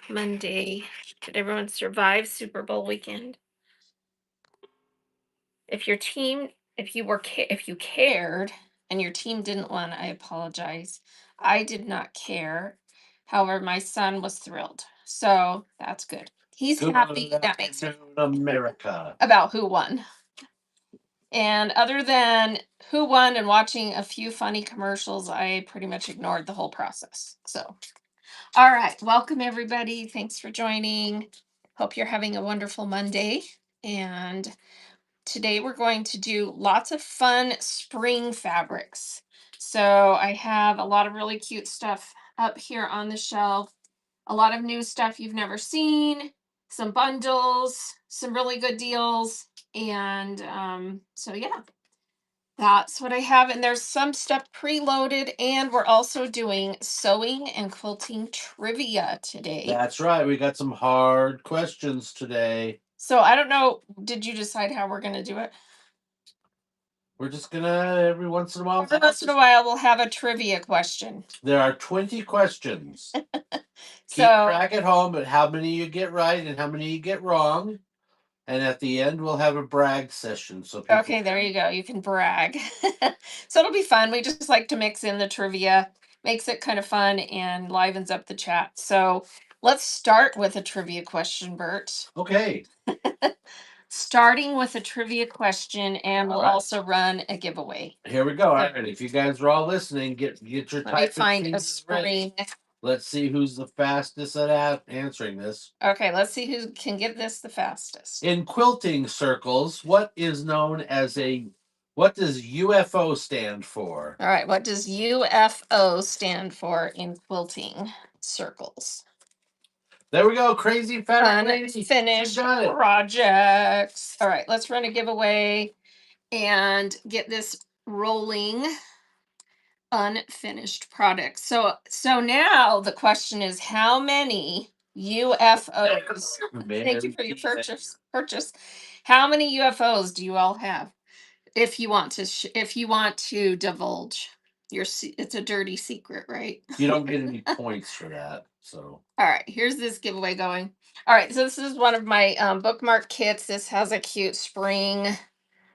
Monday. Did everyone survive Super Bowl weekend? If your team, if you cared and your team didn't win, I apologize. I did not care. However, my son was thrilled. So that's good. He's happy. That makes me America. about who won. And other than who won and watching a few funny commercials, I pretty much ignored the whole process. So, all right. Welcome, everybody. Thanks for joining. Hope you're having a wonderful Monday. And today we're going to do lots of fun spring fabrics. So, I have a lot of really cute stuff up here on the shelf, a lot of new stuff you've never seen, some bundles, some really good deals. And so, yeah. That's what I have. And there's some stuff preloaded. And we're also doing sewing and quilting trivia today. That's right. We got some hard questions today. So I don't know. Did you decide how we're going to do it? We're just going to, every once in a while, we'll have a trivia question. There are 20 questions. So, keep track at home at how many you get right and how many you get wrong. And at the end, we'll have a brag session. So okay, there you go. You can brag. So it'll be fun. We just like to mix in the trivia, makes it kind of fun and livens up the chat. So let's start with a trivia question, Bert. Okay. Starting with a trivia question, and we'll All right. also run a giveaway. Here we go. All right. If you guys are all listening, get your Let me typing find a fingers ready. spring. Let's see who's the fastest at answering this. Okay, let's see who can get this the fastest. In quilting circles, what does UFO stand for? All right, what does UFO stand for in quilting circles? There we go. Crazy fat lady. Unfinished You got it. projects. All right, let's run a giveaway and get this rolling. Unfinished products. So now the question is, how many UFOs? Thank you for your purchase. How many UFOs do you all have? If you want to divulge it's a dirty secret, right? You don't get any points for that. So all right, here's this giveaway going. All right, so this is one of my bookmark kits. This has a cute spring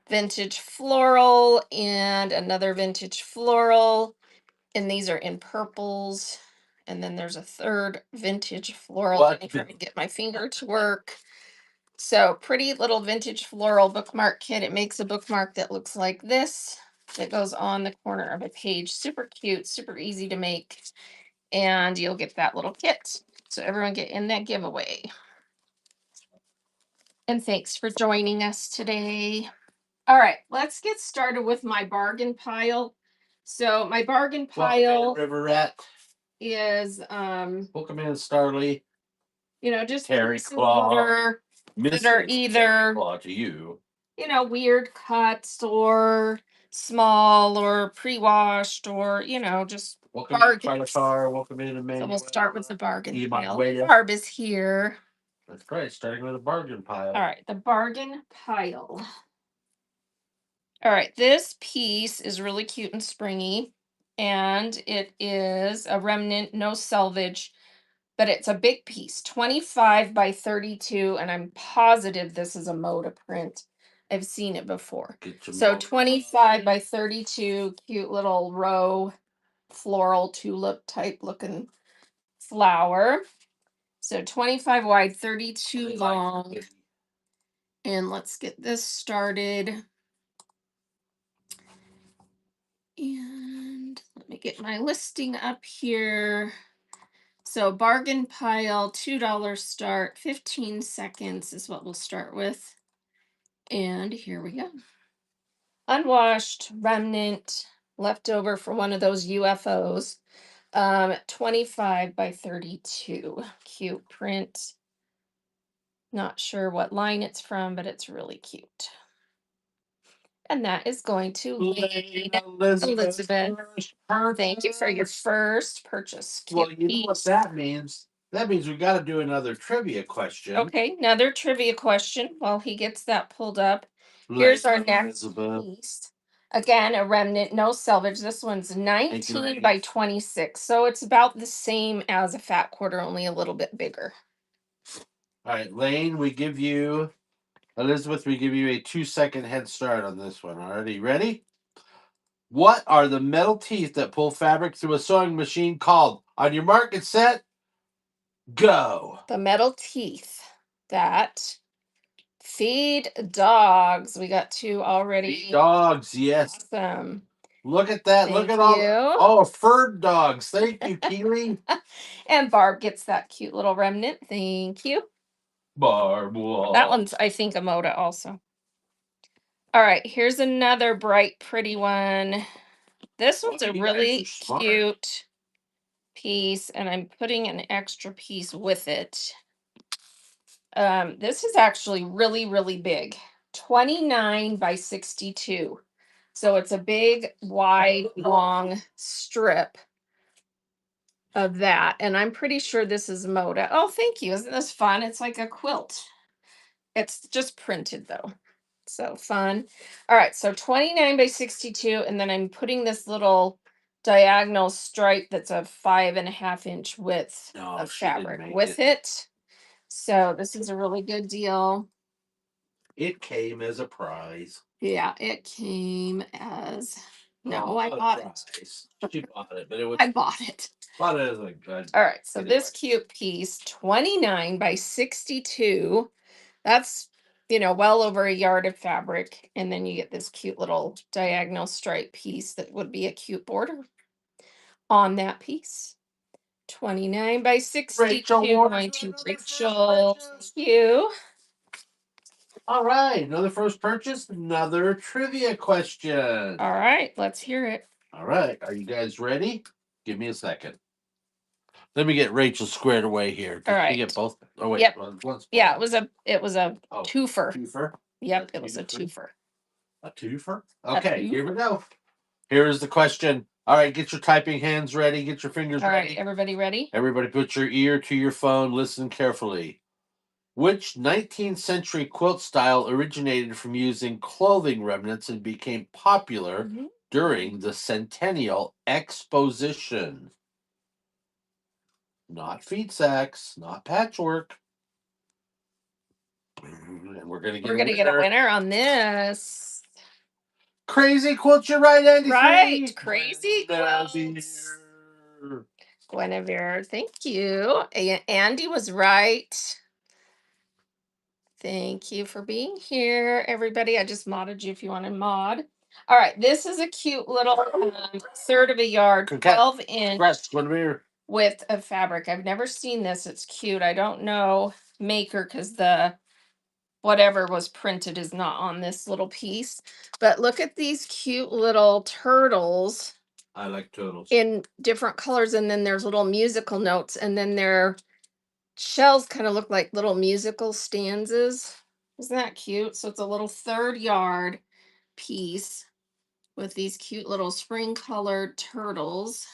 vintage floral and another vintage floral. And these are in purples. And then there's a third vintage floral. Let me try to get my finger to work. So pretty little vintage floral bookmark kit. It makes a bookmark that looks like this. That goes on the corner of a page. Super cute, super easy to make. And you'll get that little kit. So everyone get in that giveaway. And thanks for joining us today. All right, let's get started with my bargain pile. So my bargain pile River Rat is Welcome in, Starly. Just Terry pieces Claw. that are either Claw to you. Weird cuts or small or pre-washed or just welcome bargains. Welcome in, Emmanuel. So we'll start with the bargain pile. Emanuela. Barb is here. That's great. Starting with a bargain pile. All right, the bargain pile. All right, this piece is really cute and springy, and it is a remnant, no selvage, but it's a big piece, 25 by 32, and I'm positive this is a Moda print. I've seen it before. So 25 by 32, cute little row floral tulip type looking flower. So 25 wide, 32 long. And let's get this started. And let me get my listing up here. So bargain pile, $2 start, 15 seconds is what we'll start with. And here we go. Unwashed, remnant, leftover for one of those UFOs. 25 by 32. Cute print. Not sure what line it's from, but it's really cute. And that is going to Elizabeth. Thank you for your first purchase. Well, you know what that means? That means we got to do another trivia question. Okay, another trivia question while he gets that pulled up. Here's our next piece. Again, a remnant, no selvage. This one's 19 by 26. So it's about the same as a fat quarter, only a little bit bigger. All right, Lane, Elizabeth, we give you a 2-second head start on this one. Already ready? What are the metal teeth that pull fabric through a sewing machine called? On your mark, get set, go. The metal teeth that feed dogs. We got 2 already. Feed dogs, yes. Awesome. Look at that. Thank Look at you. all furred dogs. Thank you, Keely. And Barb gets that cute little remnant. Thank you. Barb. That one's, I think, a Moda also. All right, here's another bright, pretty one. This one's a really cute piece, and I'm putting an extra piece with it. This is actually really, really big. 29 by 62. So it's a big, wide, long strip of that. And I'm pretty sure this is Moda. Oh, thank you. Isn't this fun? It's like a quilt. It's just printed though. So fun. All right. So 29 by 62. And then I'm putting this little diagonal stripe that's a 5.5-inch width of fabric with it. So this is a really good deal. It came as a prize. Yeah, it came as no, I bought it. She bought it, but it was I bought it. bought it as a good. All right, so this cute piece, 29 by 62. That's well over a yard of fabric, and then you get this cute little diagonal stripe piece that would be a cute border on that piece. 29 by 62. Going to Rachel. Thank you. All right, another first purchase, another trivia question. All right, let's hear it. All right, are you guys ready? Give me a second. Let me get Rachel squared away here. All right. You get both. Oh wait, yep. once. Yeah, it was a twofer. Twofer. Yep, it was a twofer. A twofer. Okay, here we go. Here's the question. All right, get your typing hands ready. Get your fingers ready. All right, everybody ready? Everybody put your ear to your phone. Listen carefully. Which 19th century quilt style originated from using clothing remnants and became popular during the Centennial Exposition? Not feed sacks, not patchwork. And we're gonna get a winner on this. Crazy quilt, you're right, Andy. Right, crazy quilts. Guinevere, thank you. Andy was right. Thank you for being here, everybody. I just modded you if you want to mod. All right, this is a cute little third of a yard, 12-inch width of fabric. I've never seen this. It's cute. I don't know maker because the whatever was printed is not on this little piece. But look at these cute little turtles. I like turtles. In different colors, and then there's little musical notes, and then their shells kind of look like little musical stanzas. Isn't that cute? So it's a little third yard piece with these cute little spring colored turtles.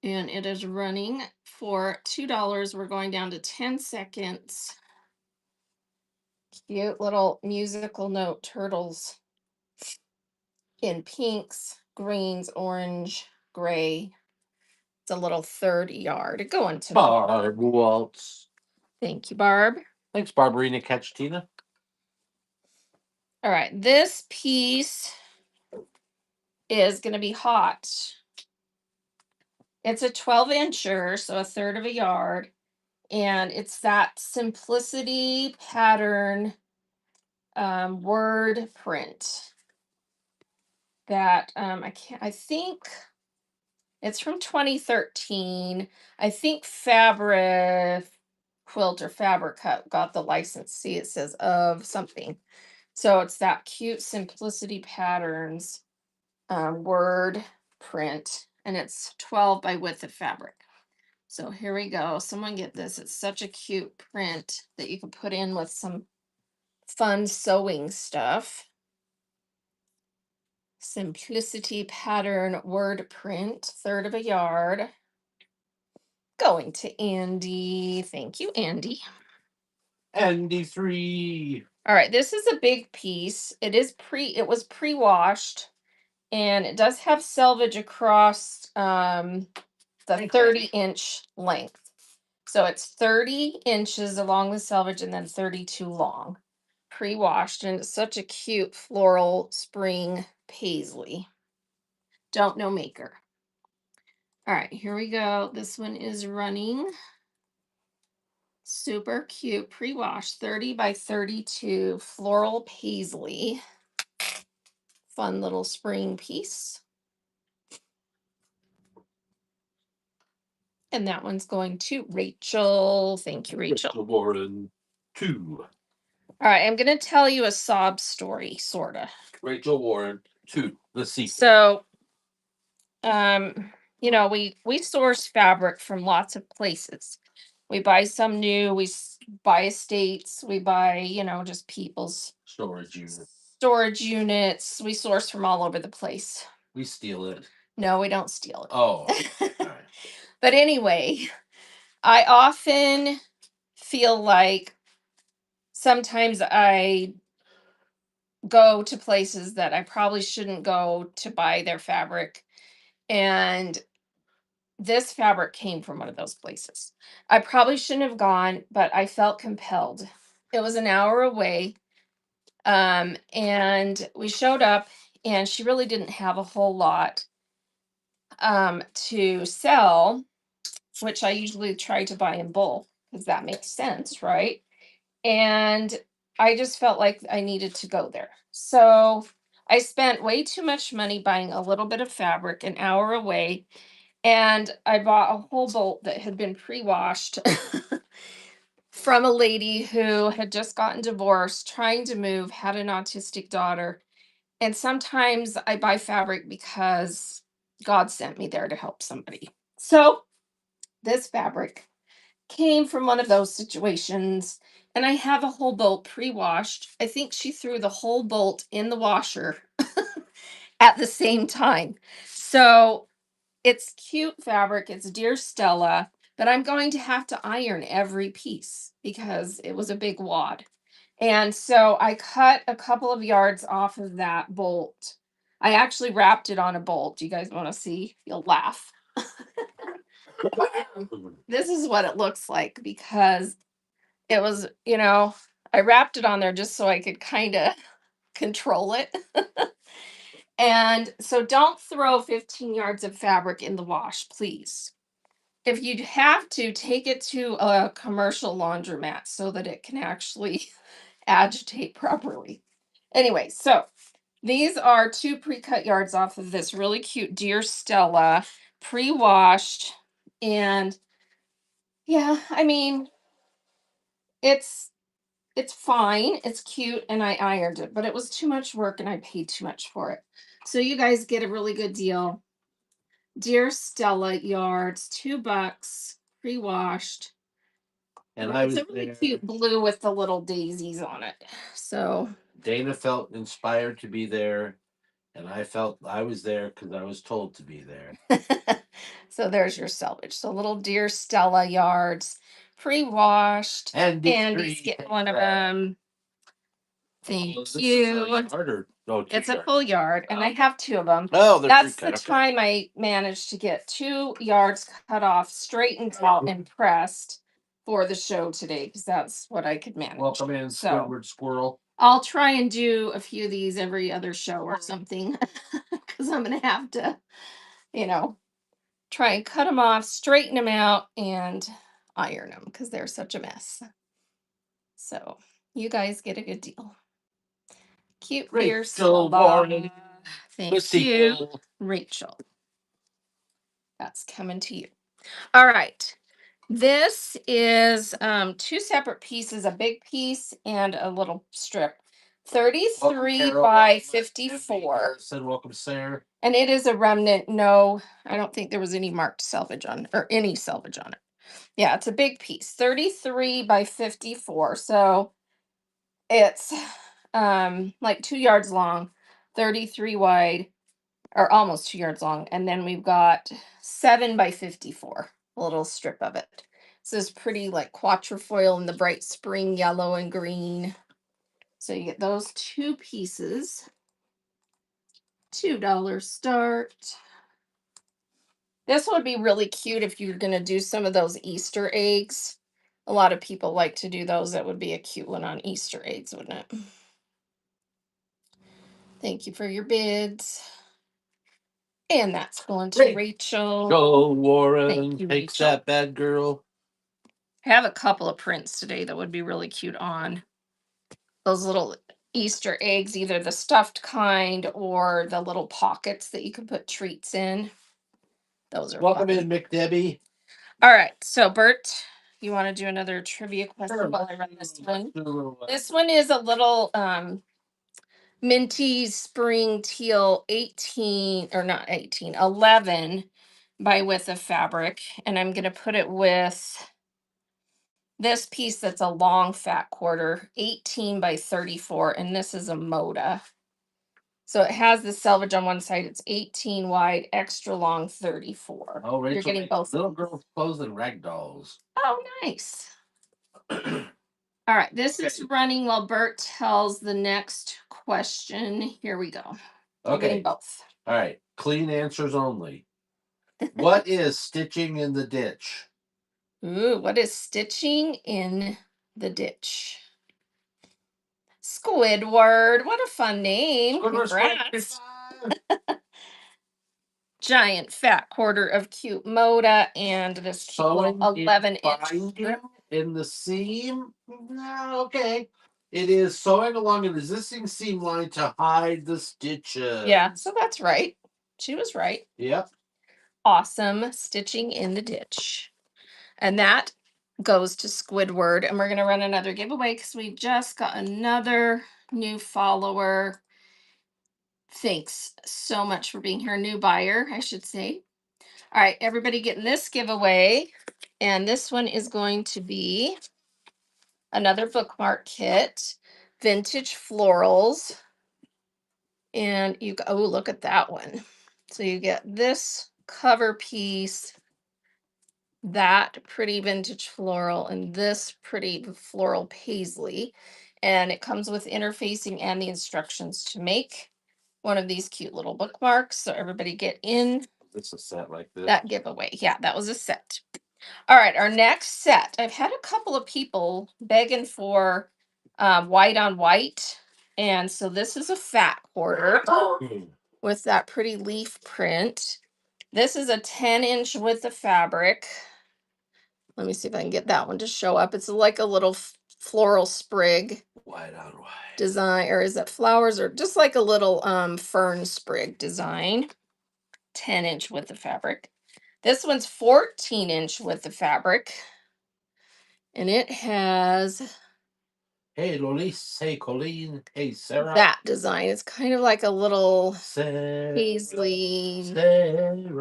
And it is running for $2. We're going down to 10 seconds. Cute little musical note turtles in pinks, greens, orange, gray. It's a little third yard. Going to Barb Waltz. Thank you, Barb. Thanks, Barbarina Cachetina. All right, this piece is going to be hot. It's a 12-incher, so a third of a yard. And it's that simplicity pattern word print that I think it's from 2013. I think Fabric Quilt or Fabric Cut got the license. See, it says of something. So it's that cute simplicity patterns word print, and it's 12 by width of fabric. So here we go. Someone get this. It's such a cute print that you can put in with some fun sewing stuff. Simplicity pattern word print, third of a yard. Going to Andy. Thank you, Andy. Andy 3. All right, this is a big piece. It was pre-washed, and it does have selvage across the 30-inch length. So it's 30 inches along the selvage and then 32 long. Pre-washed, and it's such a cute floral spring paisley. Don't know maker. All right, here we go. This one is running. Super cute, pre-washed, 30 by 32 floral paisley. Fun little spring piece. And that one's going to Rachel. Thank you, Rachel. Rachel Warren 2. All right, I'm going to tell you a sob story, sort of. Rachel Warren 2. Let's see. So, we source fabric from lots of places. We buy some new, buy estates, we buy, just people's storage units. We source from all over the place. We steal it. No, we don't steal it. Oh. All right. But anyway, I often feel like sometimes I go to places that I probably shouldn't go to buy their fabric. And this fabric came from one of those places. I probably shouldn't have gone, but I felt compelled. It was an hour away. And we showed up, and she really didn't have a whole lot to sell, which I usually try to buy in bulk because that makes sense, right? And I just felt like I needed to go there. So I spent way too much money buying a little bit of fabric an hour away, and I bought a whole bolt that had been pre-washed from a lady who had just gotten divorced, trying to move, had an autistic daughter. And sometimes I buy fabric because God sent me there to help somebody. So this fabric came from one of those situations, and I have a whole bolt pre-washed. I think she threw the whole bolt in the washer at the same time. So it's cute fabric. It's Dear Stella, but I'm going to have to iron every piece because it was a big wad. And so I cut a couple of yards off of that bolt. I actually wrapped it on a bolt. You guys want to see? You'll laugh. This is what it looks like because it was, I wrapped it on there just so I could kind of control it. And so don't throw 15 yards of fabric in the wash, please. If you have to, take it to a commercial laundromat so that it can actually agitate properly. Anyway, so these are 2 pre-cut yards off of this really cute Dear Stella, pre-washed. And yeah, I mean, it's fine, it's cute, and I ironed it, but it was too much work and I paid too much for it. So you guys get a really good deal. Dear Stella yards, $2, pre-washed. And it's a really cute blue with the little daisies on it. So Dana felt inspired to be there, and I felt I was there because I was told to be there. So there's your selvage. So little Dear Stella yards, pre-washed. And Andy's getting one of them. Thank you. It's a full yard, and I have 2 of them. Oh, that's the time I managed to get 2 yards cut off, straightened out, and pressed for the show today because that's what I could manage. Welcome in, Squidward Squirrel. I'll try and do a few of these every other show or something because I'm gonna have to, try and cut them off, straighten them out, and iron them because they're such a mess. So you guys get a good deal. Cute Dear Stella. Thank you, Rachel. That's coming to you. All right. This is 2 separate pieces, a big piece and a little strip. 33 by 54. Said welcome, Sarah. And it is a remnant. No, I don't think there was any marked selvage on it or any selvage on it. Yeah, it's a big piece. 33 by 54. So it's like 2 yards long, 33 wide, or almost 2 yards long. And then we've got 7 by 54, a little strip of it. This is pretty like quatrefoil in the bright spring yellow and green. So you get those two pieces. $2 start. This would be really cute if you're going to do some of those Easter eggs. A lot of people like to do those. That would be a cute one on Easter eggs, wouldn't it? Thank you for your bids. And that's going to Rachel. Go, Warren. Thank you, Takes Rachel. that bad girl. I have a couple of prints today that would be really cute on those little Easter eggs, either the stuffed kind or the little pockets that you can put treats in. Those are Welcome fun. in, McDebbie. All right, so Bert, you want to do another trivia question Sure, while I run this one? do a little, This one is a little minty spring teal 18 or not 18 11 by width of fabric, and I'm going to put it with this piece that's a long fat quarter 18 by 34, and this is a moda. So it has the selvage on one side. It's 18 wide, extra long 34. Oh, Rachel, you're getting both little girl clothes and rag dolls. Oh, nice. All right, this is running while Bert tells the next question. Here we go. You're getting Okay. both. All right. Clean answers only. What is stitching in the ditch? Ooh, what is stitching in the ditch? Squidward. What a fun name. Congrats. Giant fat quarter of cute moda and this cute little 11-inch in the seam. No, okay. It is sewing along an existing seam line to hide the stitches. Yeah, so that's right. She was right. Yep. Awesome stitching in the ditch. And that goes to Squidward. And we're going to run another giveaway because we just got another new follower. Thanks so much for being here. New buyer, I should say. All right, everybody getting this giveaway. And this one is going to be another bookmark kit, vintage florals. And you go, oh, look at that one. So you get this cover piece, that pretty vintage floral, and this pretty floral paisley. And it comes with interfacing and the instructions to make one of these cute little bookmarks. So everybody get in It's a set like this. that giveaway. Yeah, that was a set. All right, our next set. I've had a couple of people begging for white on white. And so this is a fat quarter with that pretty leaf print. This is a 10-inch width of fabric. Let me see if I can get that one to show up. It's like a little floral sprig White on white design, or is that flowers, or just like a little fern sprig design. 10-inch width of fabric. This one's 14-inch width of fabric. And it has Hey, Lolis. Hey, Colleen. Hey, Sarah. that design. It's kind of like a little paisley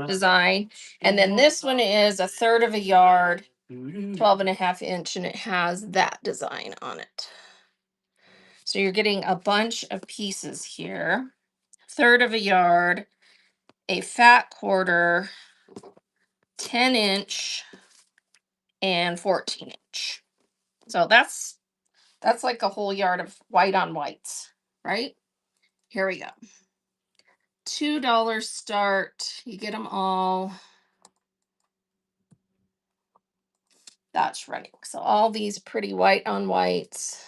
design. And then this one is a third of a yard, 12.5 inch, and it has that design on it. So you're getting a bunch of pieces here. Third of a yard, a fat quarter, 10-inch, and 14-inch. So that's like a whole yard of white on whites, right? Here we go. $2 start. You get them all. That's running. So all these pretty white on whites.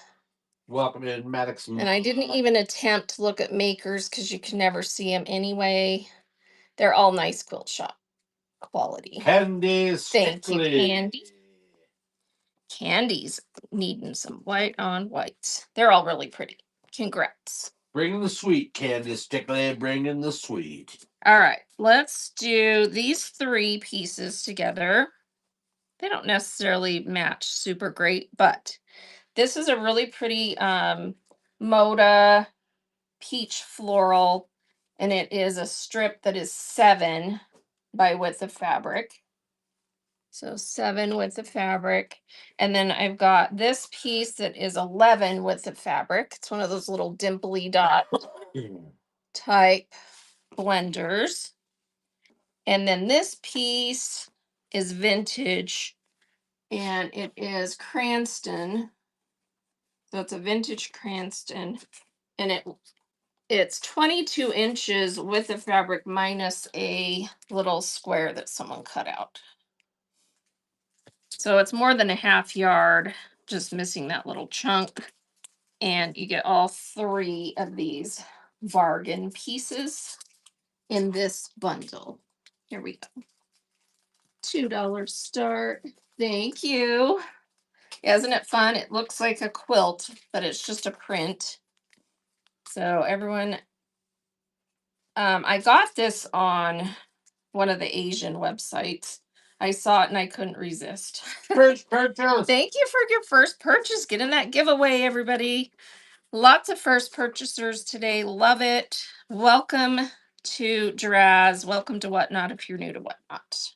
Welcome in, Maddox. And I didn't even attempt to look at makers because you can never see them anyway. They're all nice quilt shop quality. Candy Thank you, Stickley. Candy. Candy's needing some white on whites. They're all really pretty. Congrats. Bring the sweet, Candy Stickley. Bring in the sweet. All right, let's do these three pieces together. They don't necessarily match super great, but this is a really pretty Moda peach floral, and it is a strip that is 7 by width of fabric. So 7 width of fabric. And then I've got this piece that is 11 width of fabric. It's one of those little dimply dot type blenders. And then this piece is vintage, and it is Cranston So it's a vintage Cranston, and it's 22 inches with the fabric minus a little square that someone cut out. So it's more than a half yard, just missing that little chunk. And you get all three of these bargain pieces in this bundle. Here we go. $2 start. Thank you. Isn't it fun? It looks like a quilt, but it's just a print. So everyone, I got this on one of the Asian websites. I saw it and I couldn't resist. First purchase. Thank you for your first purchase. Get in that giveaway, everybody. Lots of first purchasers today. Love it. Welcome to Draz. Welcome to Whatnot if you're new to Whatnot.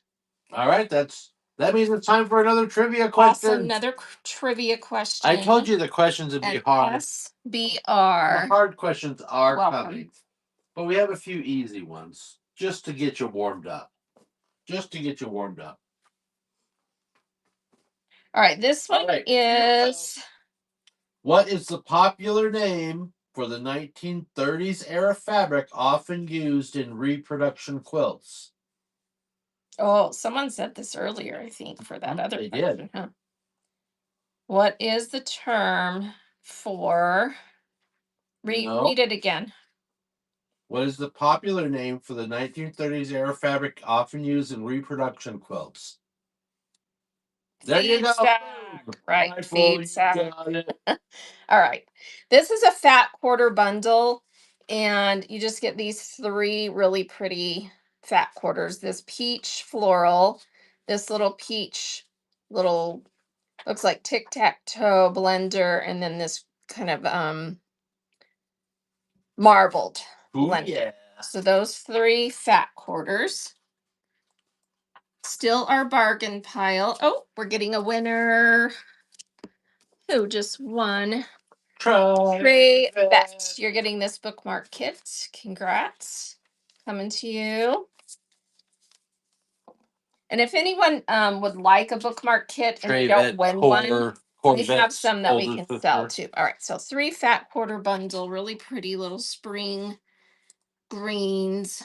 All right, that means it's time for another trivia question. Also, another trivia question. I told you the questions would be hard. SBR. The hard questions are Welcome. coming, but we have a few easy ones just to get you warmed up. All right, this one is. What is the popular name for the 1930s era fabric often used in reproduction quilts? Oh, someone said this earlier, I think, for that other They question, did. huh? What is the term for? Read it again. What is the popular name for the 1930s era fabric often used in reproduction quilts? There you go. Right, feed sack. All right. This is a fat quarter bundle, and you just get these three really pretty fat quarters. This peach floral, this little peach little looks like tic-tac-toe blender, and then this kind of marbled blender. Yeah. So those three fat quarters. Still our bargain pile. Oh, we're getting a winner. Who just won? Trey Bet. You're getting this bookmark kit. Congrats. Coming to you. And if anyone would like a bookmark kit and you don't win one, we have some that we can sell too. All right, so 3 fat quarter bundle, really pretty little spring greens.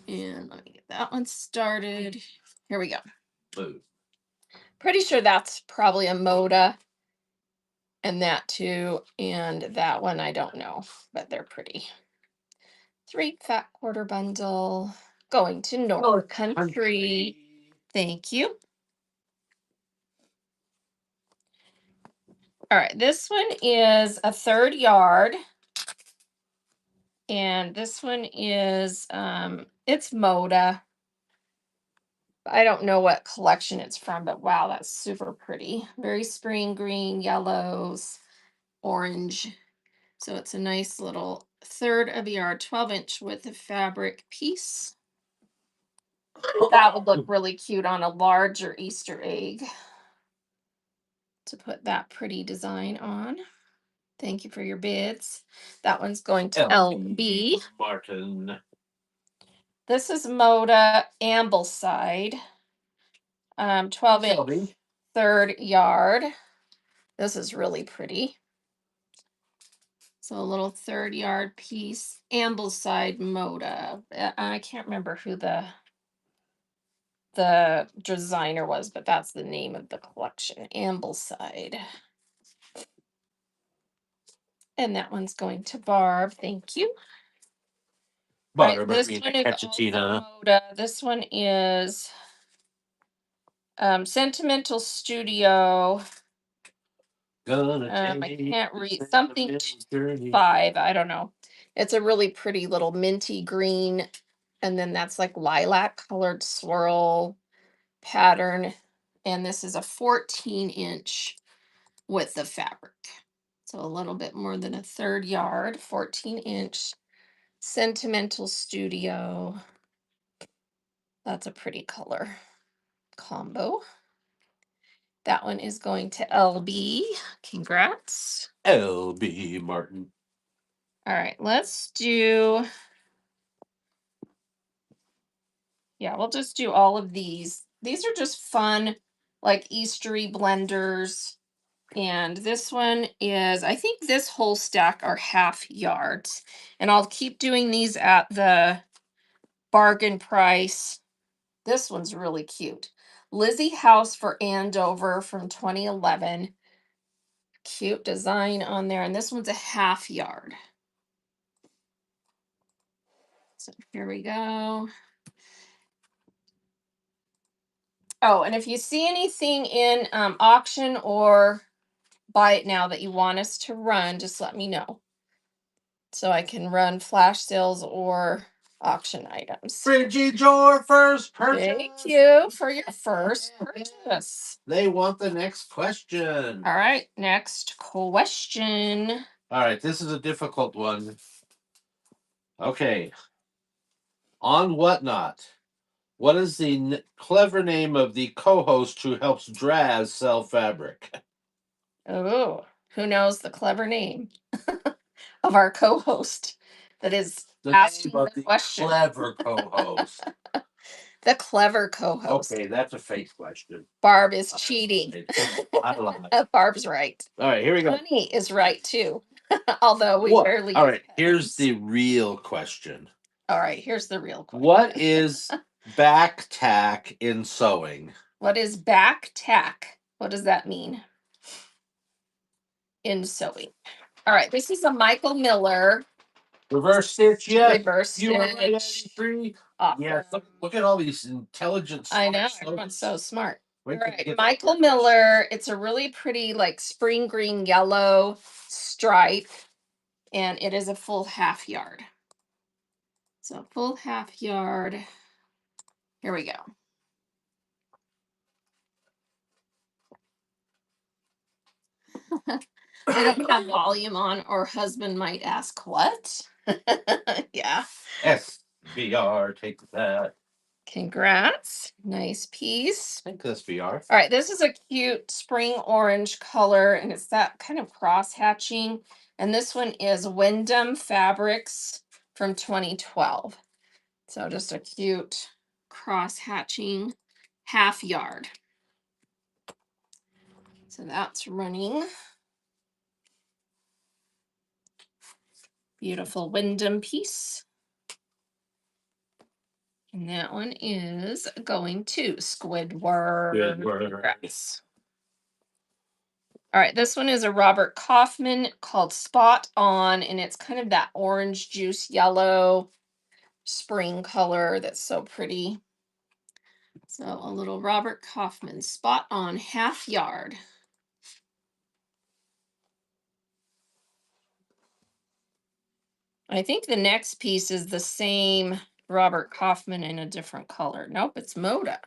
And let me get that one started. Here we go. Blue. Pretty sure that's probably a Moda. And that too. And that one, I don't know, but they're pretty. 3 fat quarter bundle going to North Country. Thank you. All right, this one is a 3rd yard. And this one is it's Moda. I don't know what collection it's from, but wow, that's super pretty. Very spring green, yellows, orange. So it's a nice little 1/3 of a yard, 12-inch width of fabric piece. That would look really cute on a larger Easter egg to put that pretty design on. Thank you for your bids. That one's going to LB. Martin. This is Moda Ambleside. 12-inch 3rd yard. This is really pretty. So a little 3rd yard piece. Ambleside Moda. I can't remember who the designer was, but that's the name of the collection. Ambleside. And that one's going to Barb. Thank you. Right, this one is also Moda. This one is Sentimental Studio. I can't read something 5. I don't know. It's a really pretty little minty green, and then that's like lilac colored swirl pattern. And this is a 14-inch width of fabric. So a little bit more than a 1/3 yard, 14-inch Sentimental Studio. That's a pretty color combo. That one is going to LB. Congrats. LB Martin. All right, let's do. Yeah, we'll just do all of these. These are just fun, like Eastery blenders. And this one is, I think this whole stack are half yards. And I'll keep doing these at the bargain price. This one's really cute. Lizzie House for Andover from 2011. Cute design on there. And this one's a half yard. So here we go. Oh, and if you see anything in auction or buy it now that you want us to run, just let me know. So I can run flash sales or auction items. Bridget, your first purchase. Thank you for your first purchase. They want the next question. All right, next question. All right, this is a difficult one. Okay. On Whatnot, what is the clever name of the co-host who helps Draz sell fabric? Oh, who knows the clever name of our co-host that is asking the question? Clever co-host. The clever co-host. Okay, that's a fake question. Barb is cheating. I lied. Barb's right. All right, here we go. Honey is right too. Although we barely. All right, here's the real question. All right, here's the real question. What is back tack in sewing? What is back tack? What does that mean? In sewing. All right, this is a Michael Miller. Reverse stitch, yes. Reverse You were right, stitch. 83. Awesome. Yes, look at all these intelligent. I know, smart everyone's sewers. so smart. Wait All till you right, get Michael Miller. It's a really pretty, like spring green yellow stripe, and it is a full half yard. So full half yard. Here we go. I don't have volume on, or husband might ask what. Yeah. SVR, take that. Congrats. Nice piece. I think that's VR. All right, this is a cute spring orange color, and it's that kind of cross hatching. And this one is Wyndham Fabrics from 2012. So just a cute cross hatching half yard. So that's running. Beautiful Wyndham piece. And that one is going to Squidward. Congrats. All right, this one is a Robert Kaufman called Spot On, and it's kind of that orange juice yellow spring color that's so pretty. So a little Robert Kaufman Spot On half yard. I think the next piece is the same Robert Kaufman in a different color. Nope, it's Moda.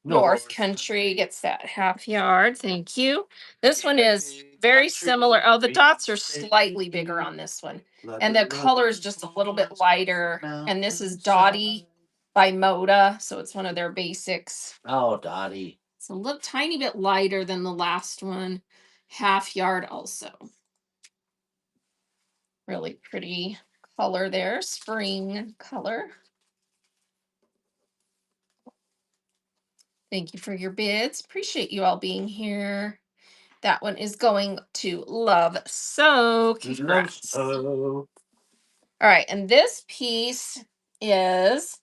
North Country gets that half yard. Thank you. This one is very similar. Oh, the dots are slightly bigger on this one. And the color is just a little bit lighter. And this is Dottie by Moda. So it's one of their basics. Oh, Dottie. It's a little tiny bit lighter than the last one. Half yard also. Really pretty color there. Spring color. Thank you for your bids. Appreciate you all being here. That one is going to Love So. Congrats. All right, and this piece is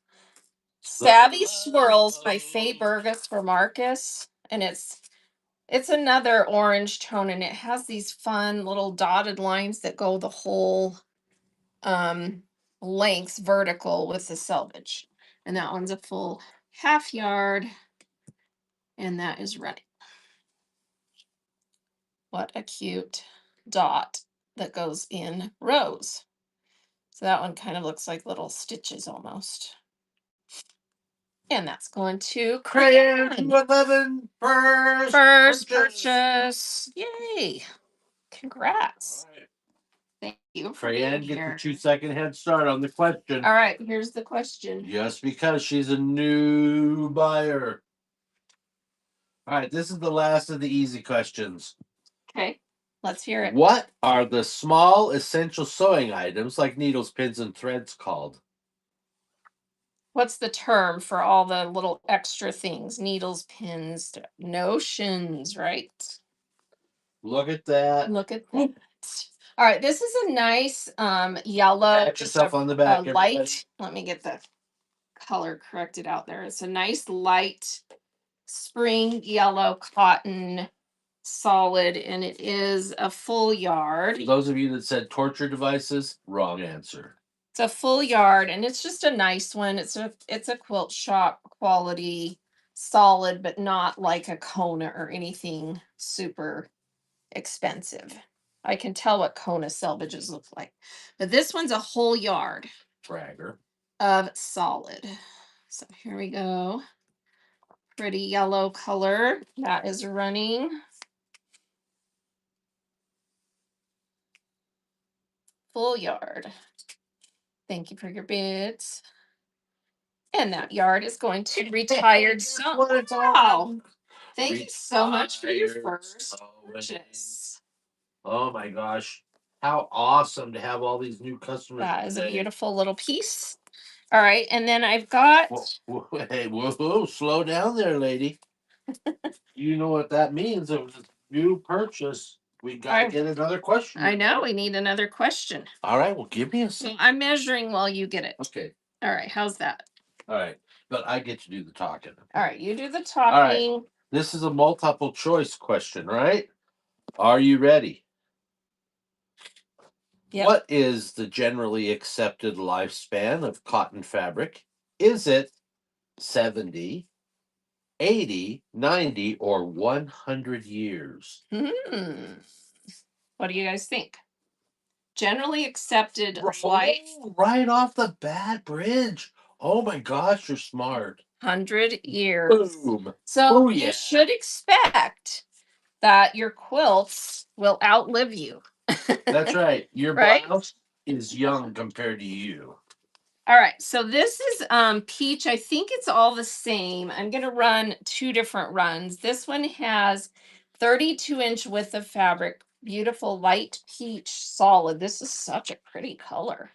Savvy Swirls by Faye Burgess for Marcus, and it's another orange tone, and it has these fun little dotted lines that go the whole length vertical with the selvage. And that one's a full half yard, and that is ready. What a cute dot that goes in rows. So that one kind of looks like little stitches almost. And that's going to Crayon. 11 First purchase. Yay. Congrats. Right. Thank you. Crayon gets a 2-second head start on the question. All right, here's the question. Just because she's a new buyer. All right, this is the last of the easy questions. Okay, let's hear it. What are the small essential sewing items like needles, pins, and threads called? What's the term for all the little extra things? Needles, pins, notions, right? Look at that. Look at that. All right, this is a nice yellow. Pat yourself on the back, light. everybody. Let me get the color corrected out there. It's a nice light spring yellow cotton solid, and it is a full yard. For those of you that said torture devices, wrong answer. It's a full yard, and it's just a nice one. It's a quilt shop quality solid, but not like a Kona or anything super expensive. I can tell what Kona selvages look like, but this one's a whole yard Bragger. of solid. So here we go. Pretty yellow color that is running. Full yard. Thank you for your bids. And that yard is going to retired. Wow. Thank you so much for your first purchase. Oh my gosh. How awesome to have all these new customers. That is a beautiful little piece. All right. And then I've got. Hey, whoa, slow down there, lady. You know what that means. It was a new purchase. We got to get another question. I know. We need another question. All right. Well, give me a So I'm measuring while you get it. Okay. All right. How's that? All right. But I get to do the talking. All right. You do the talking. All right. This is a multiple choice question, right? Are you ready? Yep. What is the generally accepted lifespan of cotton fabric? Is it 70, 80, 90, or 100 years? What do you guys think? Generally accepted life. Right off the bat, Bridge. Oh my gosh, you're smart. 100 years. Boom. So you should expect that your quilts will outlive you. That's right. Your blouse is young compared to you. All right. So this is peach. I think it's all the same. I'm going to run two different runs. This one has 32-inch width of fabric. Beautiful light peach solid. This is such a pretty color.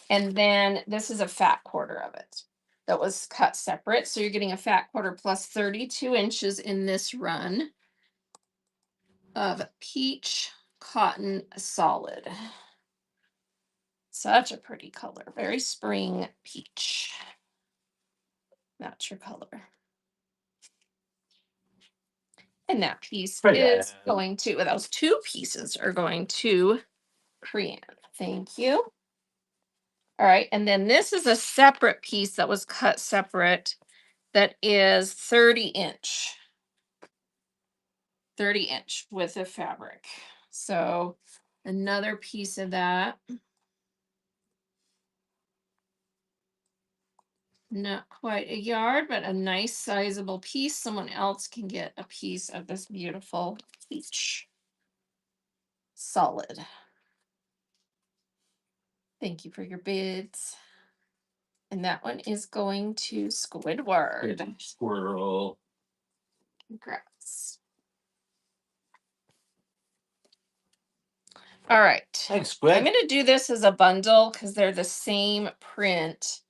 And then this is a fat quarter of it that was cut separate. So you're getting a fat quarter plus 32 inches in this run of peach cotton solid. Such a pretty color. Very spring peach. That's your color. And that piece is going to, well, those two pieces are going to Crean. Thank you. All right. And then this is a separate piece that was cut separate that is 30-inch. 30-inch width of fabric. So another piece of that. Not quite a yard, but a nice sizable piece. Someone else can get a piece of this beautiful peach solid. Thank you for your bids. And that one is going to Squidward. Squirrel. Congrats. All right. Thanks, Squid. I'm going to do this as a bundle because they're the same print.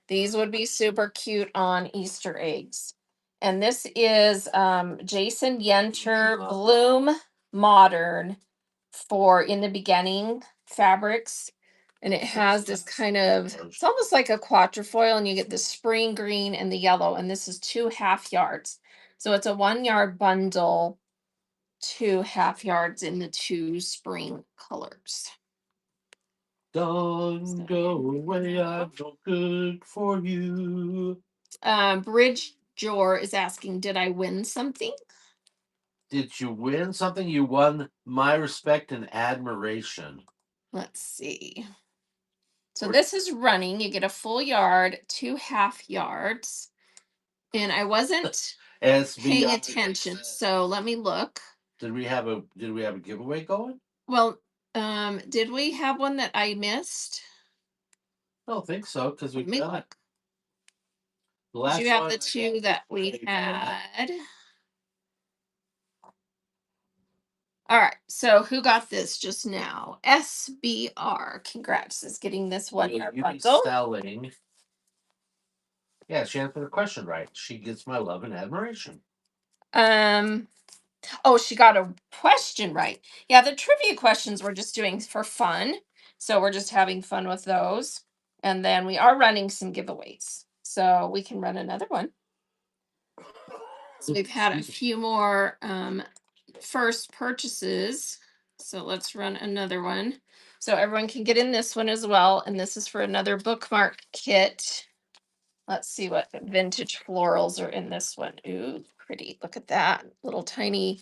These would be super cute on Easter eggs. And this is Jason Yenter Bloom Modern for In the Beginning fabrics. And it has this kind of, it's almost like a quatrefoil, and you get the spring green and the yellow. And this is 2 half yards. So it's a 1 yard bundle, 2 half yards in the 2 spring colors. Don't go away, I'm no good for you. Bridge Jor is asking, did I win something? Did you win something? You won my respect and admiration. Let's see. So this is running. You get a full yard, 2 half yards. And I wasn't paying attention. So let me look. Did we have a giveaway going? Well, did we have one that I missed? I don't think so, because we got it. Did you have the 2 that we had? All right. So who got this just now? SBR. Congrats, is getting this 1 yard bundle. Selling. Yeah, she answered the question right. She gets my love and admiration. Oh, she got a question right. Yeah, the trivia questions we're just doing for fun. So we're just having fun with those. And then we are running some giveaways. So we can run another one. So we've had a few more first purchases. So let's run another one. So everyone can get in this one as well. And this is for another bookmark kit. Let's see what vintage florals are in this one. Ooh, pretty. Look at that. Little tiny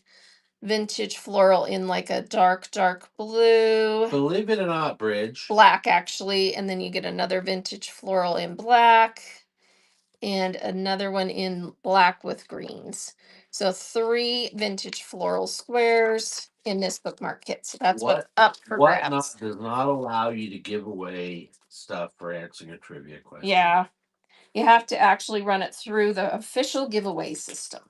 vintage floral in like a dark, dark blue. Believe it or not, Bridge. Black, actually. And then you get another vintage floral in black and another one in black with greens. So 3 vintage floral squares in this bookmark kit. So that's what's up for grabs. Does not allow you to give away stuff for answering a trivia question. Yeah. You have to actually run it through the official giveaway system.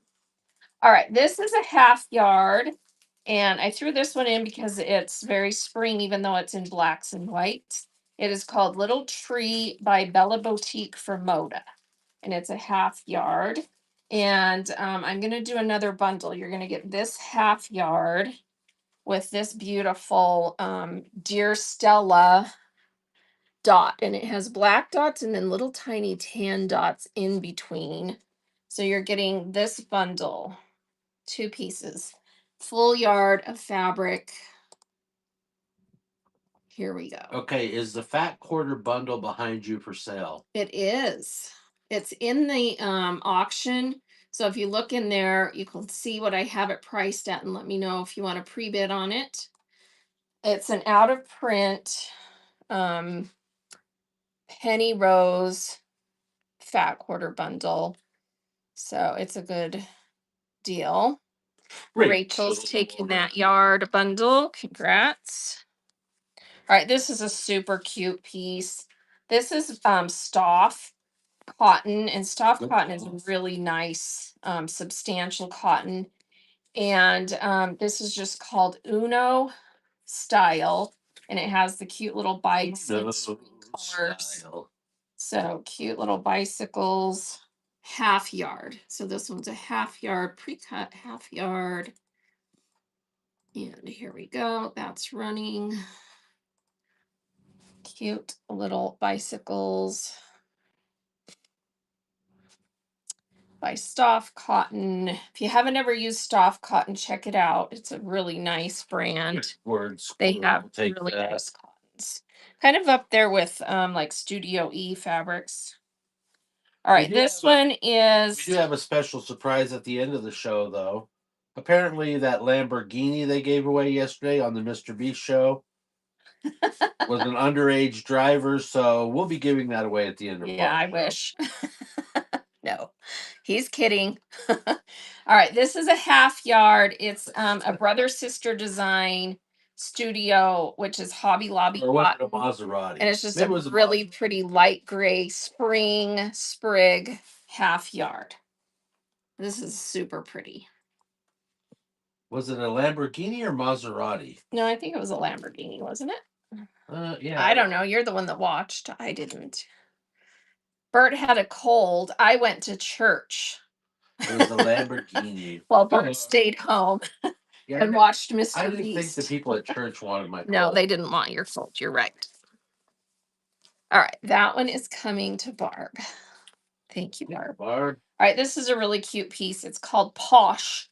All right, this is a half yard. And I threw this one in because it's very spring, even though it's in blacks and whites. It is called Little Tree by Bella Boutique for Moda. And it's a half yard. And I'm going to do another bundle. You're going to get this half yard with this beautiful Dear Stella dot. And it has black dots and then little tiny tan dots in between. So you're getting this bundle, 2 pieces, full yard of fabric. Here we go. Okay, is the fat quarter bundle behind you for sale? It is. It's in the auction. So if you look in there, you can see what I have it priced at and let me know if you want to pre-bid on it. It's an out of print penny rose fat quarter bundle. So it's a good deal. Rachel's taking that yard bundle. Congrats. All right, this is a super cute piece. This is Stoff cotton, and Stoff cotton is really nice, substantial cotton. And this is just called Uno style, and it has the cute little bikes and spring colors. So cute little bicycles, half yard. So this one's a half yard, pre-cut half yard. And here we go. That's running. Cute little bicycles by Stoff Cotton. If you haven't ever used Stoff Cotton, check it out. It's a really nice brand. Words. They have really nice cottons. Kind of up there with like Studio E fabrics. All right, this one is. We do have a special surprise at the end of the show, though. Apparently, that Lamborghini they gave away yesterday on the Mr. Beast show was an underage driver, so we'll be giving that away at the end of Yeah, I wish. No, he's kidding. All right, this is a half yard. It's a brother sister design studio, which is Hobby Lobby Or was it a cotton. Maserati? And it's just a really pretty light gray spring sprig half yard. This is super pretty. Was it a Lamborghini or Maserati? No, I think it was a Lamborghini, wasn't it? Yeah. I don't know. You're the one that watched. I didn't. Bert had a cold. I went to church. It was a Lamborghini. Well, Bert stayed home and watched Mr. I didn't Beast. think the people at church wanted my cold. No, they didn't want your cold. You're right. All right, that one is coming to Barb. Thank you, Barb. All right, this is a really cute piece. It's called Posh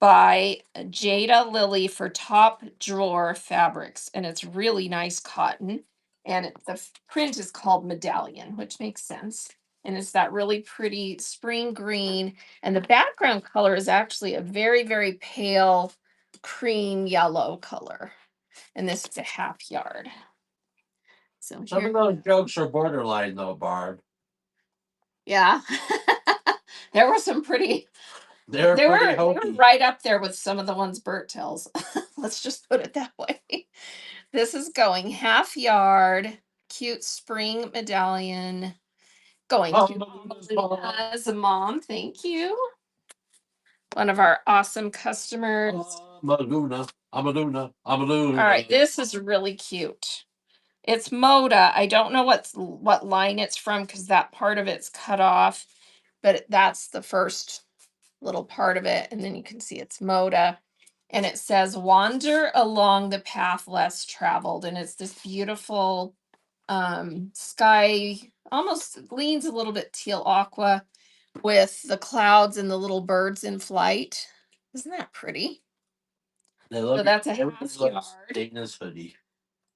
by Jada Lily for Top Drawer Fabrics, and it's really nice cotton. And the print is called Medallion, which makes sense. And it's that really pretty spring green. And the background color is actually a very, very pale cream yellow color. And this is a half yard. So some of those jokes are borderline, though, Barb. Yeah. There were some pretty. They were right up there with some of the ones Bert tells. Let's just put it that way. This is going half yard, cute spring medallion. Going as a mom. Thank you. One of our awesome customers. Amaduna. All right, this is really cute. It's Moda. I don't know what line it's from because that part of it's cut off, but that's the first little part of it, and then you can see it's Moda. And it says wander along the path less traveled. And it's this beautiful sky, almost leans a little bit teal aqua with the clouds and the little birds in flight. Isn't that pretty? They love So that's a everybody half loves yard. Dana's hoodie.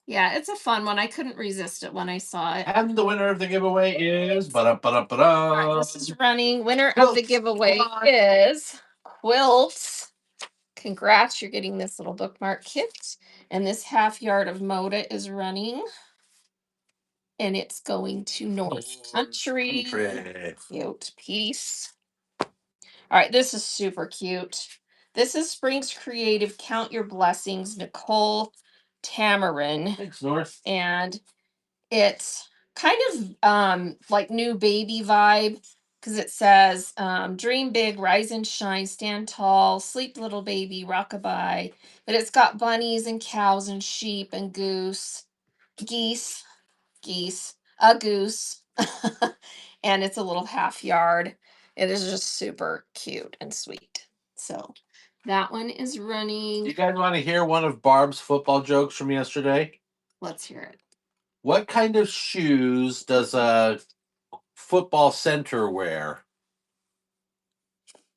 Yeah, it's a fun one. I couldn't resist it when I saw it. And the winner of the giveaway is All right, this is running. Winner of the Quilts. giveaway is Quilts. Congrats, you're getting this little bookmark kit. And this half yard of Moda is running. And it's going to North Country. Cute piece. All right, this is super cute. This is Springs Creative Count Your Blessings, Nicole Tamarin. Thanks, North. And it's kind of like new baby vibe because it says dream big, rise and shine, stand tall, sleep little baby, rockabye. But it's got bunnies and cows and sheep and geese, a goose. And it's a little half yard. It is just super cute and sweet. So that one is running. You guys want to hear one of Barb's football jokes from yesterday? Let's hear it. What kind of shoes does a football center wear?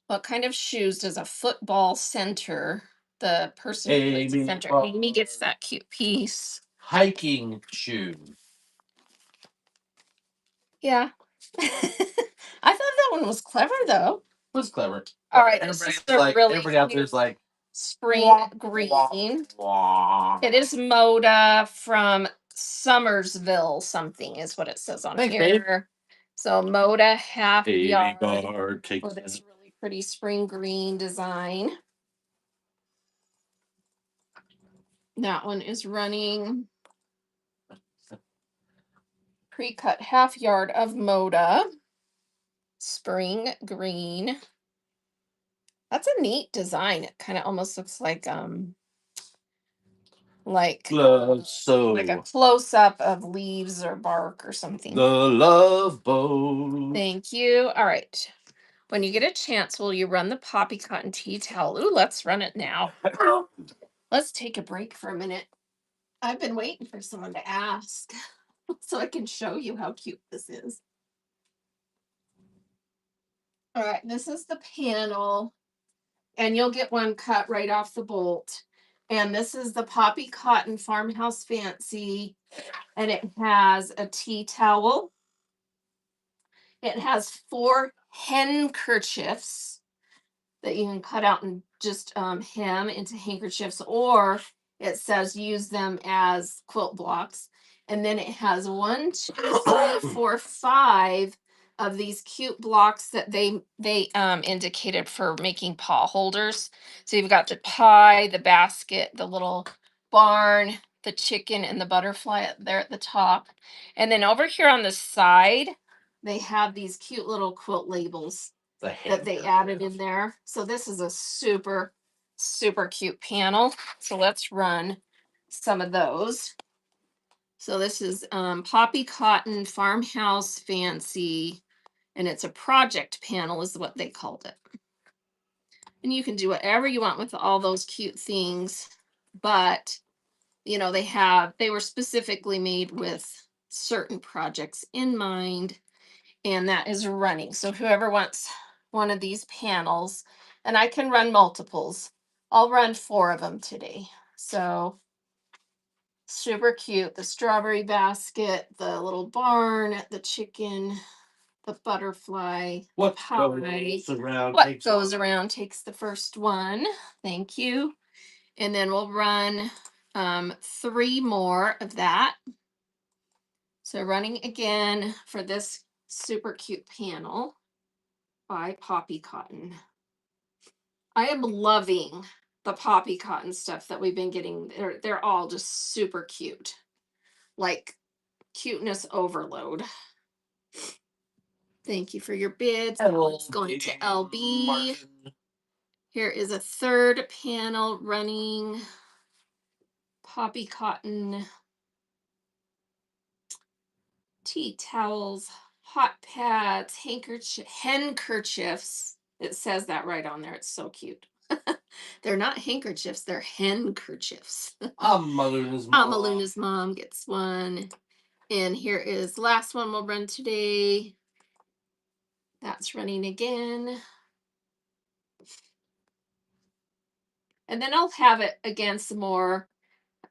What kind of shoes does a football center, the person who plays Amy center, Barr. Amy gets that cute piece. Hiking shoes. Yeah. I thought that one was clever though. Was clever. All right, this is Everybody's a like, really everybody out cute there's like, spring green. It is Moda from Summersville something is what it says on Thanks, babe. here. So Moda half Amy yard Barr for takes this really pretty spring green design. That one is running pre-cut half yard of Moda spring green. That's a neat design. It kind of almost looks like love like a so close up of leaves or bark or something. the love boat. Thank you. All right. When you get a chance, will you run the poppy cotton tea towel? Ooh, let's run it now. Let's take a break for a minute. I've been waiting for someone to ask so I can show you how cute this is. All right, this is the panel, and you'll get one cut right off the bolt. And this is the Poppy Cotton Farmhouse Fancy, and it has a tea towel. It has 4 handkerchiefs that you can cut out and just hem into handkerchiefs, or it says use them as quilt blocks. And then it has 1, 2, 3, 4, 5 of these cute blocks that they indicated for making paw holders. So you've got the pie, the basket, the little barn, the chicken, and the butterfly there at the top. And then over here on the side, they have these cute little quilt labels that they added in there. So this is a super, super cute panel. So let's run some of those. So this is Poppy Cotton Farmhouse Fancy, and it's a project panel is what they called it. And you can do whatever you want with all those cute things, but you know, they were specifically made with certain projects in mind, and that is running. So whoever wants one of these panels, and I can run multiples, I'll run 4 of them today. So super cute. The strawberry basket, the little barn, the chicken, the butterfly, What pie. goes around What takes goes around takes the first one. Thank you. And then we'll run 3 more of that. So running again for this super cute panel by Poppy Cotton. I am loving the Poppy Cotton stuff that we've been getting. They're all just super cute. Like cuteness overload. Thank you for your bids. That one's going to LB. Martin. Here is a third panel running Poppy Cotton tea towels, hot pads, handkerchiefs. It says that right on there. It's so cute. They're not handkerchiefs, they're handkerchiefs. Amaluna's mom. Amaluna's mom gets one. And here is the last one we'll run today. That's running again. And then I'll have it again some more.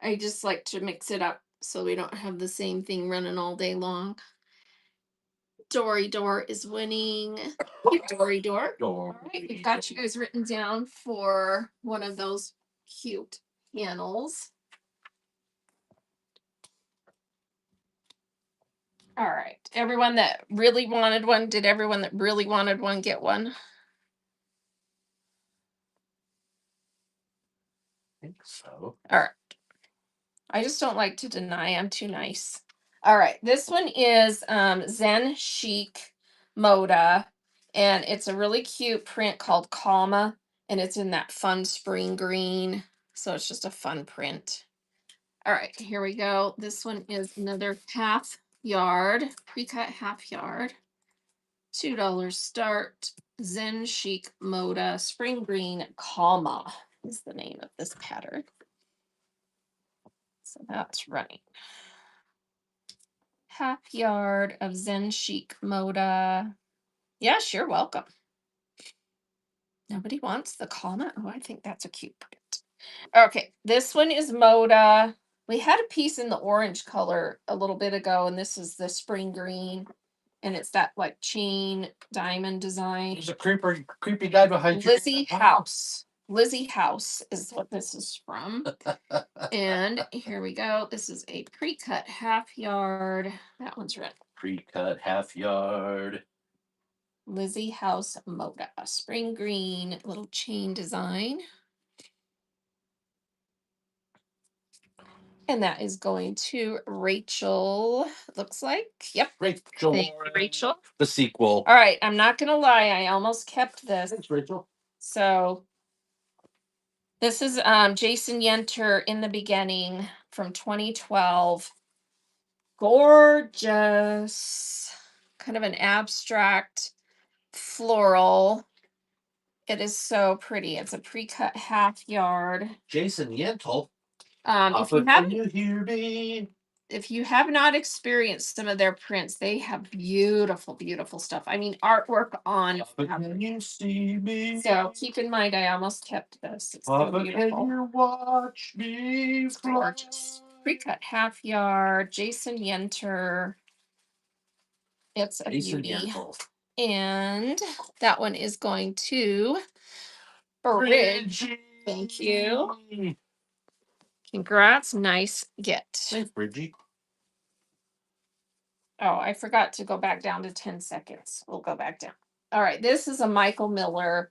I just like to mix it up so we don't have the same thing running all day long. Dory Door is winning. Dory Door. All right, we've got you guys written down for one of those cute panels. All right, everyone that really wanted one, did everyone that really wanted one get one? I think so. All right. I just don't like to deny. I'm too nice. All right, this one is Zen Chic Moda, and it's a really cute print called Calma, and it's in that fun spring green. So it's just a fun print. All right, here we go. This one is another half yard, pre-cut half yard. $2 start. Zen Chic Moda, spring green Calma is the name of this pattern. So that's running. Half yard of Zen Chic Moda. Yes, you're welcome. Nobody wants the Calma. Oh, I think that's a cute print. Okay, this one is Moda. We had a piece in the orange color a little bit ago, and this is the spring green, and it's that like chain diamond design. There's a creepy guy behind you. Lizzie House. Lizzie House is what this is from. And here we go. This is a pre-cut half yard. That one's red. Pre-cut half yard. Lizzie House Moda, spring green, little chain design. And that is going to Rachel, looks like. Yep. Rachel. Thank you, Rachel. The sequel. All right, I'm not going to lie. I almost kept this. Thanks, Rachel. So this is Jason Yenter in the beginning from 2012. Gorgeous. Kind of an abstract floral. It is so pretty. It's a pre-cut half yard. Jason Yentl. If you have not experienced some of their prints, they have beautiful, beautiful stuff. I mean, artwork on fabric. Can you see me? So keep in mind, I almost kept this. It's so Papa, beautiful. can you watch me? It's gorgeous. Pre-cut half yard. Jason Yenter. It's a Jason beauty. Yentl. And that one is going to Bridge. Thank you. Congrats. Nice get. Thanks, Bridgie. Oh, I forgot to go back down to 10 seconds. We'll go back down. All right. This is a Michael Miller.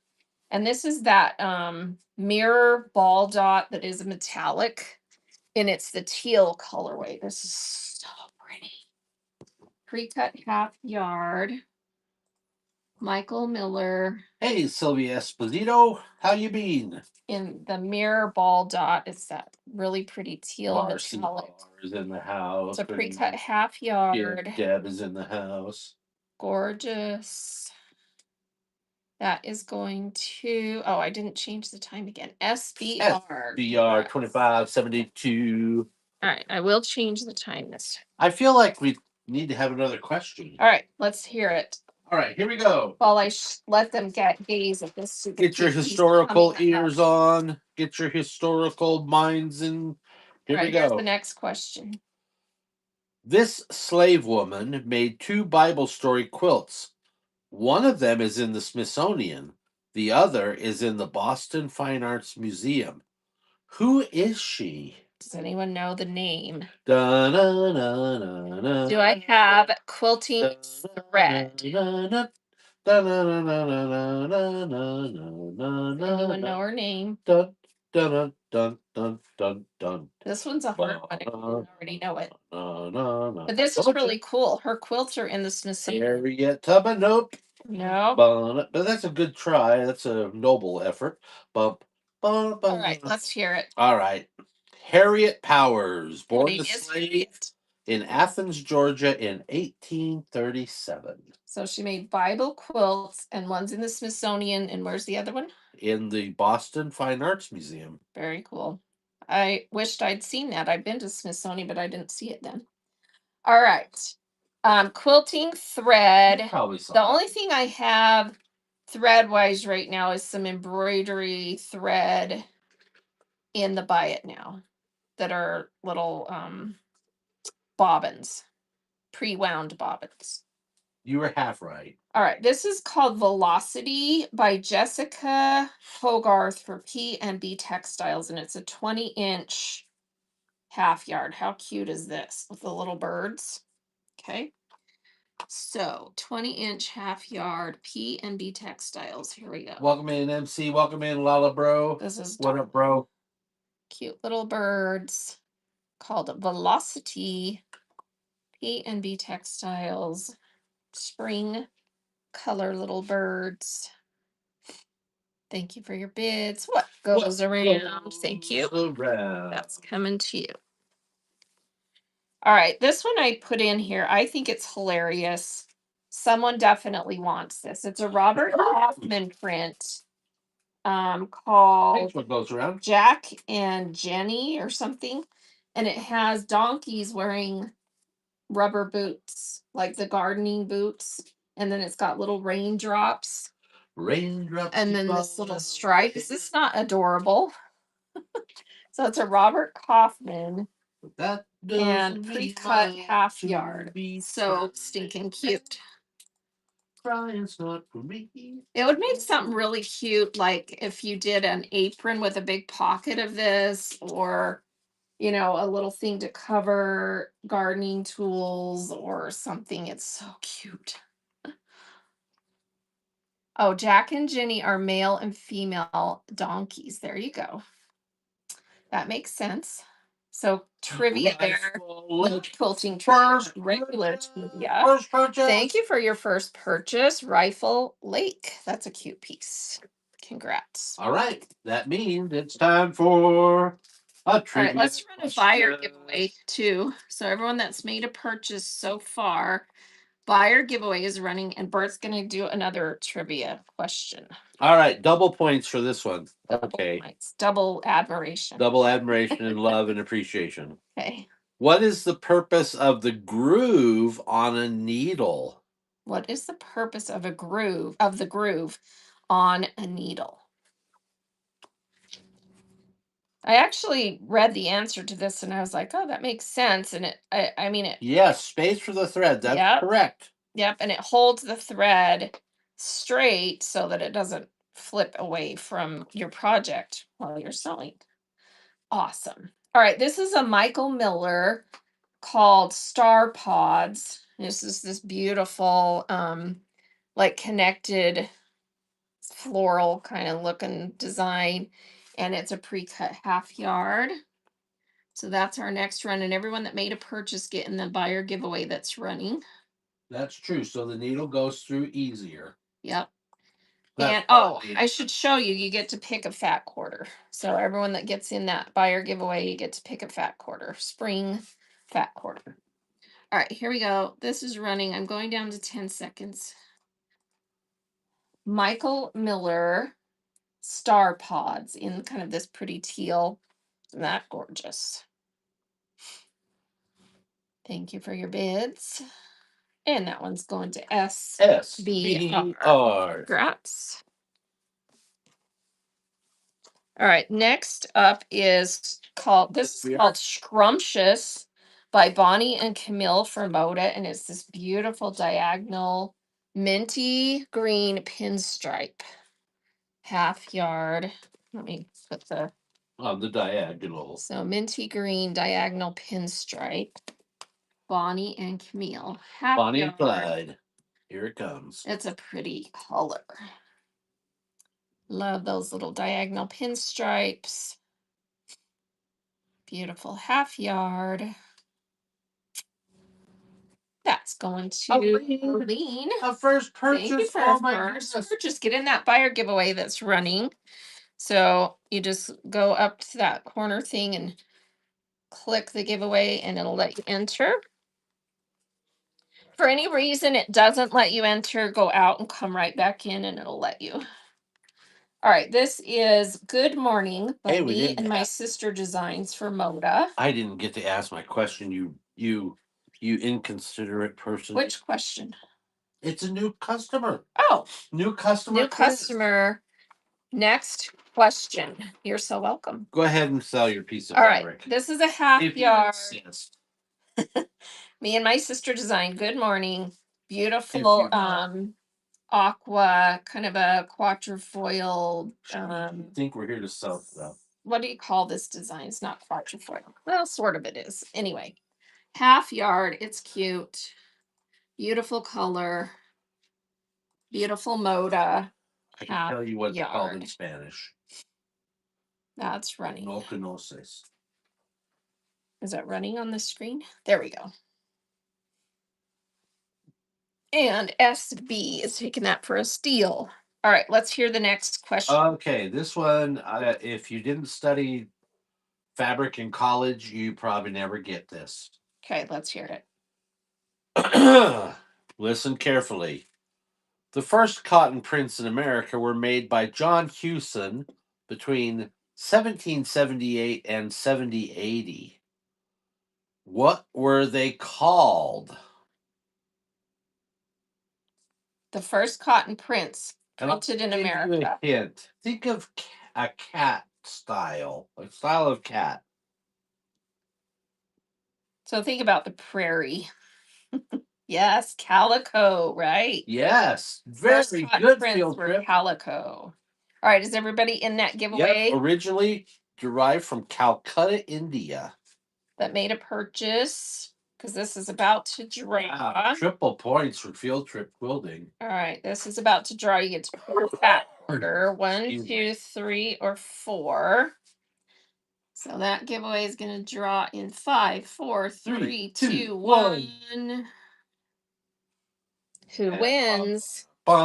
And this is that mirror ball dot that is metallic. And it's the teal colorway. This is so pretty. Pre-cut half yard. Michael Miller. Hey, Sylvia Esposito. How you been? In the mirror ball dot, it's that really pretty teal Marcy metallic. is in the house. It's a pre-cut half yard. Deb is in the house. Gorgeous. That is going to, oh, I didn't change the time again. SBR. SBR 2572. All right, I will change the time this time. I feel like we need to have another question. All right, let's hear it. All right, here we go. While I let them gaze at this. So get your historical ears on. Get your historical minds in. Here we go. Here's the next question. This slave woman made 2 Bible story quilts. One of them is in the Smithsonian. The other is in the Boston Fine Arts Museum. Who is she? Does anyone know the name? Da, na, na, na, na. Do I have quilting thread? Does anyone know her name? Dun, dun, dun, dun, dun, dun. This one's a hard one if you already know it. But this is really cool. Her quilts are in the Smithsonian. Harriet Tubman, nope. No. But that's a good try. That's a noble effort. All right, let's hear it. All right. Harriet Powers, born a slave in Athens, Georgia in 1837. So she made Bible quilts, and one's in the Smithsonian. And where's the other one? In the Boston Fine Arts Museum. Very cool. I wished I'd seen that. I've been to Smithsonian, but I didn't see it then. All right. Quilting thread. Probably saw The it. only thing I have thread wise right now is some embroidery thread in the Buy It Now that are little bobbins, pre-wound bobbins. You were half right. All right, this is called Velocity by Jessica Hogarth for P&B Textiles, and it's a 20-inch half yard. How cute is this with the little birds? Okay. So 20-inch half yard P&B Textiles. Here we go. Welcome in, MC. Welcome in, Lala Bro. This is what up, bro? Cute little birds called Velocity P&B Textiles. Spring color little birds. Thank you for your bids. What goes around? Thank you. Around. That's coming to you. All right, this one I put in here. I think it's hilarious. Someone definitely wants this. It's a Robert Hoffman print called What goes around? Jack and Jenny or something. And it has donkeys wearing rubber boots, like the gardening boots. And then it's got little raindrops. Raindrops. And then this little stripe. Is this not adorable? So it's a Robert Kaufman and pre-cut half yard. So stinking cute. Crying's not for me. It would make something really cute, like if you did an apron with a big pocket of this, or a little thing to cover gardening tools or something. It's so cute. Oh, Jack and Jenny are male and female donkeys. There you go. That makes sense. So trivia there. Quilting trivia. Regular trivia. First purchase. Thank you for your first purchase. Rifle Lake. That's a cute piece. Congrats. All right. That means it's time for a trivia. All right, let's run a buyer giveaway too. So everyone that's made a purchase so far, buyer giveaway is running, and Bert's going to do another trivia question. All right, double points for this one. Double Okay. points. Double admiration. Double admiration and love and appreciation. Okay. What is the purpose of the groove on a needle? What is the purpose of the groove on a needle? I actually read the answer to this and I was like, oh, that makes sense. And I mean it. Yes, space for the thread. That's correct. Yep, and it holds the thread straight so that it doesn't flip away from your project while you're sewing. Awesome. All right, this is a Michael Miller called Star Pods. This is this beautiful like connected floral kind of looking design, and it's a pre-cut half yard. So that's our next run, and everyone that made a purchase getting the buyer giveaway that's running. That's true. So the needle goes through easier. Yep. And I should show you, you get to pick a fat quarter. So everyone that gets in that buyer giveaway, you get to pick a fat quarter, spring fat quarter. All right, here we go. This is running. I'm going down to 10 seconds. Michael Miller Star Pods in kind of this pretty teal. Isn't that gorgeous? Thank you for your bids. And that one's going to SBR. Congrats. All right, next up is called Scrumptious by Bonnie and Camille Fermoda, and it's this beautiful diagonal minty green pinstripe half yard. Let me put on the diagonal. So minty green diagonal pinstripe. Bonnie and Camille. Bonnie and Clyde. Here it comes. It's a pretty color. Love those little diagonal pinstripes. Beautiful half yard. That's going to Lean. A first purchase. Thank you for first purchase. Get in that buyer giveaway that's running. So you just go up to that corner thing and click the giveaway and it'll let you enter. for any reason it doesn't let you enter, go out and come right back in and it'll let you. All right, this is Good Morning by Hey, we me didn't and my have- sister designs for Moda. I didn't get to ask my question. You inconsiderate person. Which question? It's a new customer. Oh, New customer. new customer. Next question. You're so welcome. Go ahead and sell your piece of All right, fabric. this is a half If you yard. insist. Me and my sister designed. Good Morning. If Beautiful you- aqua, kind of a quatrefoil. I think we're here to sell stuff. What do you call this design? It's not quatrefoil. Well, sort of it is. Anyway, half yard. It's cute. Beautiful color. Beautiful Moda. I can tell you what it's called in Yard. Spanish. That's running. No conoces. Is that running on the screen? There we go. And SB is taking that for a steal. All right, let's hear the next question. Okay, this one, if you didn't study fabric in college, you probably never get this. Okay, let's hear it. Listen carefully. The first cotton prints in America were made by John Hewson between 1778 and 7080. What were they called? The first cotton prints And I'll printed in give you America. a hint. Think of a cat style, a style of cat. So think about the prairie. Yes, calico, right? Yes, First very cotton good prints field were trip. calico. All right, is everybody in that giveaway? Yep, originally derived from Calcutta, India. That made a purchase? Because this is about to draw. Triple points for field trip quilting. All right, this is about to draw. You get to put that order. One, Excuse me. 2, 3, or 4. So that giveaway is going to draw in 5, 4, 3, 2, 1. Who wins? Bum.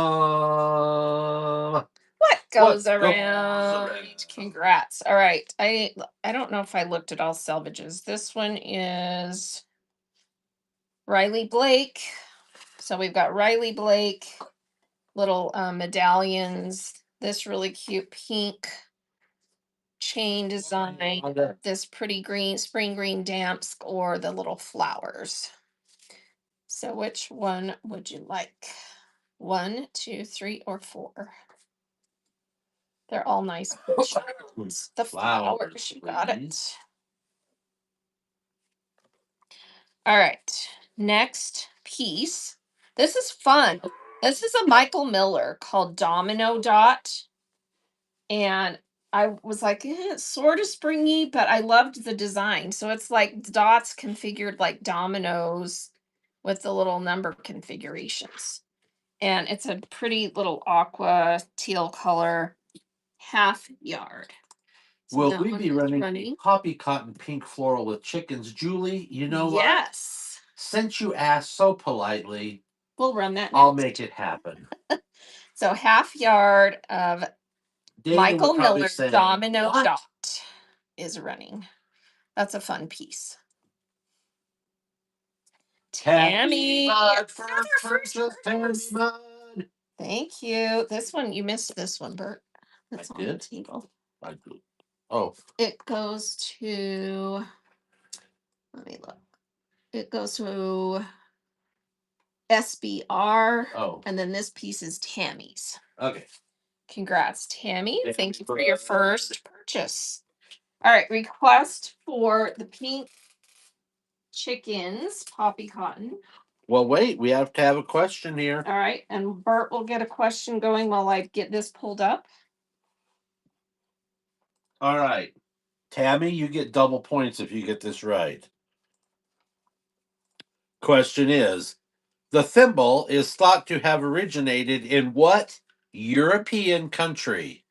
What goes What goes around? around? Congrats. All right. I don't know if I looked at all salvages. This one is Riley Blake. So we've got Riley Blake, little medallions. This really cute pink chain design. This pretty green, spring green damps, or the little flowers. So which one would you like? 1, 2, 3, or 4? They're all nice. The flowers, you got it. All right, next piece. This is fun. This is a Michael Miller called Domino Dot. And I was like, it's sort of springy, but I loved the design. So it's like dots configured like dominoes with the little number configurations. And it's a pretty little aqua teal color, half yard. So Will that we one be is running poppy cotton pink floral with chickens? Julie, you know what? Yes. Since you asked so politely, We'll run that I'll next. make it happen. So half yard of Dana Michael would probably Miller say, Domino "What?" Dot is running. That's a fun piece. Tammy. Mud for Another first purchase. Mud. Thank you. This one, you missed this one, Bert. That's I on the did? table. I do. Oh, It goes to, let me look. It goes to SBR. oh, And then this piece is Tammy's. okay. Congrats, Tammy. Thank Thank you you for for your that. first purchase. All right, request for the pink chickens, poppy cotton. Well, wait, we have to have a question here. All right, and Bert will get a question going while I get this pulled up. All right. Tammy, you get double points if you get this right. Question is, the thimble is thought to have originated in what European country?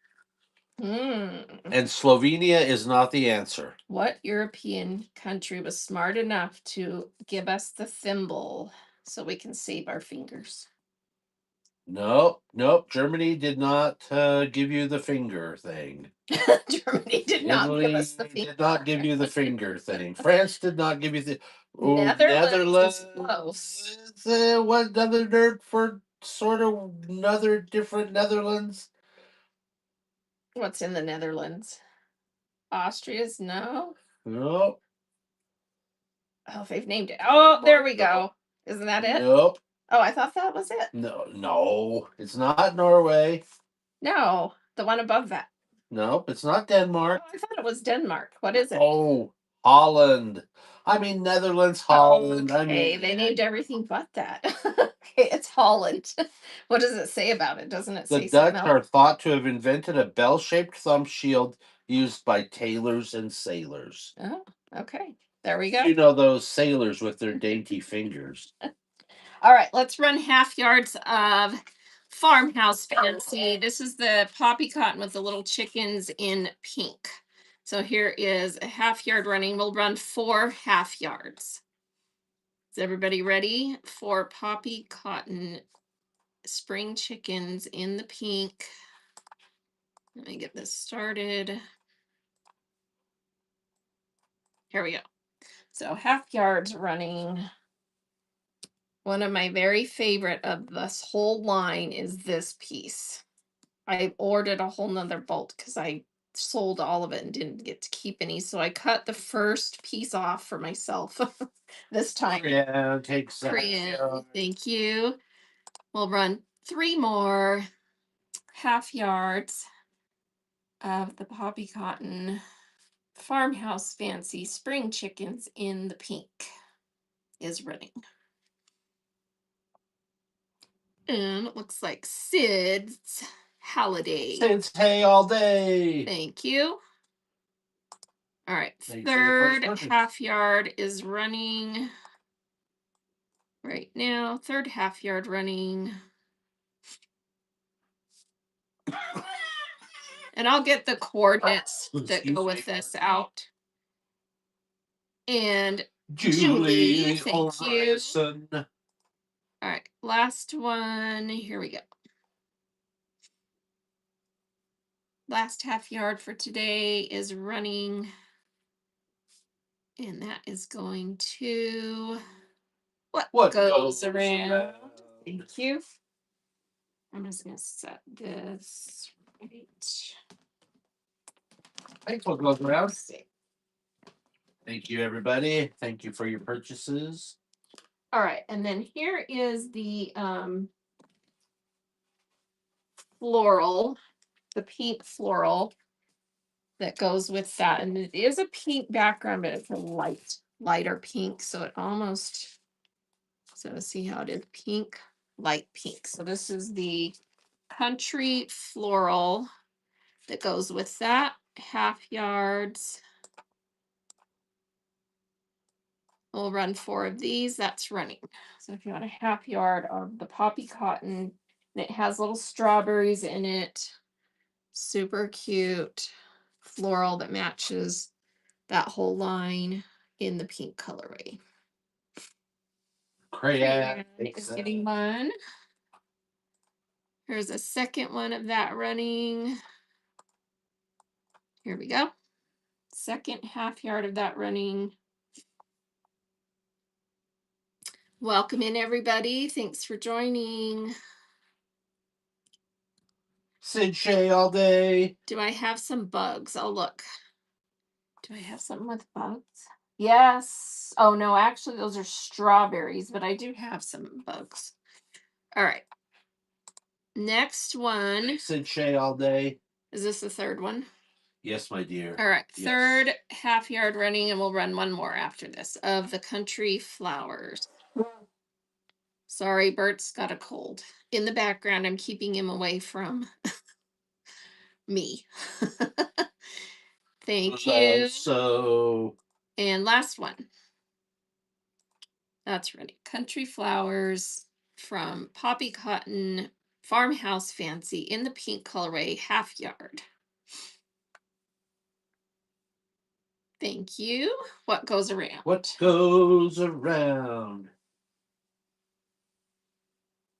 And Slovenia is not the answer. What European country was smart enough to give us the thimble so we can save our fingers? Nope, nope. Germany did not give you the finger thing. Germany did not give us the finger. Did not give you the finger thing. France did not give you the. Netherlands is close. What other nerd for sort of another different Netherlands? What's in the Netherlands? Austria's no. Nope. Oh, they've named it. Oh, there we go. Isn't that it? Nope. Oh, I thought that was it. No, it's not Norway. No, the one above that. Nope, it's not Oh, Denmark. I thought it was Denmark. What is it? Oh, Holland. I mean Netherlands, Holland. Okay, they named everything but that. Okay, it's Holland. What does it say about it? Doesn't it the say Dutch something are else? thought to have invented a bell-shaped thumb shield used by tailors and sailors. Oh, okay. There we go. You know those sailors with their dainty fingers. All right, let's run half yards of farmhouse fancy. This is the poppy cotton with the little chickens in pink. So here is a half yard running. We'll run 4 half yards. Is everybody ready for poppy cotton spring chickens in the pink? Let me get this started. Here we go. So half yards running. One of my very favorite of this whole line is this piece. I ordered a whole nother bolt because I sold all of it and didn't get to keep any. So I cut the first piece off for myself this time. Yeah, take Korean. Thank you. We'll run 3 more half yards of the poppy cotton farmhouse fancy spring chickens in the pink is running. And it looks like Sid's holiday. Sid's hay all day. Thank you. All right, Thanks for the first third purchase. half yard is running right now. Third half yard running. And I'll get the coordinates that go with this out. And Julie, thank you. All right, last one. Here we go. Last half yard for today is running. And that is going to what goes around. Thank you. I'm just going to set this right. Thanks, what goes around. Thank you, everybody. Thank you for your purchases. All right, and then here is the floral, the pink floral that goes with that. And it is a pink background, but it's a lighter pink. So it almost, so see how it is pink, light pink. So this is the country floral that goes with that. Half yards. We'll run 4 of these. That's running. So if you want a half yard of the poppy cotton, and it has little strawberries in it, super cute floral that matches that whole line in the pink colorway. Crayon is getting one. Here's a second one of that running. Here we go. Second half yard of that running. Welcome in, everybody. Thanks for joining. Sid Shay all day. Do I have some bugs? Oh, look. Do I have something with bugs? Yes. Oh, no, actually, those are strawberries, but I do have some bugs. All right. Next one. Sid Shay all day. Is this the third one? Yes, my dear. All right. Yes. Third half yard running, and we'll run one more after this of the country flowers. Sorry, Bert's got a cold. In the background, I'm keeping him away from me. Thank you. So. And last one. That's ready. Country flowers from Poppy Cotton Farmhouse Fancy in the pink colorway, half yard. Thank you. What goes around? What goes around?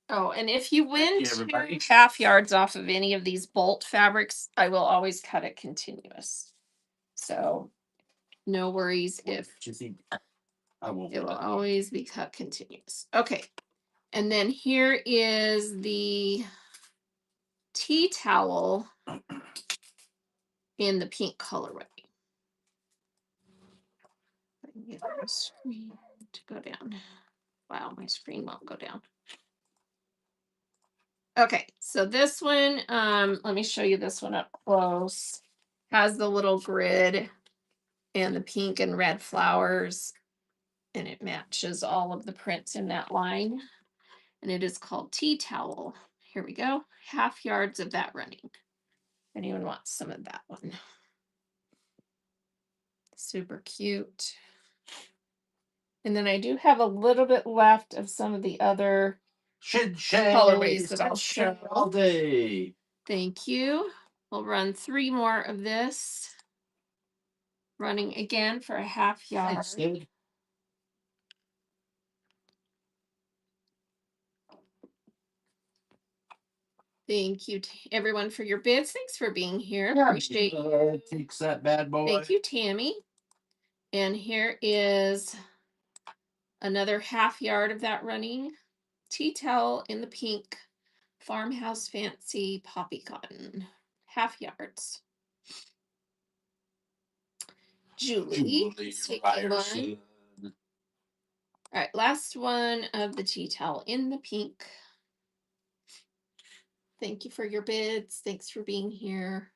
Oh, and if you win 2 half yards off of any of these bolt fabrics, I will always cut it continuous. So no worries if I won't. It will always be cut continuous. Okay. And then here is the tea towel in the pink colorway. I can get my screen to go down. Wow, my screen won't go down. Okay, so this one, let me show you this one up close. Has the little grid and the pink and red flowers, and it matches all of the prints in that line. And it is called Tea Towel. Here we go. Half yards of that running. Anyone wants some of that one? Super cute. And then I do have a little bit left of some of the other colorways that I'll show all day. Thank you. We'll run 3 more of this. Running again for a half yard. Thanks, dude. Thank you, everyone, for your bids. Thanks for being here. Yeah, Appreciate you. takes that bad boy. Thank you, Tammy. And here is another half yard of that running. Tea towel in the pink. Farmhouse Fancy Poppy Cotton. Half yards. Julie taking one. All right, last one of the tea towel in the pink. Thank you for your bids. Thanks for being here.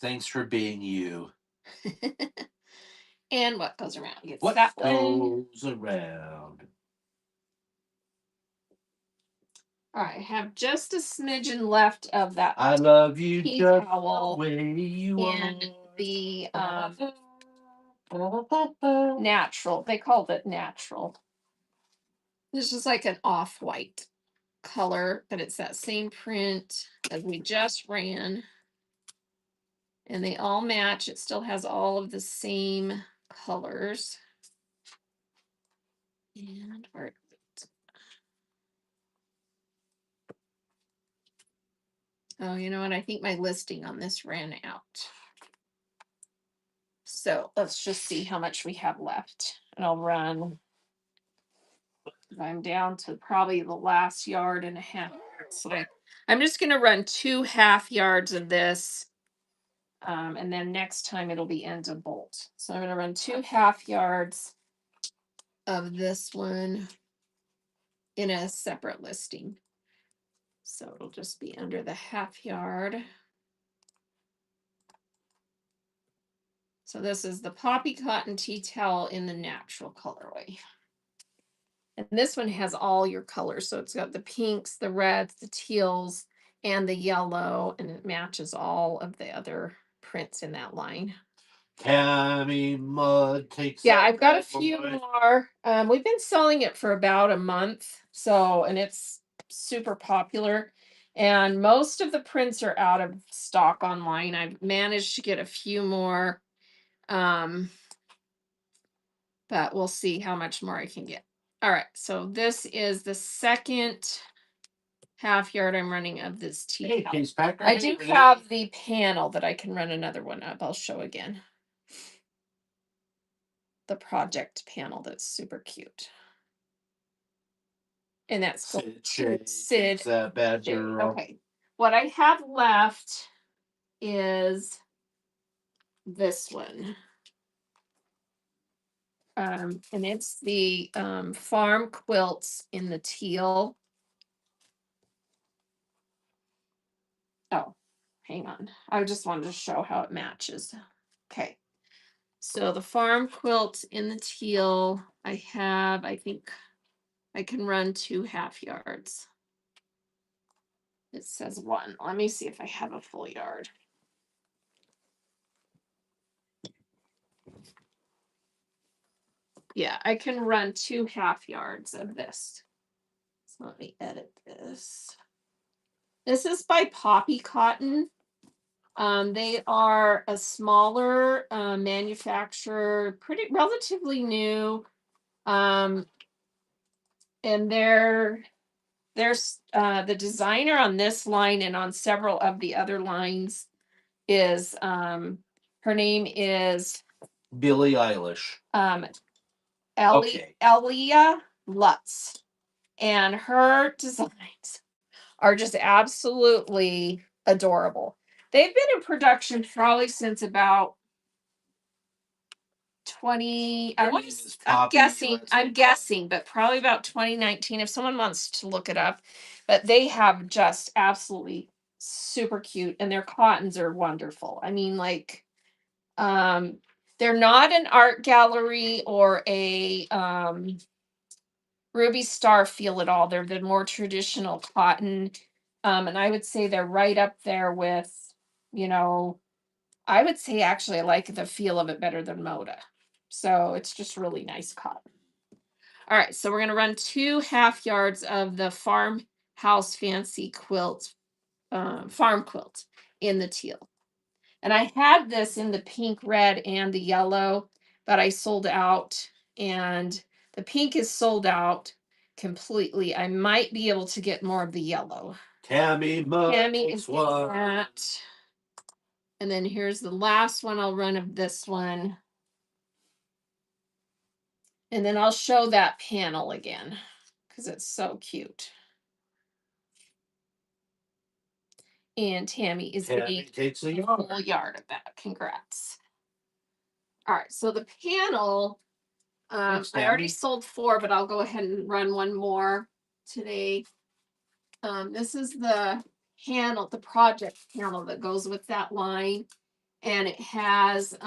Thanks for being you. And what goes around gets what that goes around. All right, I have just a smidgen left of that. I love you tea just towel the way you and are. the natural. They called it natural. This is like an off-white color, but it's that same print as we just ran. And they all match. It still has all of the same colors. And where is it? Oh, you know what? I think my listing on this ran out. So let's just see how much we have left. And I'll run. I'm down to probably the last yard and a half. So I'm just going to run 2 half yards of this. And then next time it'll be end of bolt. So I'm going to run 2 half yards of this one in a separate listing. So it'll just be under the half yard. So this is the Poppy Cotton Tea Towel in the natural colorway. And this one has all your colors. So it's got the pinks, the reds, the teals, and the yellow, and it matches all of the other prints in that line. Tammy Mud takes. Yeah, I've got a few more. We've been selling it for about a month. So, and it's super popular. And most of the prints are out of stock online. I've managed to get a few more. But we'll see how much more I can get. All right, so this is the second half yard I'm running of this tea towel. I do have the panel that I can run another one up. I'll show again. The project panel that's super cute. And that's Sid. That bad girl. Okay. What I have left is this one. And it's the farm quilts in the teal. Oh, hang on. I just wanted to show how it matches. Okay. So the farm quilt in the teal, I think I can run 2 half yards. It says 1. Let me see if I have a full yard. Yeah, I can run 2 half yards of this. So let me edit this. This is by Poppy Cotton. They are a smaller manufacturer, relatively new. And there's the designer on this line and on several of the other lines is her name is Billie Eilish. Elia Lutz. And her designs are just absolutely adorable. They've been in production probably since about 20. I'm guessing, but probably about 2019 if someone wants to look it up. But they have just absolutely super cute, and their cottons are wonderful. I mean, like, they're not an art gallery or a Ruby Star feel at all. They're the more traditional cotton. And I would say they're right up there with, you know, I would say actually I like the feel of it better than Moda. So it's just really nice cotton. All right, so we're going to run 2.5 yards of the Farmhouse Fancy quilt, farm quilt in the teal. And I had this in the pink, red, and the yellow, but I sold out. And the pink is sold out completely. I might be able to get more of the yellow. Tammy is getting that. And then here's the last one I'll run of this one. And then I'll show that panel again because it's so cute. And Tammy takes a whole yard of that. Congrats. All right, so the panel, I already sold 4, but I'll go ahead and run one more today. This is the panel, the project panel that goes with that line. And it has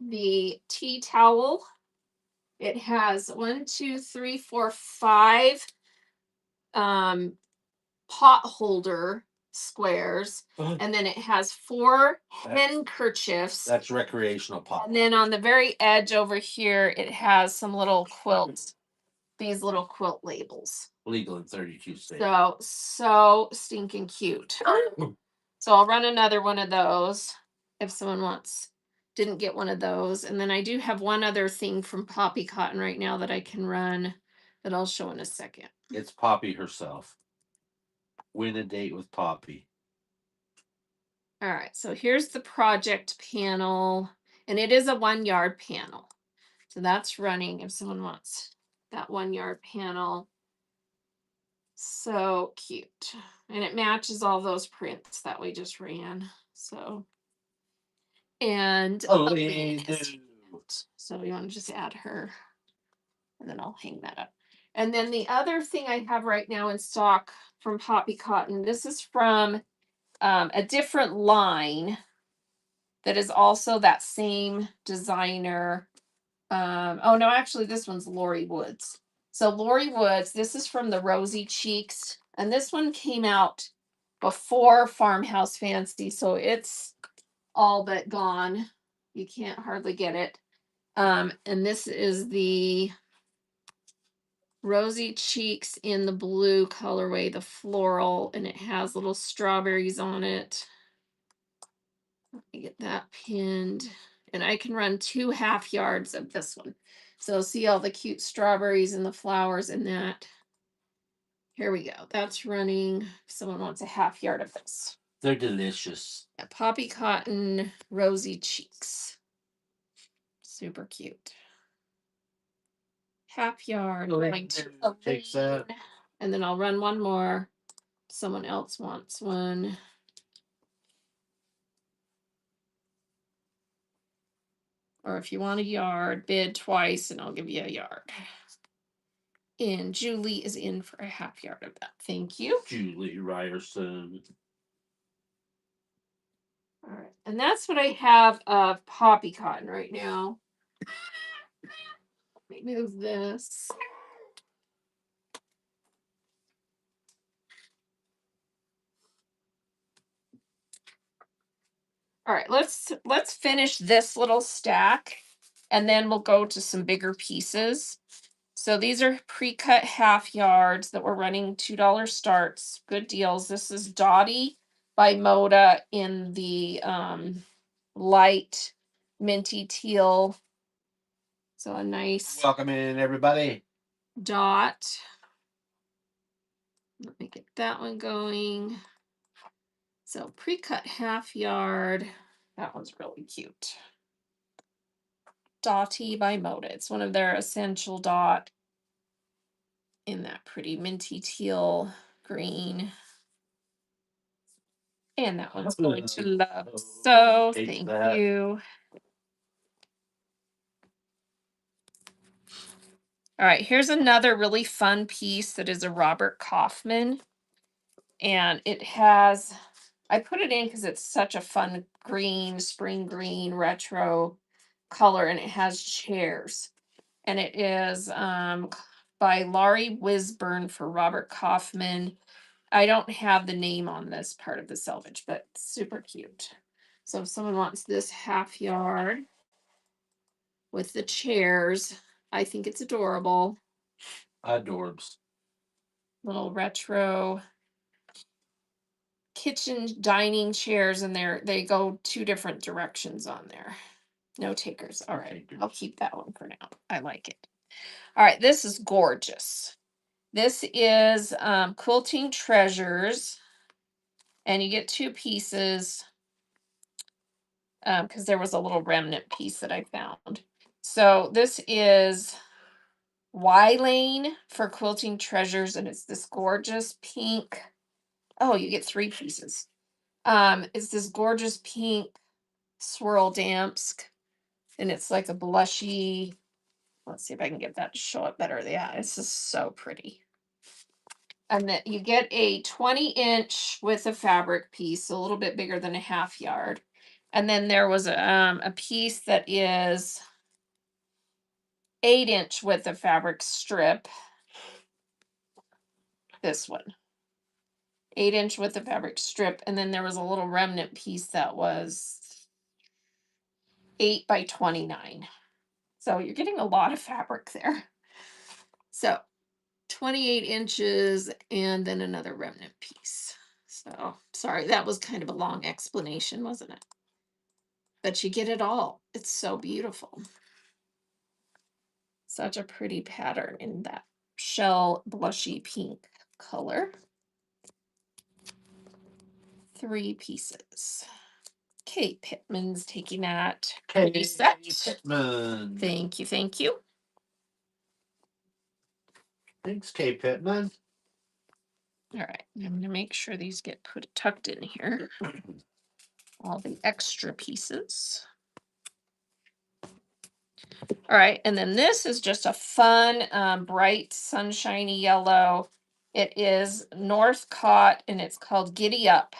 the tea towel. It has 1, 2, 3, 4, 5 pot holder squares. And then it has 4 handkerchiefs. That's recreational pot. And then on the very edge over here, it has some little quilts. These little quilt labels. Legal in 32 states. So stinking cute. So I'll run another one of those if someone didn't get one of those. And then I do have one other thing from Poppy Cotton right now that I can run that I'll show in a second. It's Poppy herself. Win a date with Poppy. All right, so here's the project panel, and it is a 1 yard panel. So that's running if someone wants that 1 yard panel. So cute. And it matches all those prints that we just ran. So, and Elaine is cute. So you want to just add her, and then I'll hang that up. And then the other thing I have right now in stock from Poppy Cotton, this is from a different line that is also that same designer. Oh no, actually this one's Lori Woods. So Lori Woods, this is from the Rosy Cheeks, and this one came out before Farmhouse Fancy, so it's all but gone. You can't hardly get it. And this is the Rosy Cheeks in the blue colorway, the floral, and it has little strawberries on it. Let me get that pinned. And I can run 2.5 yards of this one. So see all the cute strawberries and the flowers in that. Here we go. That's running. If someone wants a 1/2 yard of this. They're delicious. Yeah, Poppy Cotton, Rosy Cheeks. Super cute. 1/2 yard. Takes that. And then I'll run one more. Someone else wants one. Or if you want a yard, bid twice and I'll give you a yard. And Julie is in for a 1/2 yard of that. Thank you. Julie Ryerson. All right. And that's what I have of Poppy Cotton right now. Let me move this. All right, let's finish this little stack and then we'll go to some bigger pieces. So these are pre-cut 1/2 yards that we're running $2 starts. Good deals. This is Dottie by Moda in the light minty teal. So a nice welcome in everybody. Dot. Let me get that one going. So pre-cut 1/2 yard. That one's really cute. Dotty by Moda. It's one of their essential dot in that pretty minty teal green. And that one's going to love. So thank you. All right, here's another really fun piece that is a Robert Kaufman. And it has, I put it in because it's such a fun green, spring green, retro color, and it has chairs. And it is by Laurie Wisburn for Robert Kaufman. I don't have the name on this part of the selvage, but super cute. So if someone wants this half yard with the chairs, I think it's adorable. Adorbs. Little retro kitchen dining chairs, and they go two different directions on there. No takers. All right, I'll keep that one for now. I like it. All right, this is gorgeous. This is Quilting Treasures, and you get two pieces because there was a little remnant piece that I found. So this is Y Lane for Quilting Treasures, and it's this gorgeous pink. Oh, you get three pieces. It's this gorgeous pink swirl damsk, and it's like a blushy. Let's see if I can get that to show up better. Yeah, it's just so pretty. And then you get a 20-inch width of fabric piece, a little bit bigger than a half yard. And then there was a piece that is 8-inch width of fabric strip. This one. 8-inch width of fabric strip. And then there was a little remnant piece that was 8 by 29. So you're getting a lot of fabric there. So 28 inches and then another remnant piece. So sorry, that was kind of a long explanation, wasn't it? But you get it all. It's so beautiful. Such a pretty pattern in that shell blushy pink color. 3 pieces. Kate Pittman's taking that. Kate Reset. Pittman. Thank you, thank you. Thanks, Kate Pittman. All right, I'm going to make sure these get tucked in here. All the extra pieces. All right, and then this is just a fun, bright, sunshiny yellow. It is Northcott, and it's called Giddy Up.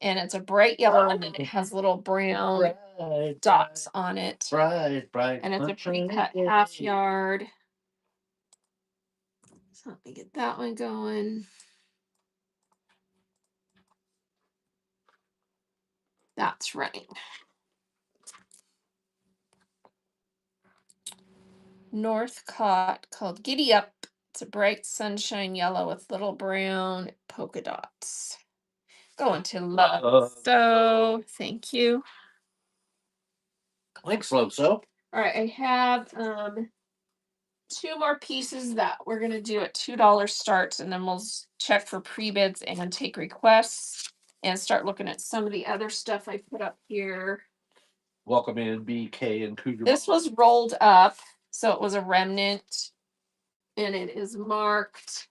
And it's a bright yellow, and then it has little brown dots on it. Bright. And it's a pre-cut half yard. So let me get that one going. That's running. Northcott called Giddy Up. It's a bright sunshine yellow with little brown polka dots. Going to love. So thank you. Thanks, Loso. All right, I have 2 more pieces that we're gonna do at $2 starts, and then we'll check for pre-bids and take requests and start looking at some of the other stuff I put up here. Welcome in, BK and Cougar. This was rolled up, so it was a remnant, and it is marked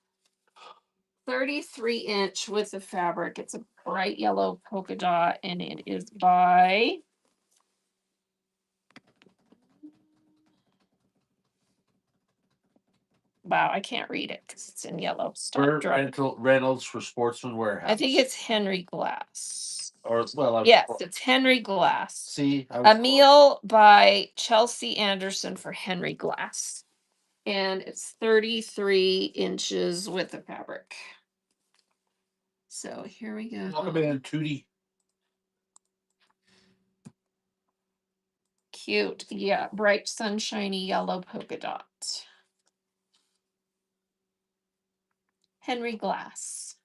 33-inch width of fabric. It's a bright yellow polka dot, and it is by wow, I can't read it because it's in yellow. Reynolds for Sportsman Warehouse. I think it's Henry Glass. Yes, it's Henry Glass. See, A Meal by Chelsea Anderson for Henry Glass. And it's 33 inches width of fabric. So here we go. Welcome in, Tootie. Cute. Yeah, bright sunshiny yellow polka dot. Henry Glass.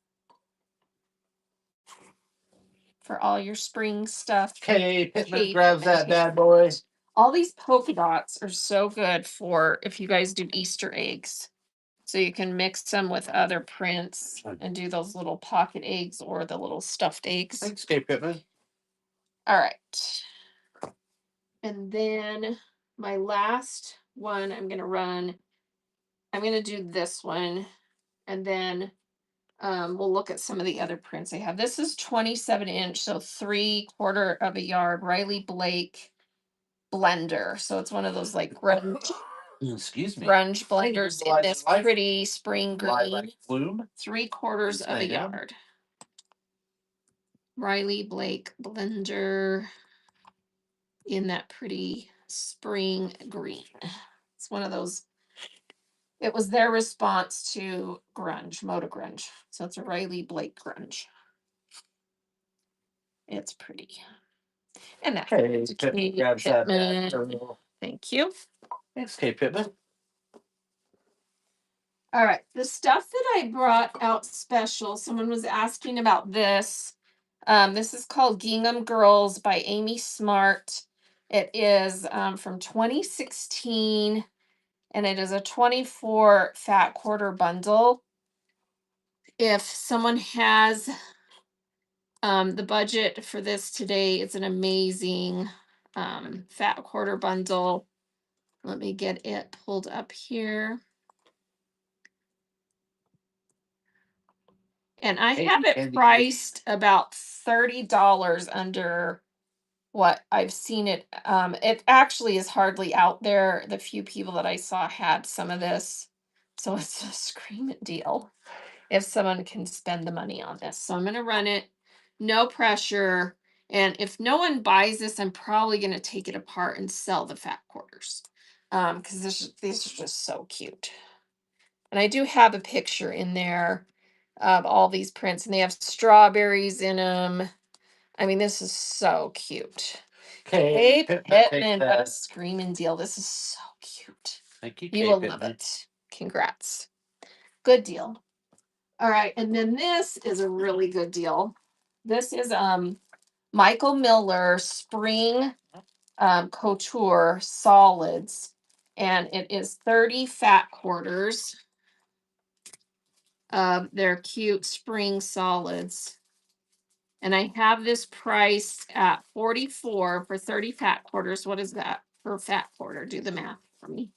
For all your spring stuff. Kate Pittman grabs that bad boy. All these polka dots are so good for if you guys do Easter eggs. So you can mix them with other prints and do those little pocket eggs or the little stuffed eggs. Thanks, Kate Pittman. All right. And then my last one, I'm going to do this one, and then we'll look at some of the other prints I have. This is 27 inch, so 3/4 of a yard, Riley Blake blender. So it's one of those like grunge Excuse me. blenders in this pretty spring green. Bloom. 3/4 of a yard. Riley Blake blender in that pretty spring green. It's one of those. It was their response to grunge, Moda grunge. So it's a Riley Blake grunge. It's pretty. And that. Hey, Kate grabs that Pittman. back. Thank you. Thanks, Kate Pittman. All right, the stuff that I brought out special, someone was asking about this. This is called Gingham Girls by Amy Smart. It is from 2016, and it is a 24 fat quarter bundle. If someone has the budget for this today, it's an amazing fat quarter bundle. Let me get it pulled up here. And I have it priced about $30 under what I've seen it. It actually is hardly out there. The few people that I saw had some of this. So it's a screaming deal if someone can spend the money on this. So I'm going to run it, no pressure. And if no one buys this, I'm probably going to take it apart and sell the fat quarters. Because these are just so cute. And I do have a picture in there of all these prints, and they have strawberries in them. I mean, this is so cute. Kate Pittman, what a screaming deal. This is so cute. Thank you, You will love it. Congrats. Good deal. All right, and then this is a really good deal. This is Michael Miller Spring Couture Solids, and it is 30 fat quarters of their cute spring solids. And I have this priced at 44 for 30 fat quarters. What is that per fat quarter? Do the math for me.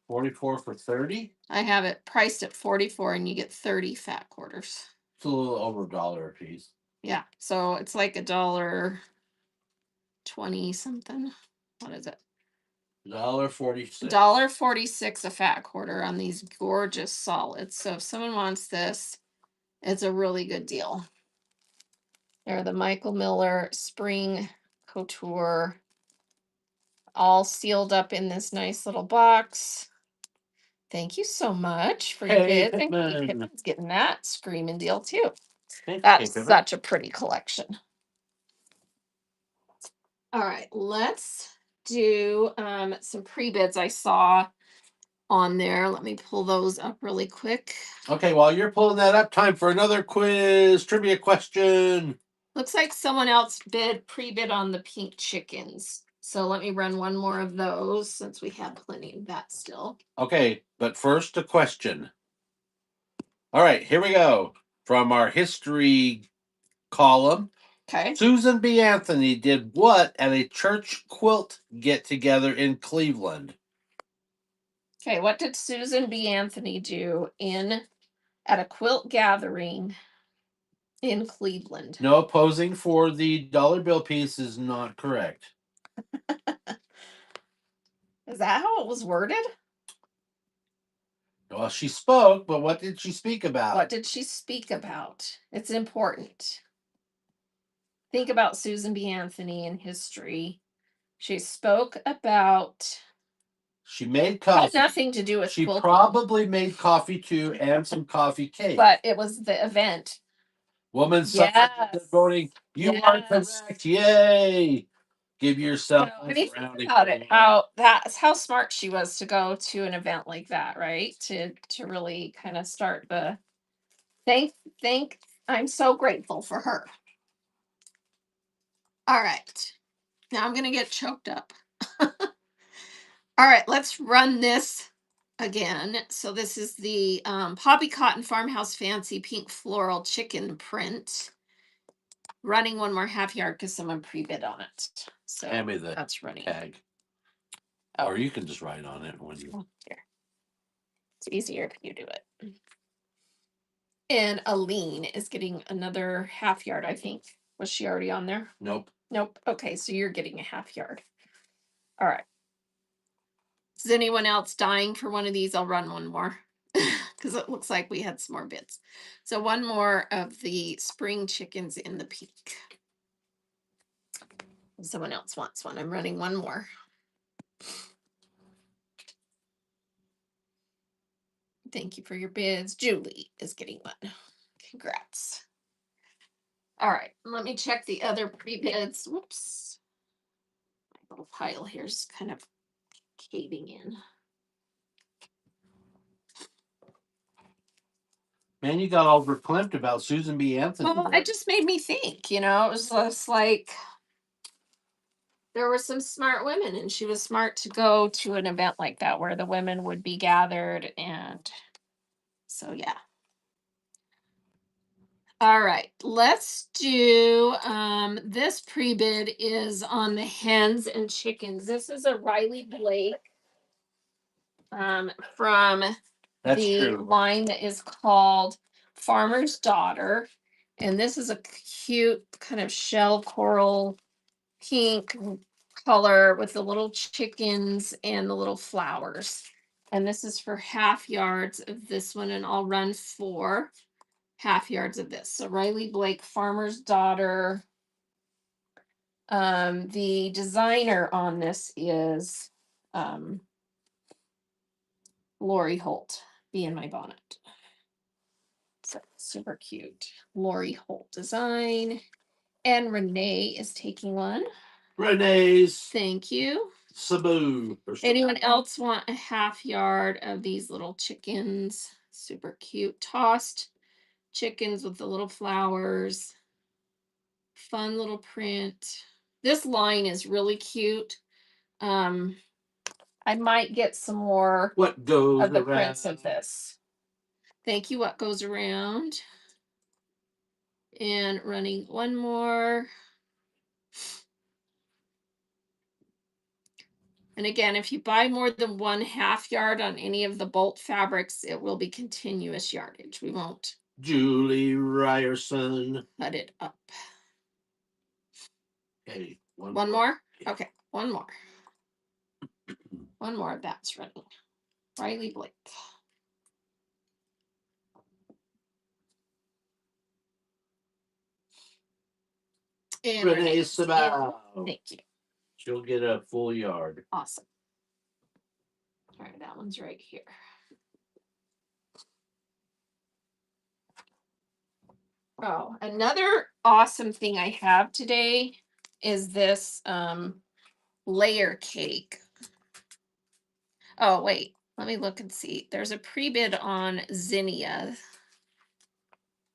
44 for 30? I have it priced at 44 and you get 30 fat quarters. It's a little over $1 a piece. Yeah, so it's like $1.20 something. What is it? $1.46. $1.46 a fat quarter on these gorgeous solids. So if someone wants this, it's a really good deal. They're the Michael Miller Spring Couture, all sealed up in this nice little box. Thank you so much for your bids. And Kate Pittman's getting that screaming deal too. That's such a pretty collection. All right, let's do some pre-bids I saw on there. Let me pull those up really quick. Okay, while you're pulling that up, time for another quiz trivia question. Looks like someone else pre-bid on the pink chickens. So let me run one more of those since we have plenty of that still. Okay, but first a question. All right, here we go. From our history column. Okay. Susan B. Anthony did what at a church quilt get-together in Cleveland? Okay, what did Susan B. Anthony do at a quilt gathering in Cleveland? No, posing for the dollar bill piece is not correct. Is that how it was worded? Well, she spoke, but what did she speak about? What did she speak about? It's important. Think about Susan B. Anthony in history. She spoke about. She made coffee. Had nothing to do with She quilting. probably made coffee too, and some coffee cake. But it was the event. Woman's suffrage voting. You are correct. Yay! Give yourself a think round about it. That's how smart she was to go to an event like that, right? To really kind of start the thank. I'm so grateful for her. All right. Now I'm gonna get choked up. All right, let's run this again. So this is the Poppy Cotton Farmhouse Fancy Pink Floral Chicken print. Running one more half yard because someone pre-bid on it. So hand me the that's running. tag. Oh, Or you can just write on it when you. here. It's easier if you do it. And Aline is getting another half yard, I think. Was she already on there? Nope. Nope. Okay, so you're getting a half yard. All right. Is anyone else dying for one of these? I'll run one more because it looks like we had some more bits. So one more of the spring chickens in the peak. Someone else wants one. I'm running one more. Thank you for your bids. Julie is getting one. Congrats. All right, let me check the other pre-bids. Whoops. My little pile here is kind of caving in. Man, you got all verklempt about Susan B. Anthony. Well, it just made me think, it was just like there were some smart women, and she was smart to go to an event like that where the women would be gathered. And so, yeah. All right, let's do this pre-bid is on the hens and chickens. This is a Riley Blake from That's the true. line that is called Farmer's Daughter. And this is a cute kind of shell coral pink color with the little chickens and the little flowers. And this is for half yards of this one, and I'll run 4 half yards of this. So Riley Blake, Farmer's Daughter. The designer on this is Lori Holt, Be in My Bonnet. So super cute. Lori Holt design. And Renee is taking one. Renee's. Thank you. Sabu. Anyone else want a half yard of these little chickens? Super cute. Tossed chickens with the little flowers. Fun little print. This line is really cute. I might get some more What goes of the around? prints of this. Thank you. What goes around? And running one more. And again, if you buy more than 1/2 yard on any of the bolt fabrics, it will be continuous yardage. We won't Julie Ryerson. cut it up. Okay, one more? Okay, one more. One more. That's running. Riley Blake. And Renee Renee. Sabau. Thank you. She'll get a full yard. Awesome. All right, that one's right here. Oh, another awesome thing I have today is this layer cake. Oh, wait, let me look and see. There's a pre-bid on Zinnia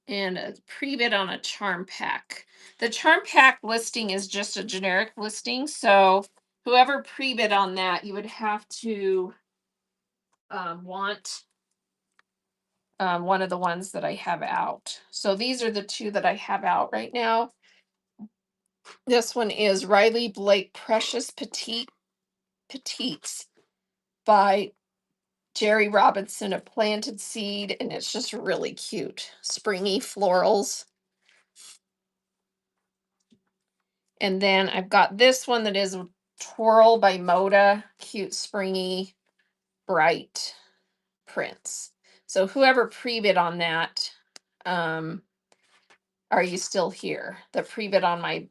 and a pre-bid on a charm pack. The charm pack listing is just a generic listing, so whoever pre-bid on that, you would have to want one of the ones that I have out. So these are the 2 that I have out right now. This one is Riley Blake Precious Petites by Jerry Robinson, A Planted Seed, and it's just really cute. Springy florals. And then I've got this one that is Twirl by Moda, cute, springy, bright prints. So whoever pre-bid on that, are you still here? The pre-bid on my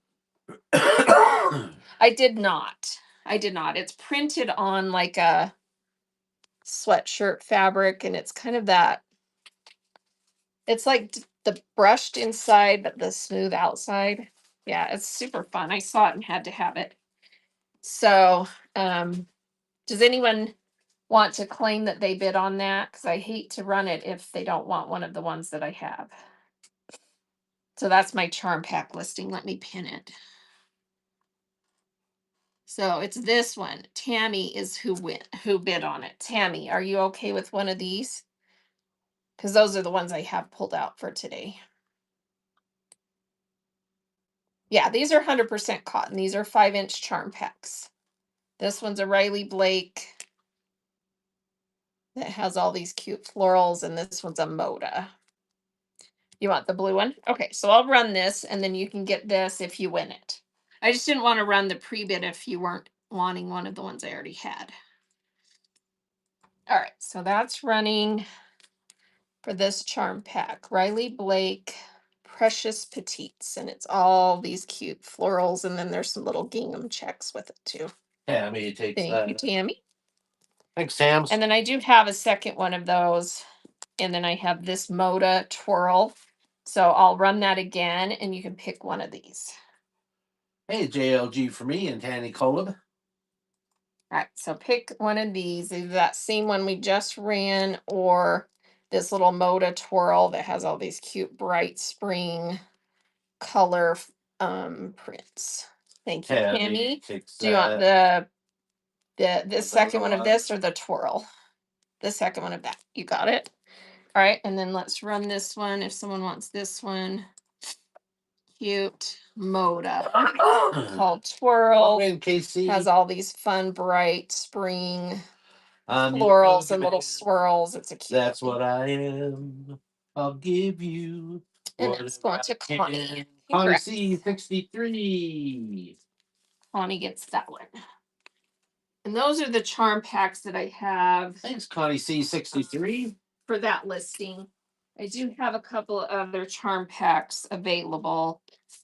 I did not. It's printed on like a sweatshirt fabric, and it's kind of that. It's like the brushed inside, but the smooth outside. Yeah, it's super fun. I saw it and had to have it. So, does anyone want to claim that they bid on that? Because I hate to run it if they don't want one of the ones that I have. So that's my charm pack listing. Let me pin it. So it's this one. Tammy is who bid on it. Tammy, are you okay with one of these? Because those are the ones I have pulled out for today. Yeah, these are 100% cotton. These are 5-inch charm packs. This one's a Riley Blake that has all these cute florals, and this one's a Moda. You want the blue one? Okay, so I'll run this, and then you can get this if you win it. I just didn't want to run the pre-bid if you weren't wanting one of the ones I already had. All right, so that's running for this charm pack. Riley Blake Precious Petites, and it's all these cute florals, and then there's some little gingham checks with it too. Tammy takes Thank that. you, Tammy. Thanks, Sam's. And then I do have a second one of those, and then I have this Moda twirl. So I'll run that again, and you can pick one of these. Hey, JLG for me and Tanny Coleb. All right, so pick one of these, either that same one we just ran or this little Moda twirl that has all these cute bright spring color prints. Thank you, Tammy. Do you want the second one of this or the twirl? The second one of that. You got it. All right, and then let's run this one if someone wants this one. Cute Moda called Twirl. Has all these fun, bright spring florals and little swirls. It's a cute. That's what I am. I'll give you. And it's going to Connie. Connie C63. Connie gets that one. And those are the charm packs that I have. Thanks, Connie C63. For that listing. I do have a couple of other charm packs available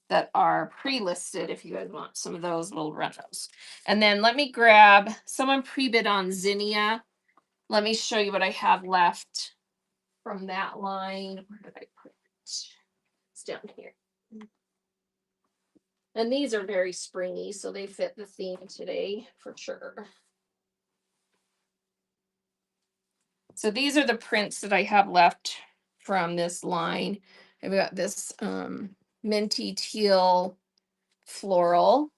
that are pre-listed. If you guys want some of those, we'll run those. And then let me grab someone pre-bid on Zinnia. Let me show you what I have left from that line. Where did I put it? It's down here. And these are very springy, so they fit the theme today for sure. So these are the prints that I have left from this line. I've got this minty teal floral,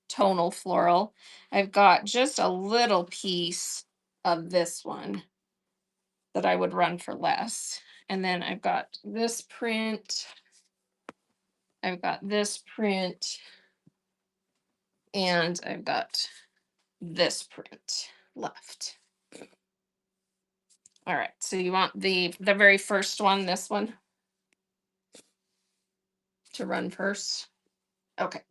tonal floral. I've got just a little piece of this one that I would run for less. And then I've got this print. I've got this print. And I've got this print left. All right, so you want the very first one, this one, to run first? Okay,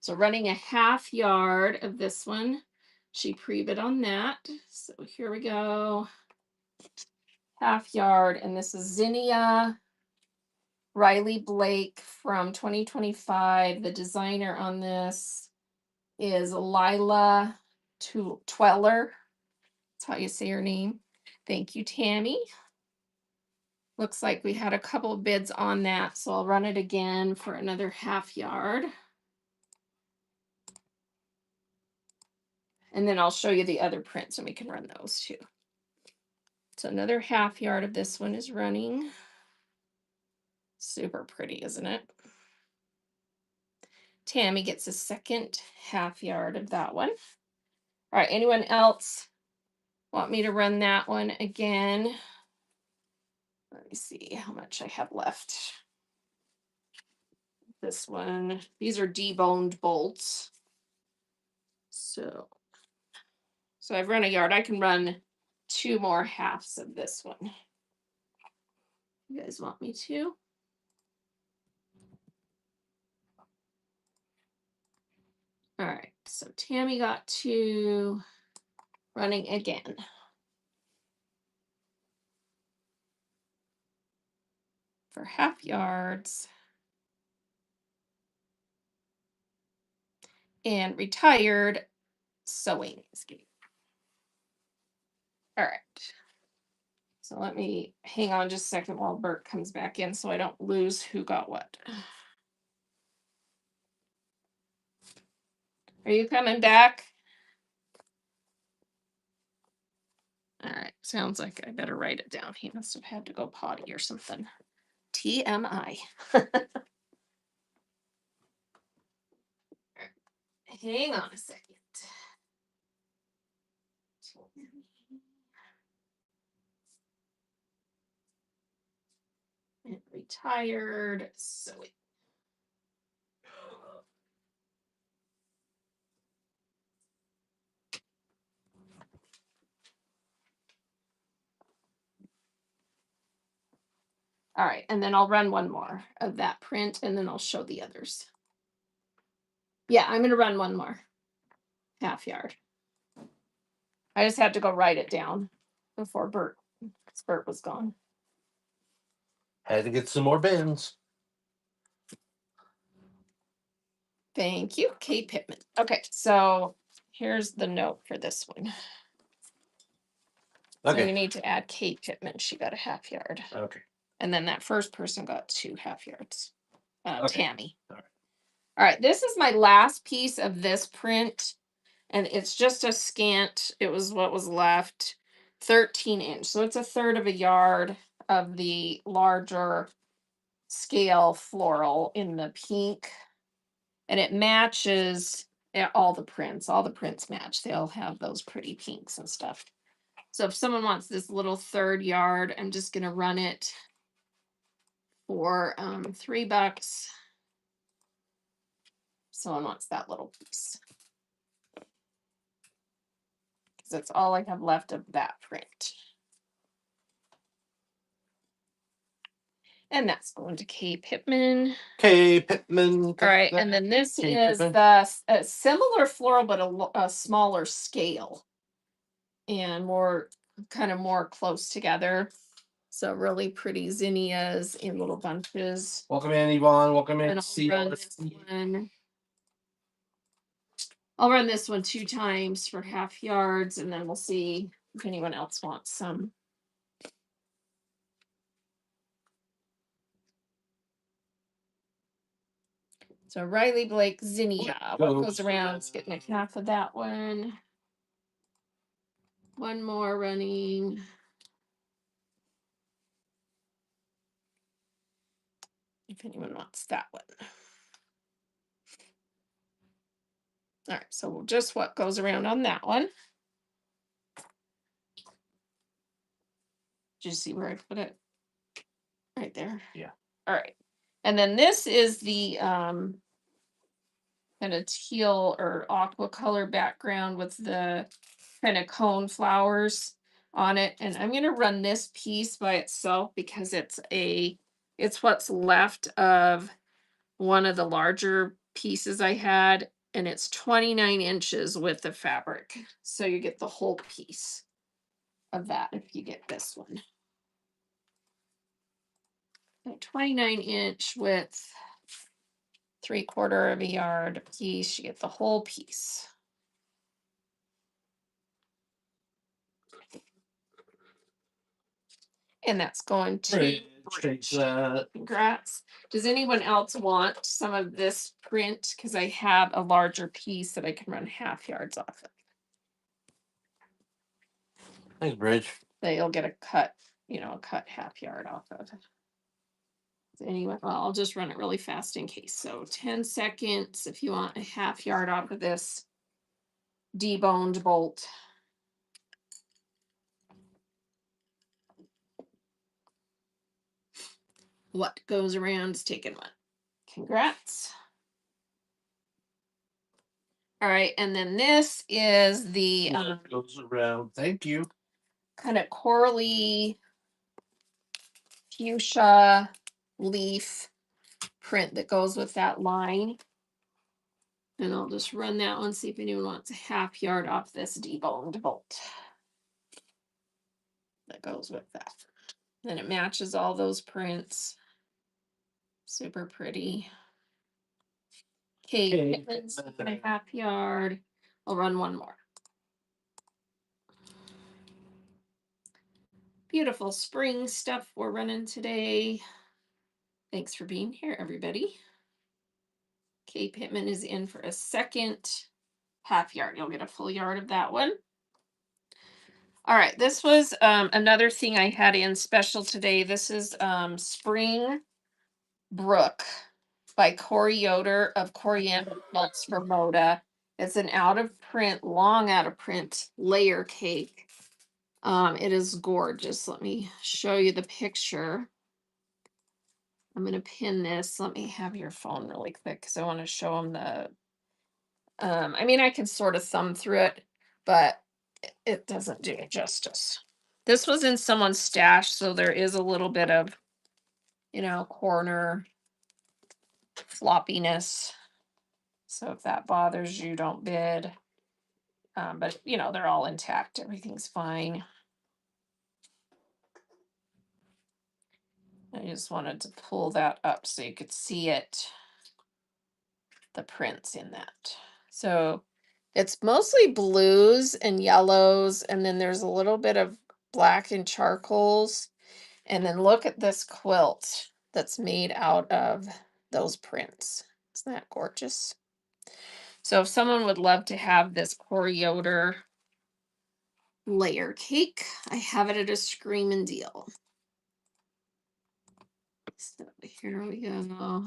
so running a half yard of this one. She pre-bid on that. So here we go. Half yard, and this is Zinnia Riley Blake from 2025. The designer on this is Lila Tweller. That's how you say her name. Thank you, Tammy. Looks like we had a couple of bids on that, so I'll run it again for another half yard. And then I'll show you the other prints and we can run those too. So another half yard of this one is running. Super pretty, isn't it? Tammy gets a second half yard of that one. All right, anyone else want me to run that one again? Let me see how much I have left. This one, these are deboned bolts. So I've run a yard. I can run 2 more halves of this one. You guys want me to? All right, so Tammy got 2, running again. For half yards. And retired sewing. All right. So let me hang on just a second while Bert comes back in so I don't lose who got what. Are you coming back? All right, sounds like I better write it down. He must have had to go potty or something. TMI. Hang on a second. And retired sewing. All right, and then I'll run one more of that print, and then I'll show the others. Yeah, I'm going to run one more half yard. I just had to go write it down before Bert was gone. Had to get some more bins. Thank you, Kate Pittman. Okay, so here's the note for this one. So you Okay. need to add Kate Pittman. She got a half yard. Okay. And then that first person got 2 half yards. Okay. Tammy. All right. All right, this is my last piece of this print. And it's just a scant, it was what was left, 13-inch. So it's a third of a yard of the larger scale floral in the pink. And it matches all the prints. All the prints match. They all have those pretty pinks and stuff. So if someone wants this little third yard, I'm just going to run it for $3. Someone wants that little piece. Because that's all I have left of that print. And that's going to Kay Pittman. Kay Pittman. All right, and then this Kay is Pittman. a similar floral, but a smaller scale. And more, kind of more close together. So really pretty zinnias in little bunches. Welcome in, Yvonne. Welcome in. And I'll run this one 2 times for half yards, and then we'll see if anyone else wants some. So Riley Blake zinnia. What goes around is getting a half of that one. One more running. If anyone wants that one. All right, so just what goes around on that one. Did you see where I put it? Right there. Yeah. All right. And then this is the kind of teal or aqua color background with the kind of cone flowers on it. And I'm going to run this piece by itself because it's what's left of one of the larger pieces I had, and it's 29 inches with the fabric. So you get the whole piece of that if you get this one. A 29-inch width, 3/4 of a yard piece. You get the whole piece. And that's going to congrats. Does anyone else want some of this print? Because I have a larger piece that I can run half yards off of. Thanks, Bridge. So you'll get a cut half yard off of it. Anyway, well, I'll just run it really fast in case. So 10 seconds if you want a half yard off of this deboned bolt. What goes around is taking one. Congrats. All right, and then this is the goes around. Thank you. Kind of corally fuchsia leaf print that goes with that line. And I'll just run that one, see if anyone wants a half yard off this deboned bolt. That goes with that. And it matches all those prints. Super pretty. Okay, Pittman's a half yard. I'll run one more. Beautiful spring stuff we're running today. Thanks for being here, everybody. Kay Pittman is in for a second half yard. You'll get a full yard of that one. All right, this was another thing I had in special today. This is Spring Brook by Corey Yoder of Coriander Quilts for Moda. It's an long out of print layer cake. It is gorgeous. Let me show you the picture. I'm going to pin this. Let me have your phone really quick because I want to show them the I mean, I can sort of thumb through it, but it doesn't do it justice. This was in someone's stash, so there is a little bit of corner floppiness. So if that bothers you, don't bid. But they're all intact. Everything's fine. I just wanted to pull that up so you could see it, the prints in that. So it's mostly blues and yellows, and then there's a little bit of black and charcoals. And then look at this quilt that's made out of those prints. Isn't that gorgeous? So if someone would love to have this Corey Yoder layer cake, I have it at a screaming deal. So here we go.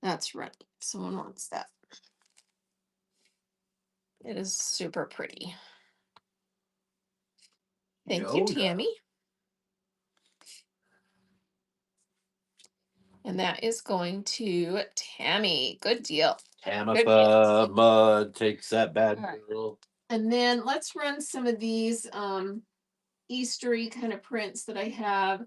That's right. If someone wants that. It is super pretty. Thank you, Tammy. And that is going to Tammy. Good deal. Tamitha Mud takes that bad girl. And then let's run some of these Eastery kind of prints that I have.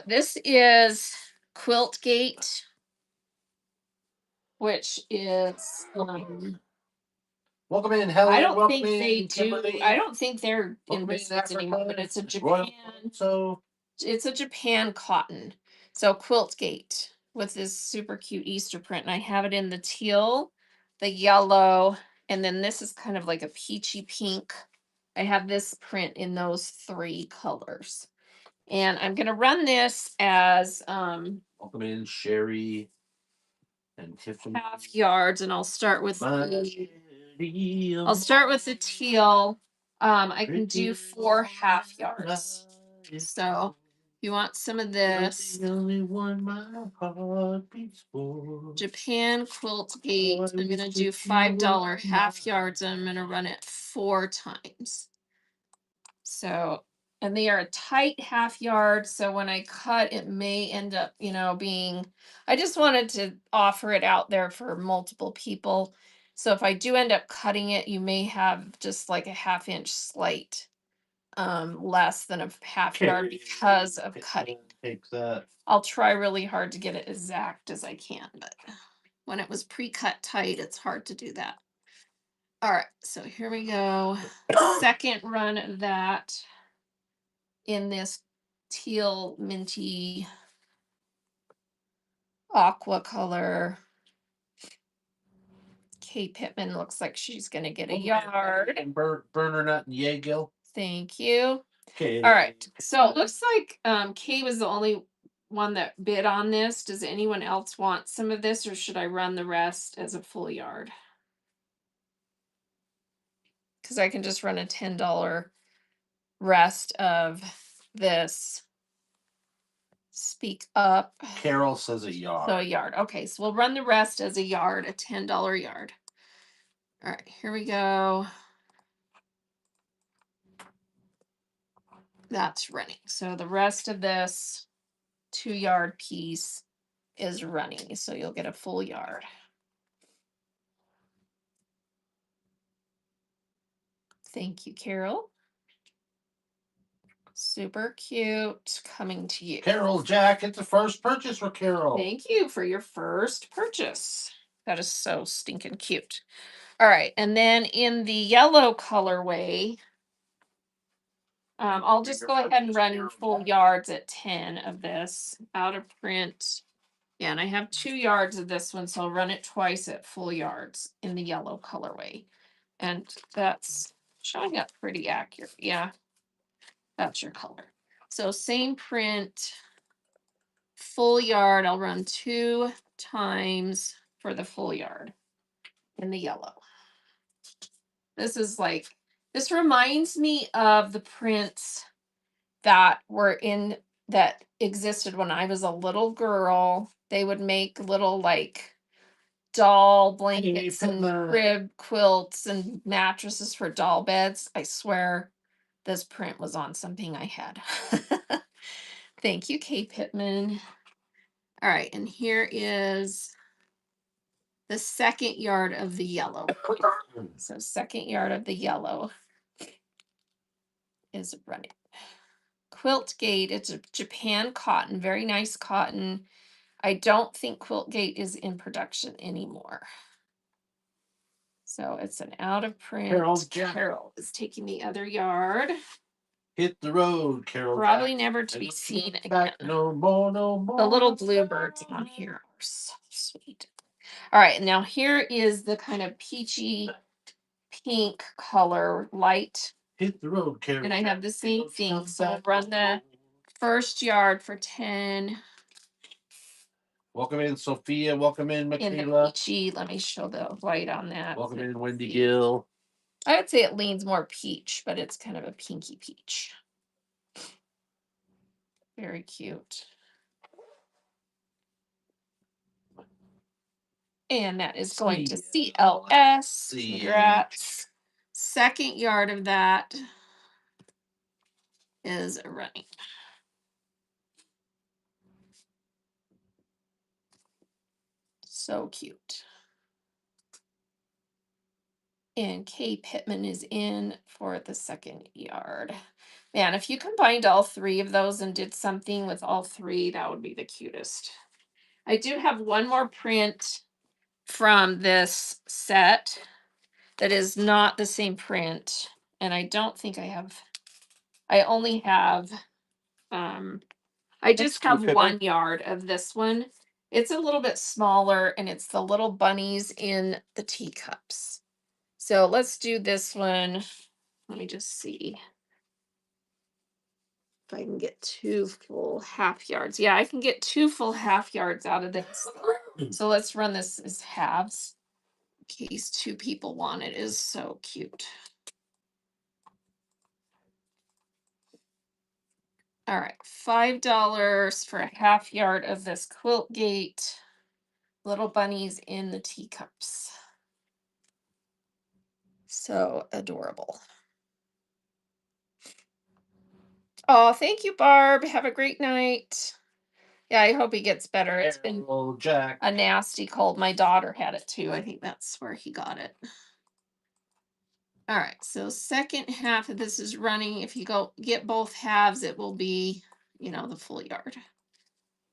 This is Quilt Gate, which is welcome in, Helen. I don't welcome think in, they Kimberly. do. I don't think they're welcome in business anymore, but it's a Japan. So It's a Japan cotton. So Quilt Gate with this super cute Easter print, and I have it in the teal, the yellow, and then this is kind of like a peachy pink. I have this print in those 3 colors. And I'm gonna run this as welcome in, Sherry and Tiffany. half yards, and I'll start with the teal. I can do 4 half yards. So you want some of this the only one my heart beats for. Japan Quilt Gate. I'm gonna do $5 half yards, and I'm gonna run it 4 times. So, and they are a tight half yard, so when I cut, it may end up, being, I just wanted to offer it out there for multiple people. So if I do end up cutting it, you may have just like a half-inch slight less than a half yard because of cutting. Take that. I'll try really hard to get it as exact as I can, but when it was pre-cut tight, it's hard to do that. All right, so here we go. Second run of that in this teal minty aqua color. Kay Pittman looks like she's gonna get a yard. And Burner Nut and Yeagill. Thank you. Okay. All right. So it looks like Kay was the only one that bid on this. Does anyone else want some of this, or should I run the rest as a full yard? Because I can just run a $10 rest of this. Speak up. Carol says a yard. So a yard. Okay, so we'll run the rest as a yard, a $10 yard. All right, here we go. That's running. So the rest of this 2-yard piece is running. So you'll get a full yard. Thank you, Carol. Super cute. Coming to you. Carol Jack, it's the first purchase for Carol. Thank you for your first purchase. That is so stinking cute. All right, and then in the yellow colorway, I'll just go ahead and run full yards at 10 of this out of print. Yeah, and I have 2 yards of this one, so I'll run it twice at full yards in the yellow colorway. And that's showing up pretty accurate. Yeah, that's your color. So same print, full yard, I'll run 2 times for the full yard in the yellow. This reminds me of the prints that existed when I was a little girl. They would make little doll blankets and crib quilts and mattresses for doll beds. I swear this print was on something I had. Thank you, Kay Pittman. All right, and here is the second yard of the yellow. So second yard of the yellow is running. Quiltgate. It's a Japan cotton, very nice cotton. I don't think Quiltgate is in production anymore. So it's an out of print. Carol is taking the other yard. Hit the road, Carol. Probably never to be seen again. No more, no more. The little bluebirds on here are so sweet. All right, now here is the kind of peachy pink color, light. Hit the road, Carol. And I have the same thing. So I'll run the first yard for 10. Welcome in, Sophia. Welcome in, In the Michaela. peachy, let me show the white on that. Welcome in, Wendy Gill. I would say it leans more peach, but it's kind of a pinky peach. Very cute. And that is going to CLS. Congrats. Second yard of that is running. So cute. And Kay Pittman is in for the second yard. Man, if you combined all three of those and did something with all three, that would be the cutest. I do have one more print from this set that is not the same print. And I don't think I only have, I just have one yard of this one. It's a little bit smaller and it's the little bunnies in the teacups. So let's do this one. Let me just see if I can get 2 full half yards. Yeah, I can get 2 full half yards out of this. So let's run this as halves in case 2 people want it. It is so cute. All right, $5 for a half yard of this Quiltgate. Little bunnies in the teacups. So adorable. Oh, thank you, Barb. Have a great night. Yeah, I hope he gets better. It's been Jack. a nasty cold. My daughter had it too. I think that's where he got it. All right, so second half of this is running. If you go get both halves, it will be, the full yard.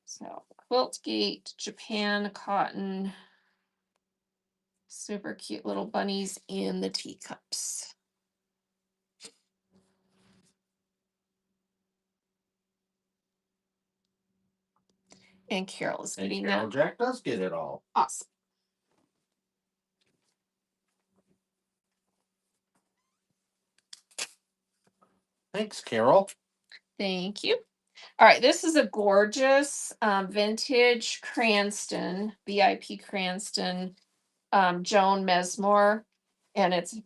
So Quiltgate, Japan cotton. Super cute little bunnies in the teacups. And Carol is getting that. Jack does get it all. Awesome. Thanks, Carol. Thank you. All right, this is a gorgeous vintage Cranston, VIP Cranston, Joan Mesmore, and it's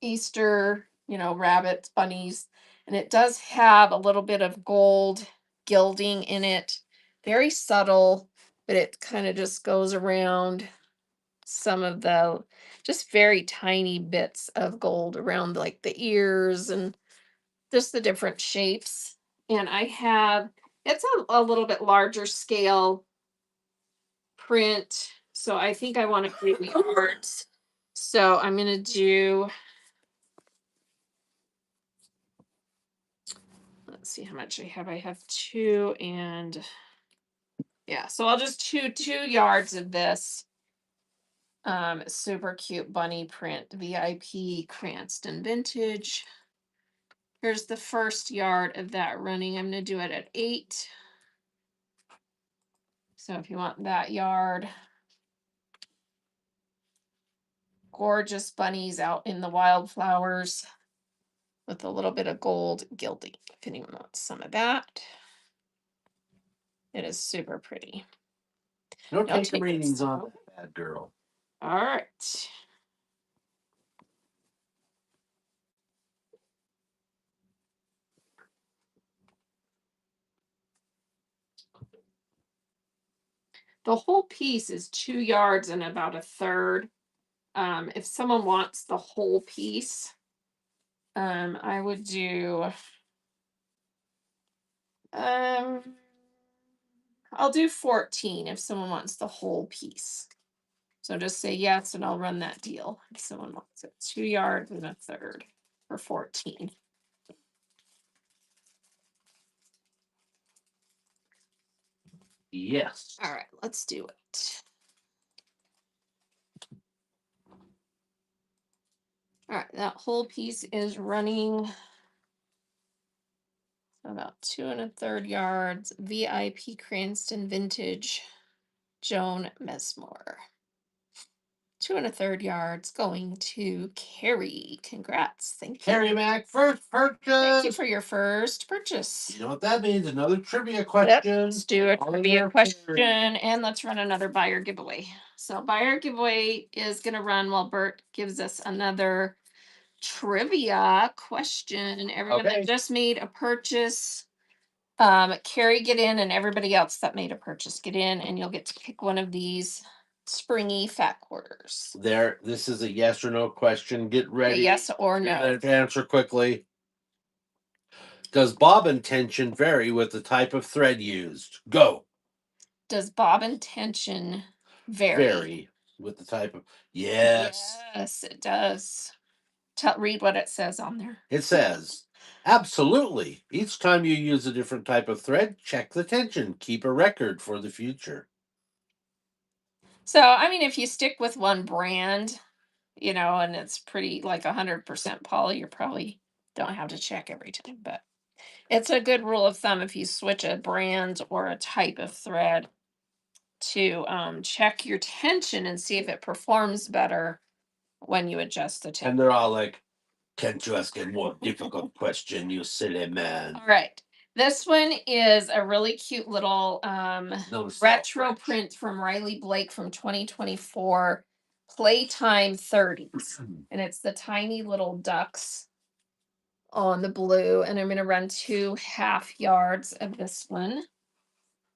Easter, rabbits, bunnies, and it does have a little bit of gold gilding in it, very subtle, but it kind of just goes around some of the just very tiny bits of gold around like the ears and just the different shapes. And I have, it's a little bit larger scale print. So I think I want to create the arts. So I'm going to do, let's see how much I have. I have 2 and yeah, so I'll just do 2 yards of this. Super cute bunny print, VIP Cranston vintage. Here's the first yard of that running. I'm going to do it at 8. So if you want that yard, gorgeous bunnies out in the wildflowers with a little bit of gold gilding. If anyone wants some of that, it is super pretty. No taking readings on that bad girl. All right. The whole piece is 2 yards and about a third. If someone wants the whole piece, I would do, I'll do 14 if someone wants the whole piece. So just say yes and I'll run that deal if someone wants it. 2 yards and a third for 14. Yes. All right, let's do it. All right, that whole piece is running about 2 1/3 yards. VIP Cranston Vintage Joan Mesmore. 2 1/3 yards going to Carrie. Congrats. Thank you. Carrie Mac, first purchase. Thank you for your first purchase. You know what that means? Another trivia Yep, question. let's do a On trivia there, question Carrie. and let's run another buyer giveaway. So buyer giveaway is going to run while Bert gives us another trivia question. Everyone Okay. that just made a purchase, Carrie, get in, and everybody else that made a purchase, get in, and you'll get to pick one of these springy fat quarters. There, this is a yes or no question. Get A ready. yes or no. To answer quickly. Does bobbin tension vary with the type of thread used? Go. Does bobbin tension vary? With the type of yes. Yes, it does. Read what it says on there. It says absolutely. Each time you use a different type of thread, check the tension. Keep a record for the future. So, I mean, if you stick with one brand, and it's pretty like 100% poly, you probably don't have to check every time. But it's a good rule of thumb if you switch a brand or a type of thread to check your tension and see if it performs better when you adjust the tension. And they're all like, can't you ask a more difficult question, you silly man? All right. This one is a really cute little retro print from Riley Blake from 2024, Playtime 30s. And it's the tiny little ducks on the blue. And I'm going to run 2 1/2 yards of this one.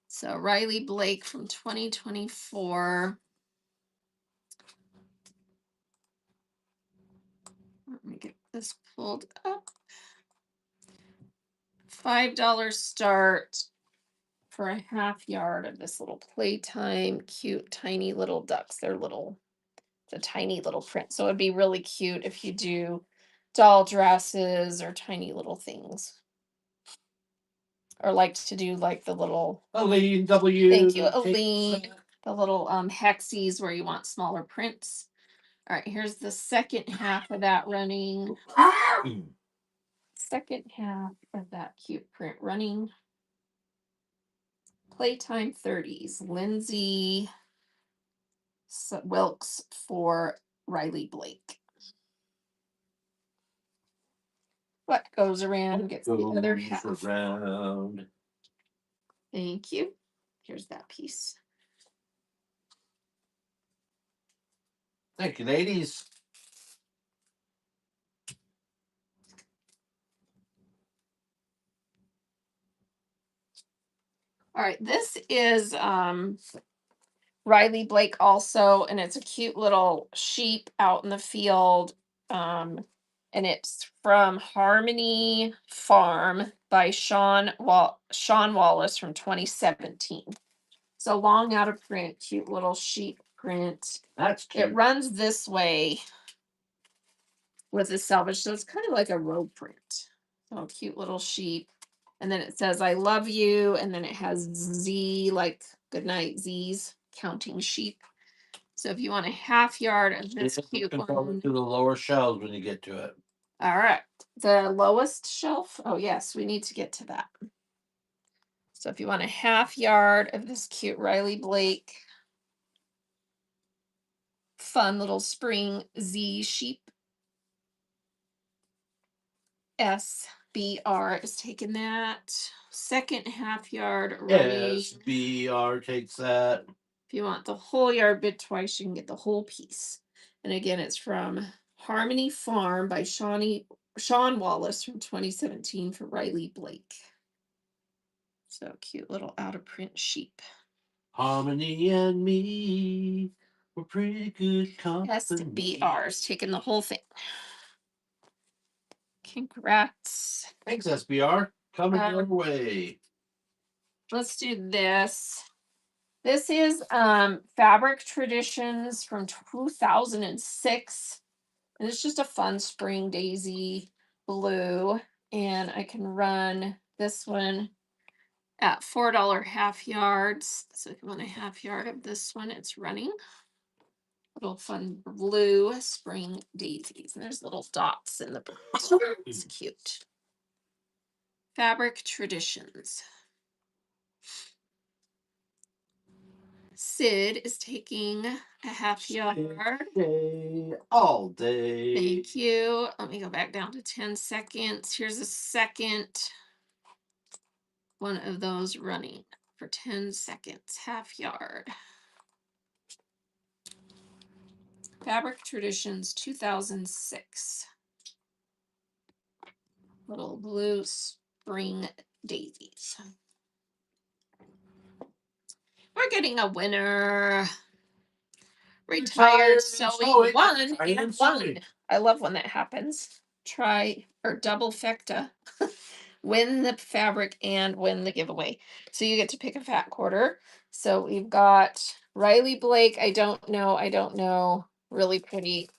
So Riley Blake from 2024. Let me get this pulled up. $5 start for a 1/2 yard of this little Playtime cute tiny little ducks. They're little, it's a tiny little print. So it'd be really cute if you do doll dresses or tiny little things. Or like to do like the little Aline W. Thank you, Aline. The little hexies where you want smaller prints. All right, here's the second half of that running. Second half of that cute print running. Playtime 30s. Lindsay Wilkes for Riley Blake. What goes around gets the other half. Around. Thank you. Here's that piece. Thank you, ladies. All right, this is Riley Blake also, and it's a cute little sheep out in the field. And it's from Harmony Farm by Sean Wallace from 2017. So long out of print, cute little sheep print. That's cute. It runs this way with the selvage, so it's kind of like a robe print. So cute little sheep. And then it says, I love you. And then it has Z, like good night, Z's, counting sheep. So if you want a 1/2 yard of this cute one. To the lower shelves when you get to it. All right. The lowest shelf. Oh, yes, we need to get to that. So if you want a 1/2 yard of this cute Riley Blake, fun little spring Z sheep, SBR is taking that. Second 1/2 yard running. SBR takes that. If you want the whole yard bid twice, you can get the whole piece. And again, it's from Harmony Farm by Sean Wallace from 2017 for Riley Blake. So cute little out of print sheep. Harmony and me were pretty good company. SBR is taking the whole thing. Congrats. Thanks, SBR. Coming your way. Let's do this. This is Fabric Traditions from 2006. And it's just a fun spring daisy blue. And I can run this one at $4 half yards. So if you want a half yard of this one, it's running. Little fun blue spring daisies. And there's little dots in the blue. It's cute. Fabric Traditions. Sid is taking a half yard. All day. Thank you. Let me go back down to 10 seconds. Here's a second one of those running for 10 seconds, half yard. Fabric Traditions 2006. Little blue spring daisies. We're getting a winner. Retired sewing one and one. I love when that happens. Try or double fecta. Win the fabric and win the giveaway. So you get to pick a fat quarter. So we've got Riley Blake. I don't know. Really pretty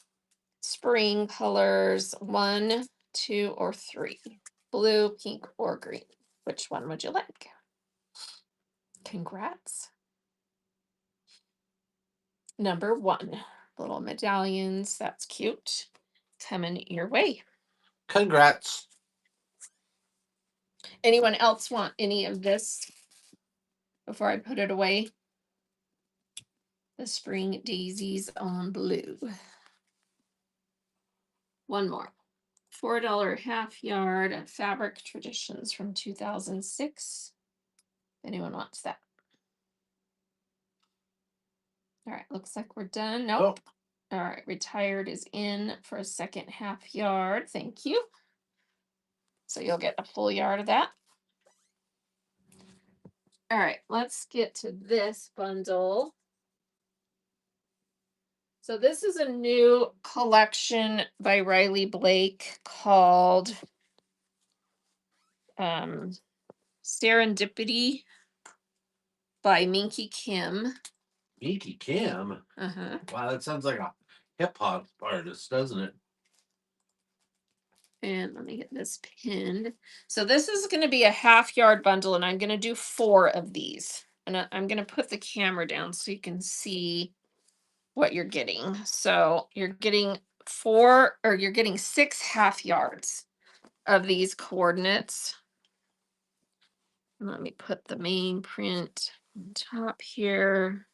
spring colors. 1, 2, or 3. Blue, pink, or green. Which one would you like? Congrats. Number 1. Little medallions. That's cute. Coming your way. Congrats. Anyone else want any of this before I put it away? The spring daisies on blue. One more. $4 half yard at Fabric Traditions from 2006. Anyone wants that? All right, looks like we're done. Nope. All right, Retired is in for a second half yard. Thank you. So you'll get a full yard of that. All right, let's get to this bundle. So this is a new collection by Riley Blake called Serendipity by Minky Kim. Minky Kim? Uh-huh. Wow, that sounds like a hip hop artist, doesn't it? And let me get this pinned. So this is going to be a half yard bundle, and I'm going to do 4 of these. And I'm going to put the camera down so you can see what you're getting. So you're getting 6 half yards of these coordinates. Let me put the main print on top here.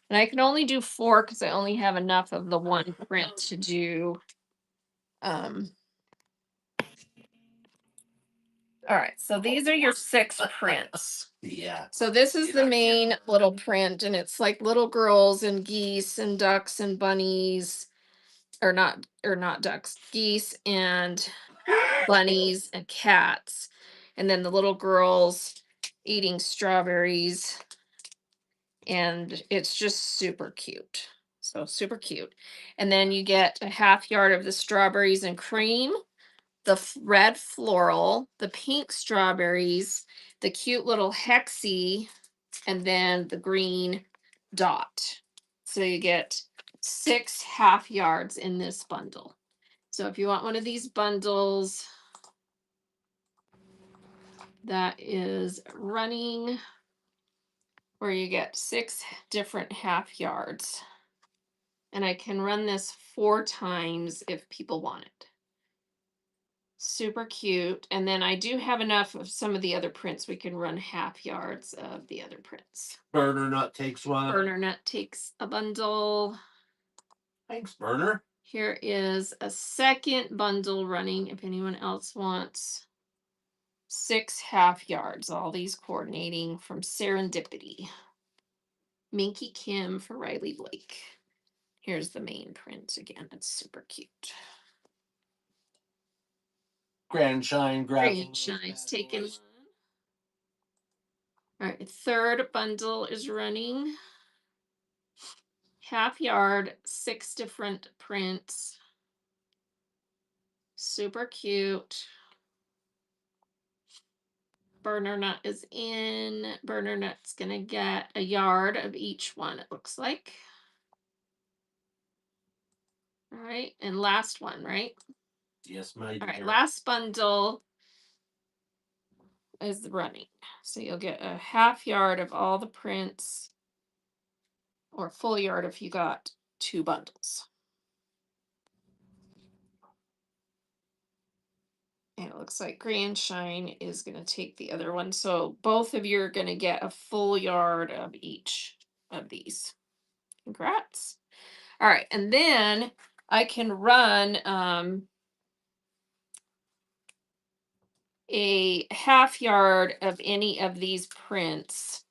And I can only do 4 because I only have enough of the one print to do. All right, so these are your 6 prints. Yeah. So this is the main little print, and it's like little girls and geese and ducks and bunnies, or not ducks, geese and bunnies and cats. And then the little girls eating strawberries. And it's just super cute. So super cute. And then you get a half yard of the strawberries and cream, the red floral, the pink strawberries, the cute little hexie, and then the green dot. So you get 6 half yards in this bundle. So if you want one of these bundles, that is running where you get 6 different half yards. And I can run this 4 times if people want it. Super cute. And then I do have enough of some of the other prints. We can run half yards of the other prints. Burner Nut takes one. Burner Nut takes a bundle. Thanks, Burner. Here is a second bundle running if anyone else wants 6 half yards. All these coordinating from Serendipity. Minky Kim for Riley Blake. Here's the main print again. It's super cute. Grand Shine, Grand Shine's taken. All right, third bundle is running. Half yard, 6 different prints. Super cute. Burner Nut is in. Burner Nut's gonna get a yard of each one, it looks like. All right, and last one, right? Yes, my dear. All right, last bundle is running. So you'll get a half yard of all the prints, or a full yard if you got 2 bundles. And it looks like Grand Shine is going to take the other one. So both of you are going to get a full yard of each of these. Congrats. All right. And then I can run a half yard of any of these prints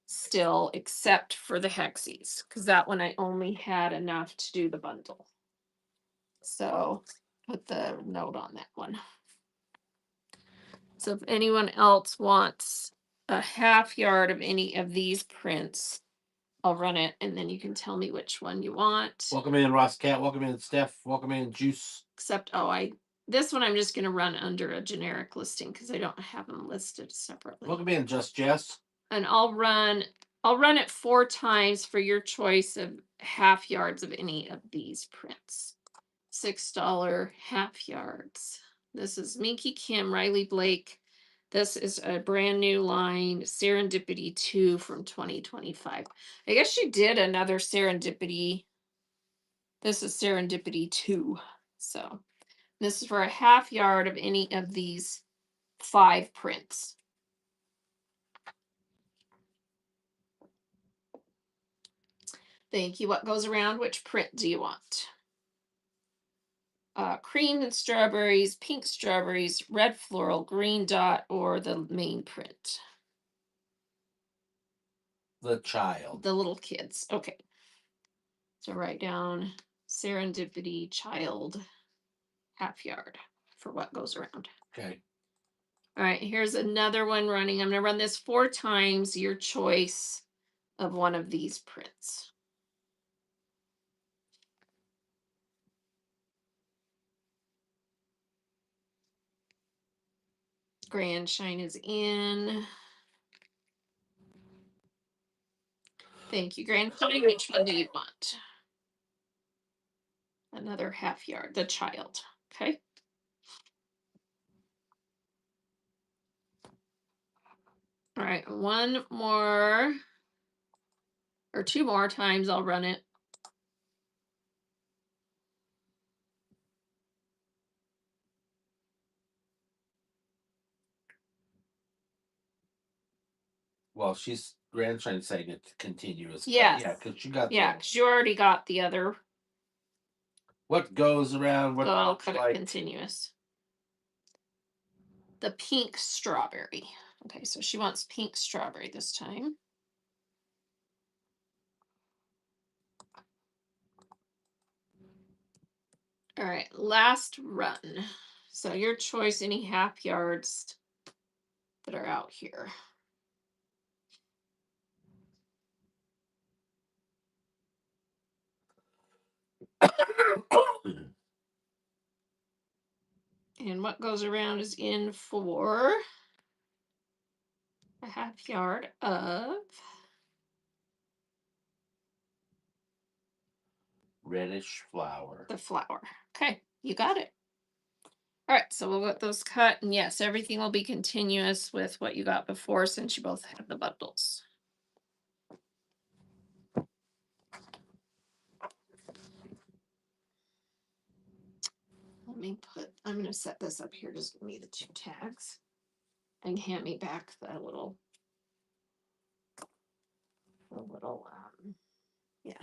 still, except for the Hexies, because that one I only had enough to do the bundle. So put the note on that one. So if anyone else wants a half yard of any of these prints, I'll run it, and then you can tell me which one you want. Welcome in, Ross Cat. Welcome in, Steph. Welcome in, Juice. Except, this one I'm just going to run under a generic listing because I don't have them listed separately. Welcome in, Just Jess. And I'll run it 4 times for your choice of half yards of any of these prints. $6 half yards. This is Minky Kim, Riley Blake. This is a brand new line, Serendipity 2 from 2025. I guess she did another Serendipity. This is Serendipity 2. So this is for a half yard of any of these 5 prints. Thank you. What goes around? Which print do you want? Cream and strawberries, pink strawberries, red floral, green dot, or the main print? The child. The little kids. Okay. So write down Serendipity Child half yard for what goes around. Okay. All right. Here's another one running. I'm going to run this 4 times, your choice of one of these prints. Grand Shine is in. Thank you, Grand Shine. Which one do you want? Another half yard, the child. Okay. All right, one more or 2 more times I'll run it. Well, she's Grand Shine saying it's continuous. Yes. Yeah, because you got. Yeah, because you already got the other. What goes around? What So I'll cut it continuous. The pink strawberry. Okay, so she wants pink strawberry this time. All right, last run. So your choice, any half yards that are out here. And what goes around is in for a half yard of reddish flower. The flower. Okay, you got it. All right, so we'll get those cut. And yes, everything will be continuous with what you got before since you both have the bundles. I'm going to set this up here. Just give me the 2 tags and hand me back the little, yeah.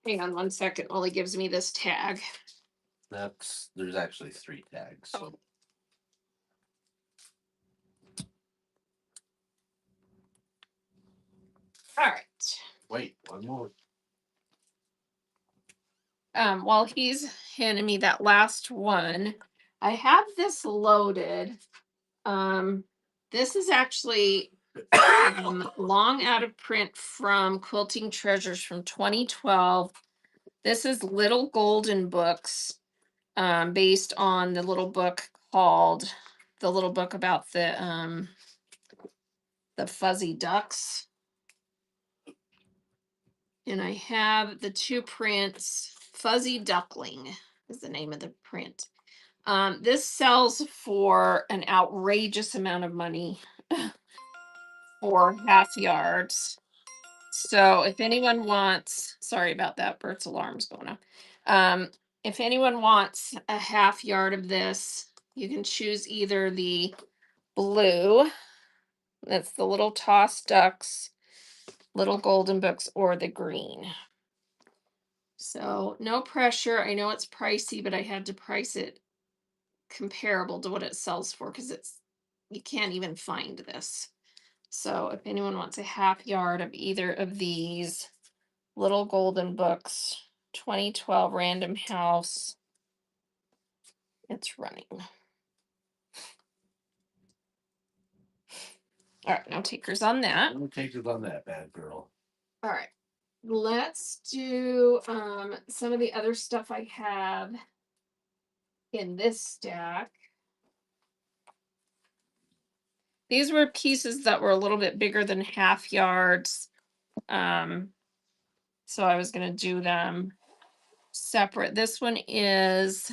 Hang on 1 second while he gives me this tag. There's actually 3 tags. So. Oh. All right. Wait, one more. While he's handing me that last one, I have this loaded. This is actually long out of print from Quilting Treasures from 2012. This is Little Golden Books, based on the little book called the little book about the fuzzy ducks. And I have the two prints. Fuzzy Duckling is the name of the print. This sells for an outrageous amount of money for half yards. So if anyone wants, sorry about that, Bert's alarm's going off. If anyone wants a half yard of this, you can choose either the blue, that's the little tossed ducks, little golden books, or the green. So no pressure. I know it's pricey, but I had to price it comparable to what it sells for because you can't even find this. So if anyone wants a half yard of either of these little golden books, 2012 Random House, it's running. All right, no takers on that. No takers on that, bad girl. All right, let's do some of the other stuff I have in this stack. These were pieces that were a little bit bigger than half yards. So I was going to do them separate. This one is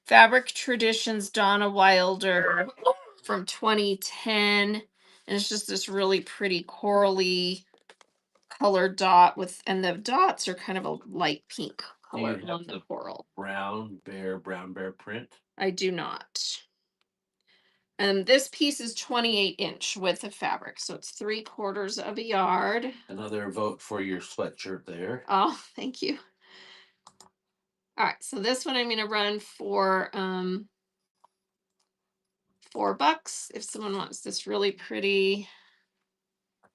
Fabric Traditions Donna Wilder from 2010. And it's just this really pretty corally colored dot and the dots are kind of a light pink color on the coral. Brown bear print? I do not. And this piece is 28-inch width of fabric, so it's 3/4 of a yard. Another vote for your sweatshirt there. Oh, thank you. All right, so this one I'm going to run for $4 if someone wants this really pretty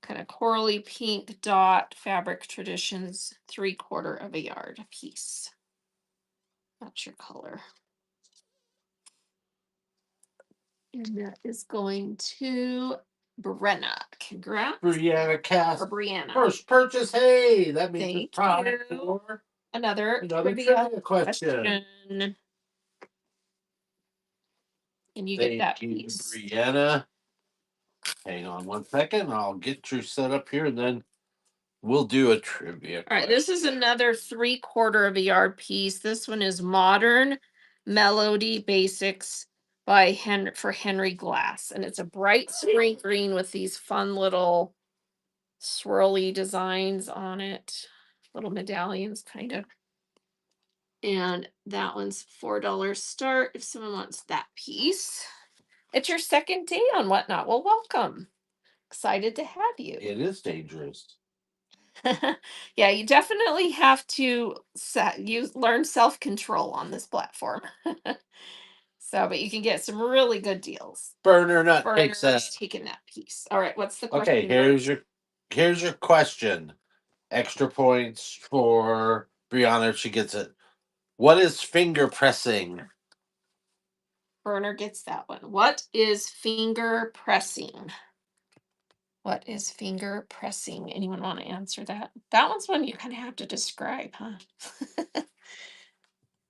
kind of corally pink dot Fabric Traditions 3/4 of a yard piece. That's your color. And that is going to Brenna. Congrats. Brianna Cass. Or Brianna. First purchase. Hey, that means Thank it's time you. for Another trivia question. And you Thank get that you, piece. Brianna. Hang on one second. I'll get you set up here and then we'll do a trivia. All right, this is another 3/4 of a yard piece. This one is Modern Melody Basics by Henry Glass. And it's a bright spring green with these fun little swirly designs on it. Little medallions, kind of. And that one's $4 start if someone wants that piece. It's your second day on Whatnot. Well, welcome. Excited to have you. It is dangerous. Yeah, you definitely have to learn self-control on this platform. So, but you can get some really good deals. Burner Nut takes that. Taking that piece. All right, what's the question? Okay, here's your question. Extra points for Brianna if she gets it. What is finger pressing? Burner gets that one. What is finger pressing? What is finger pressing? Anyone want to answer that? That one's one you kind of have to describe, huh?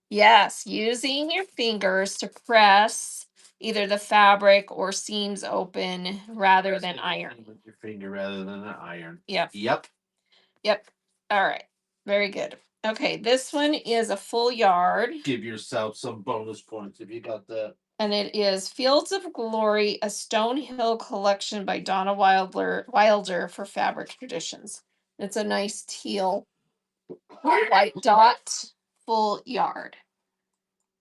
Yes, using your fingers to press either the fabric or seams open rather than iron. With your finger rather than an iron. Yep. Yep. Yep. All right. Very good. Okay, this one is a full yard. Give yourself some bonus points if you got that. And it is Fields of Glory, a Stonehill collection by Donna Wilder for Fabric Traditions. It's a nice teal white dot full yard.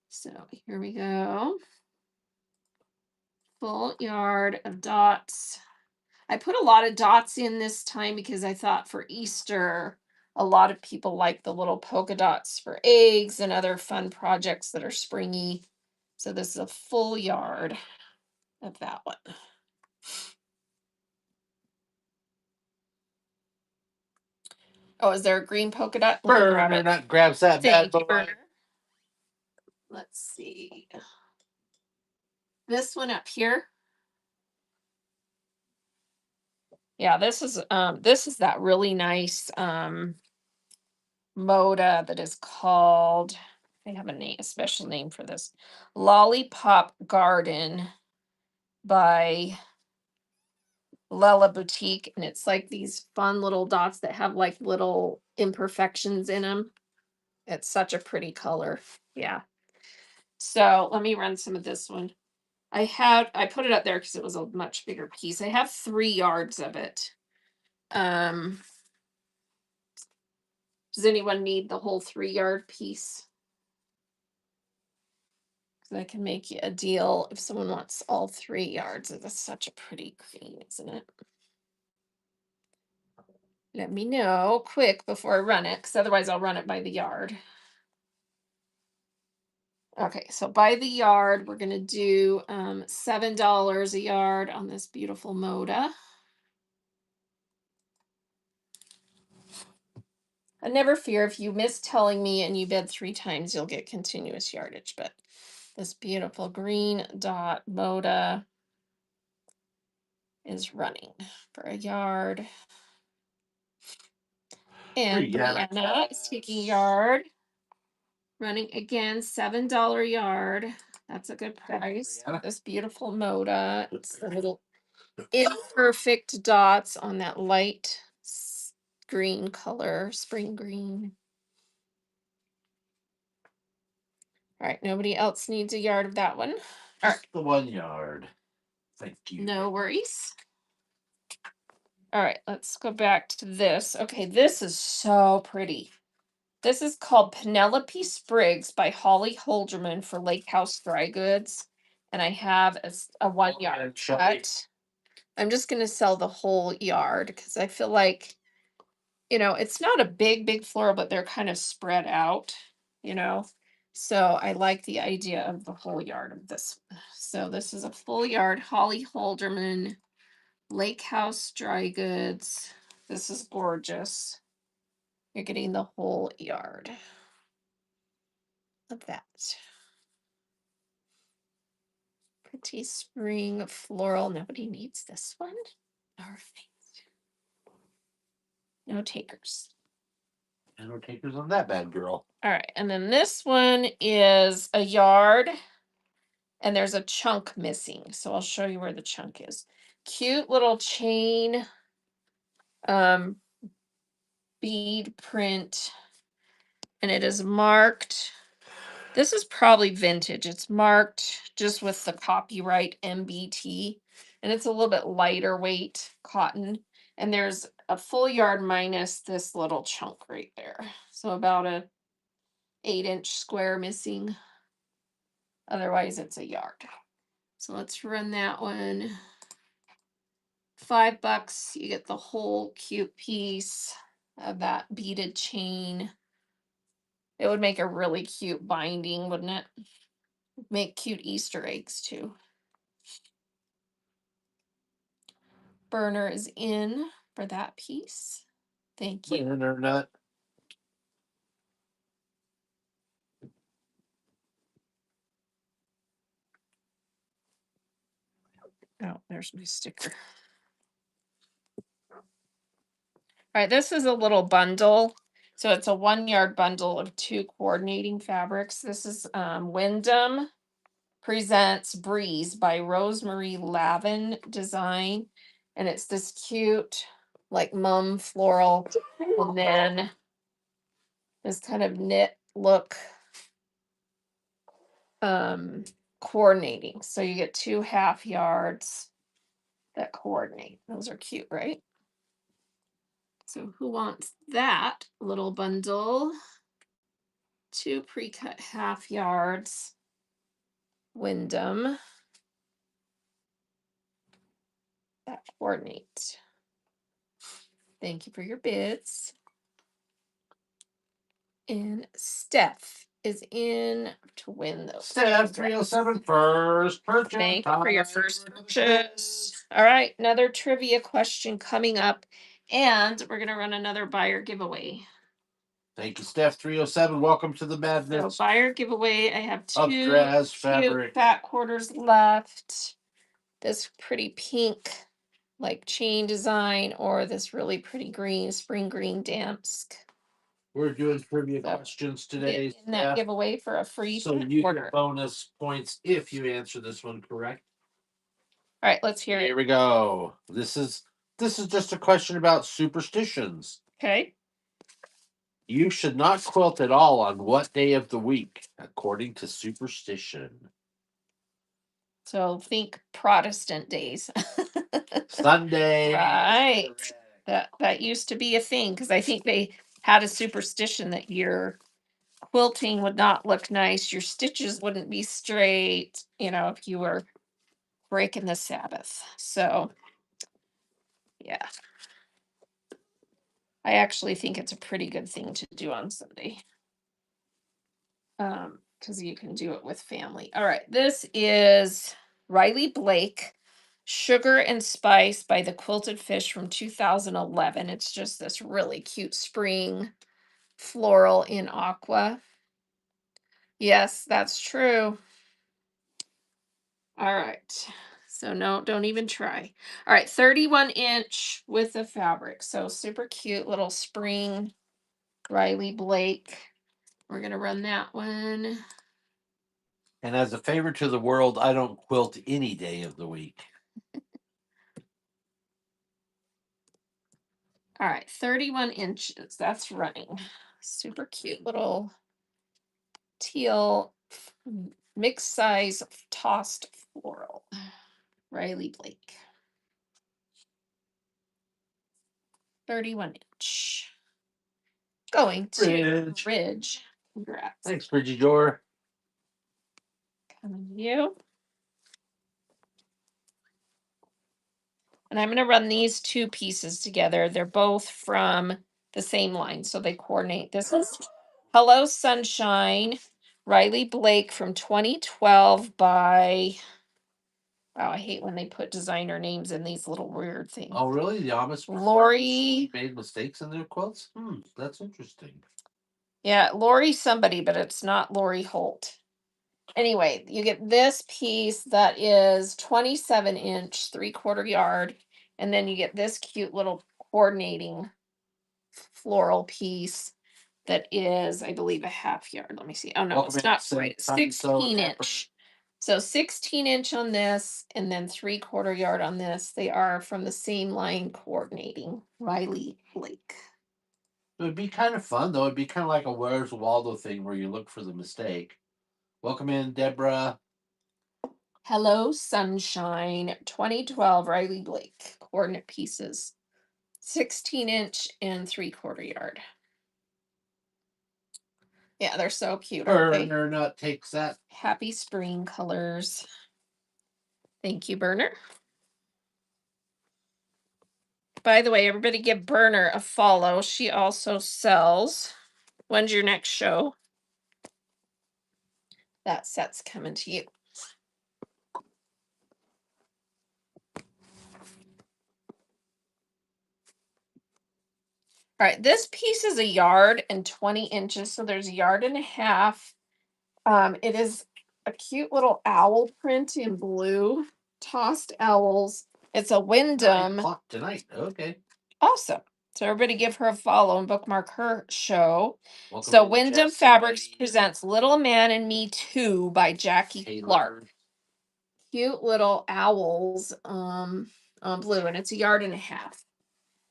So here we go. Full yard of dots. I put a lot of dots in this time because I thought for Easter, a lot of people like the little polka dots for eggs and other fun projects that are springy. So this is a full yard of that one. Oh, is there a green polka dot? Burner Nut grabs that bad boy. Let's see. This one up here. Yeah, this is that really nice moda that is called, they have a special name for this. Lollipop Garden by Lella Boutique, and it's like these fun little dots that have like little imperfections in them. It's such a pretty color. Yeah. So let me run some of this one. I put it up there because it was a much bigger piece. I have 3 yards of it. Does anyone need the whole 3-yard piece? Because I can make you a deal if someone wants all 3 yards. That's such a pretty green, isn't it? Let me know quick before I run it, because otherwise I'll run it by the yard. Okay, so by the yard, we're gonna do $7 a yard on this beautiful Moda. And never fear, if you miss telling me and you bid 3 times, you'll get continuous yardage. But this beautiful green dot Moda is running for a yard. And Brianna is taking yard. Running again, $7 yard. That's a good price. This beautiful Moda. It's the little imperfect dots on that light green color, spring green. All right, nobody else needs a yard of that one. All right. The 1 yard. Thank you. No worries. All right, let's go back to this. Okay, this is so pretty. This is called Penelope Spriggs by Holly Holderman for Lake House Dry Goods. And I have a 1 yard cut. I'm just going to sell the whole yard because I feel like, it's not a big floral, but they're kind of spread out, you know. So I like the idea of the whole yard of this. So this is a full yard, Holly Holderman, Lake House Dry Goods. This is gorgeous. You're getting the whole yard of that. Pretty spring floral. Nobody needs this one. All right. No takers. And no takers on that bad girl. All right. And then this one is a yard. And there's a chunk missing. So I'll show you where the chunk is. Cute little chain bead print. And it is marked. This is probably vintage. It's marked just with the copyright MBT. And it's a little bit lighter weight cotton. And there's a full yard minus this little chunk right there. So about a 8-inch square missing. Otherwise, it's a yard. So let's run that one. $5, you get the whole cute piece of that beaded chain. It would make a really cute binding, wouldn't it? Make cute Easter eggs too. Burner is in for that piece. Thank you. Burner nut. Oh, there's my sticker. All right, this is a little bundle. So it's a 1 yard bundle of 2 coordinating fabrics. This is Wyndham Presents Breeze by Rosemary Lavin Design. And it's this cute, like mum floral. And then this kind of knit look coordinating. So you get 2 half yards that coordinate. Those are cute, right? So who wants that little bundle? 2 pre-cut half yards. Wyndham. That coordinate. Thank you for your bids. And Steph is in to win those. Steph 307 first purchase. Thank you for your first purchase. All right, another trivia question coming up. And we're going to run another buyer giveaway. Thank you, Steph 307. Welcome to the madness. So buyer giveaway. I have 2 dress cute fabric. fat quarters left. This pretty pink, like chain design, or this really pretty green, spring green damsk. We're doing trivia questions today. In that giveaway for a free so you order. get bonus points if you answer this one correct. All right, let's hear Here it. we go. This is just a question about superstitions. Okay. You should not quilt at all on what day of the week, according to superstition? So think Protestant days. Sunday. Right. Correct. That used to be a thing because I think they had a superstition that your quilting would not look nice, your stitches wouldn't be straight, if you were breaking the Sabbath. So, yeah. I actually think it's a pretty good thing to do on Sunday. Because you can do it with family. All right, this is Riley Blake, Sugar and Spice by the Quilted Fish from 2011. It's just this really cute spring floral in aqua. Yes, that's true. All right. So no, don't even try. All right, 31-inch with the fabric. So super cute little spring Riley Blake. We're gonna run that one. And as a favor to the world, I don't quilt any day of the week. All right, 31 inches. That's running. Super cute little teal mixed size tossed floral. Riley Blake. 31-inch. Going to Ridge. Congrats. Thanks, Bridgie Jor. Coming to you. And I'm going to run these two pieces together. They're both from the same line, so they coordinate. This is Hello Sunshine, Riley Blake from 2012 by, wow, I hate when they put designer names in these little weird things. Oh, really? The Amish Lori made mistakes in their quilts? That's interesting. Yeah, Lori somebody, but it's not Lori Holt. Anyway, you get this piece that is 27-inch, 3/4 yard, and then you get this cute little coordinating floral piece that is, I believe, a half yard. Let me see. Oh no, it's not right. It's 16-inch. So 16-inch on this, and then 3/4 yard on this. They are from the same line coordinating. Riley Blake. It would be kind of fun, though. It'd be kind of like a Where's Waldo thing where you look for the mistake. Welcome in, Deborah. Hello Sunshine, 2012 Riley Blake. Coordinate pieces. 16-inch and 3/4 yard. Yeah, they're so cute, aren't they? Burner Nut takes that. Happy spring colors. Thank you, Burner. By the way, everybody give Burner a follow. She also sells. When's your next show? That set's coming to you. All right, this piece is a yard and 20 inches, so there's a yard and a half. It is a cute little owl print in blue, tossed owls. It's a Wyndham. Tonight. Okay. Awesome. So everybody give her a follow and bookmark her show. Welcome So in, Wyndham Jess. Fabrics presents Little Man and Me Too by Jackie Taylor. Clark. Cute little owls on blue, and it's a yard and a half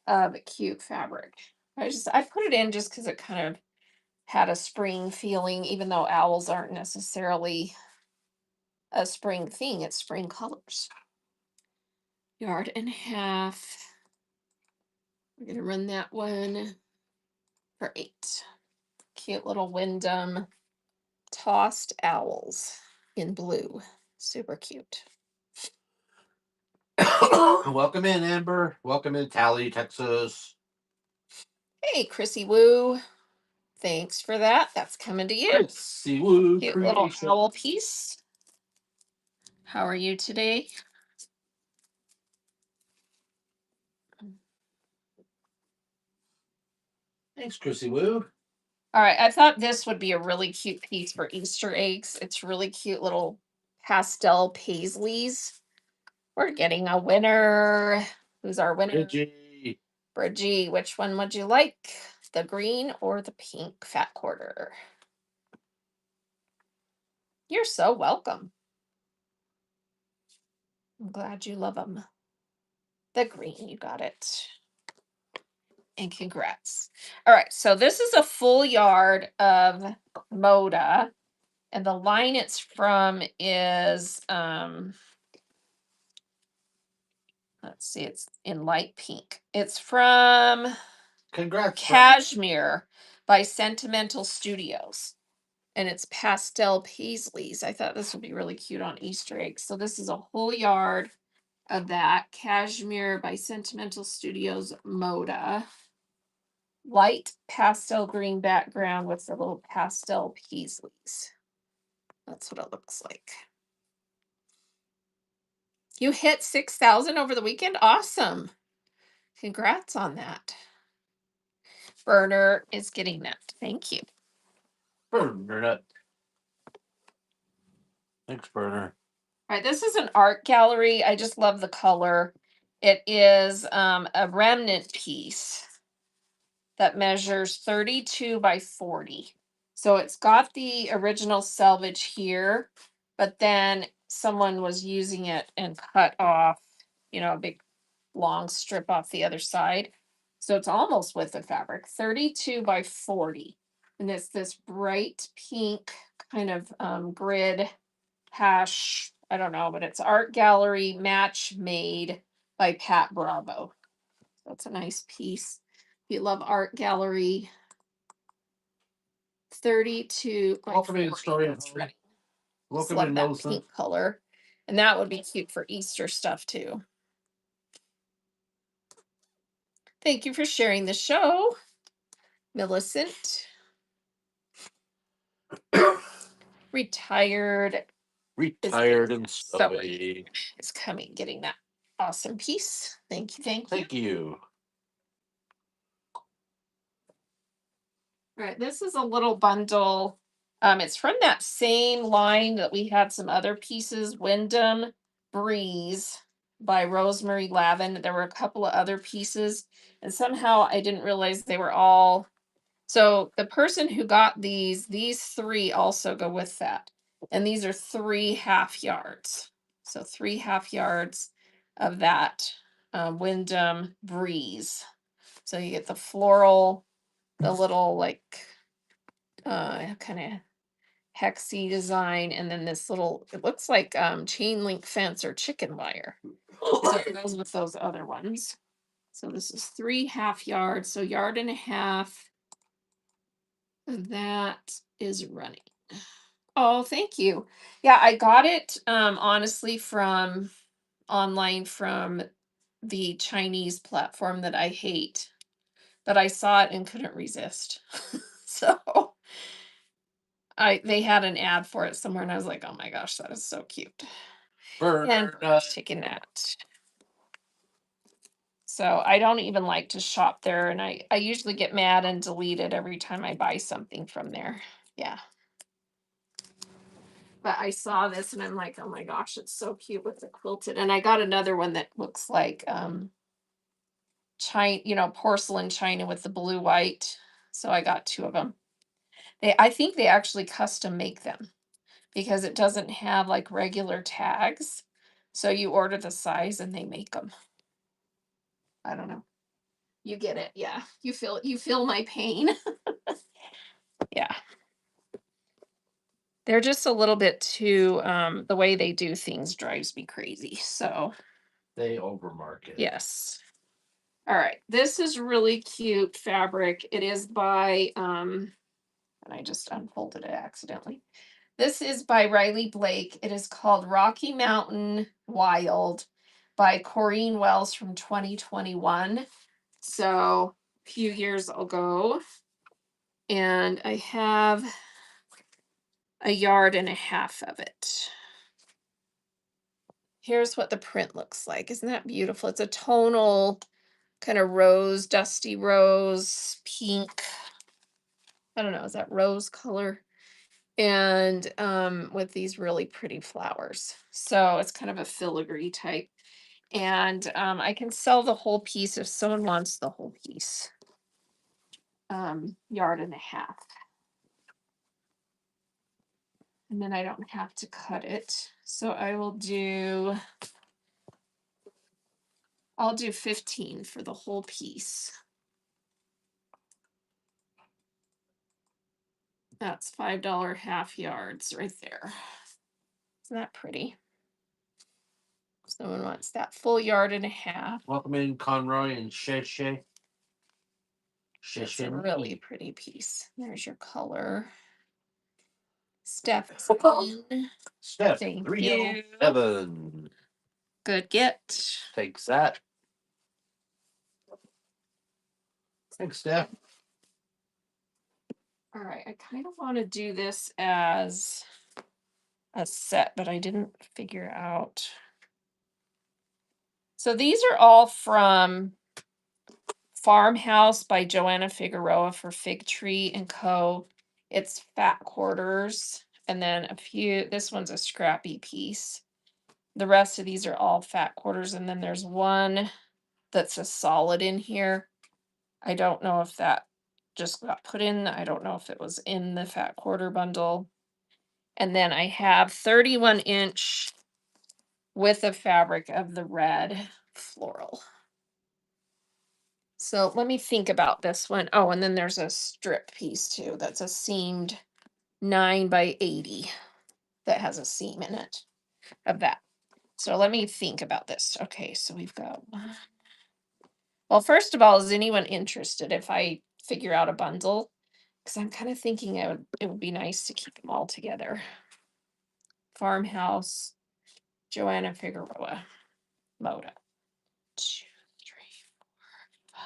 of cute fabric. I put it in just because it kind of had a spring feeling, even though owls aren't necessarily a spring thing. It's spring colors. Yard and a half. We're gonna run that one for 8. Cute little Wyndham tossed owls in blue. Super cute. Welcome in, Amber. Welcome in, Tally, Texas. Hey, Chrissy Woo. Thanks for that. That's coming to you. Chrissy Woo. Cute little owl piece. How are you today? Thanks, Chrissy Woo. All right, I thought this would be a really cute piece for Easter eggs. It's really cute little pastel paisleys. We're getting a winner. Who's our winner? Bridgie. Bridgie, which one would you like? The green or the pink fat quarter? You're so welcome. I'm glad you love them. The green, you got it. And congrats. All right, so this is a full yard of Moda, and the line it's from is let's see, it's in light pink. It's from Congrats, Brett. Cashmere by Sentimental Studios. And it's pastel paisleys. I thought this would be really cute on Easter eggs. So this is a whole yard of that. Cashmere by Sentimental Studios Moda. Light pastel green background with the little pastel paisleys. That's what it looks like. You hit 6,000 over the weekend? Awesome. Congrats on that. Burner is getting that. Thank you. Burner. Thanks, Burner. All right, this is an art gallery. I just love the color. It is a remnant piece that measures 32 by 40. So it's got the original selvage here, but then someone was using it and cut off, a big long strip off the other side. So it's almost with the fabric, 32 by 40. And it's this bright pink kind of grid hash. I don't know, but it's art gallery match made by Pat Bravo. That's a nice piece. If you love art gallery, 32 by Welcome to the 40. story of That's Home. right. Just Welcome love to that Millicent. pink color. And that would be cute for Easter stuff too. Thank you for sharing the show, Millicent. Retired Retired getting and that sewing. sewing. Is coming, getting that awesome piece. Thank you. Thank you. All right, this is a little bundle. It's from that same line that we had some other pieces, Wyndham Breeze by Rosemary Lavin. There were a couple of other pieces, and somehow I didn't realize they were all. So the person who got these three also go with that. And these are 3 half yards. So 3 half yards of that Wyndham Breeze. So you get the floral, the little like kind of hexy design, and then this little, it looks like chain link fence or chicken wire. So it goes with those other ones. So this is 3 half yards, so yard and a half. That is running. Oh, thank you. Yeah, I got it honestly from online from the Chinese platform that I hate. But I saw it and couldn't resist. So they had an ad for it somewhere and I was like, oh my gosh, that is so cute. And taking that. So I don't even like to shop there, and I usually get mad and delete it every time I buy something from there. Yeah. But I saw this and I'm like, oh my gosh, it's so cute with the quilted. And I got another one that looks like china, porcelain china with the blue white. So I got 2 of them. I think they actually custom make them because it doesn't have like regular tags. So you order the size and they make them. I don't know. You get it. Yeah. You feel my pain. Yeah. They're just a little bit too the way they do things drives me crazy. So they overmarket. Yes. All right. This is really cute fabric. It is by and I just unfolded it accidentally. This is by Riley Blake. It is called Rocky Mountain Wild by Corrine Wells from 2021. So a few years ago. And I have a yard and a half of it. Here's what the print looks like. Isn't that beautiful? It's a tonal kind of rose, dusty rose, pink. I don't know, is that rose color? And with these really pretty flowers. So it's kind of a filigree type. And I can sell the whole piece if someone wants the whole piece. Yard and a half. And then I don't have to cut it. So I will do I'll do 15 for the whole piece. That's $5 half yards right there. Isn't that pretty? Someone wants that full yard and a half. Welcome in, Conroy and Shay. It's a really pretty piece. There's your color. Steph. Steph, Thank 307. Good get. Takes that. Thanks, Steph. All right, I kind of want to do this as a set, but I didn't figure out. So these are all from Farmhouse by Joanna Figueroa for Fig Tree and Co. It's fat quarters, and then a few. This one's a scrappy piece. The rest of these are all fat quarters, and then there's one that's a solid in here. I don't know if that just got put in. I don't know if it was in the fat quarter bundle. And then I have 31-inch with the fabric of the red floral. So let me think about this one. Oh, and then there's a strip piece too. That's a seamed 9x80 that has a seam in it of that. So let me think about this. Okay, so we've got one. Well, first of all, is anyone interested if I figure out a bundle? Because I'm kind of thinking it would be nice to keep them all together. Farmhouse, Joanna Figueroa, Moda. 2, 3, 4, 5,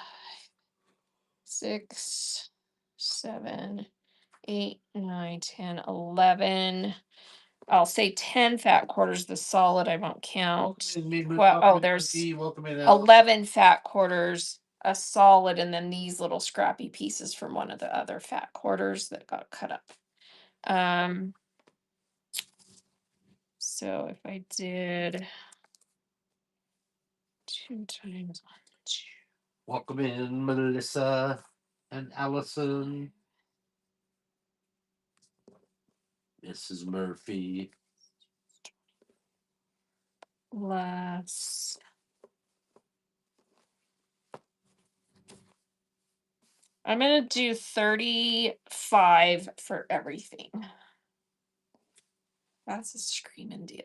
6, 7, 8, 9, 10, 11. I'll say 10 fat quarters. The solid I won't count. Well, there's 11 fat quarters, a solid, and then these little scrappy pieces from one of the other fat quarters that got cut up. So if I did 2 times 1, 2. Welcome in, Melissa and Allison. Mrs. Murphy. Less. I'm going to do 35 for everything. That's a screaming deal.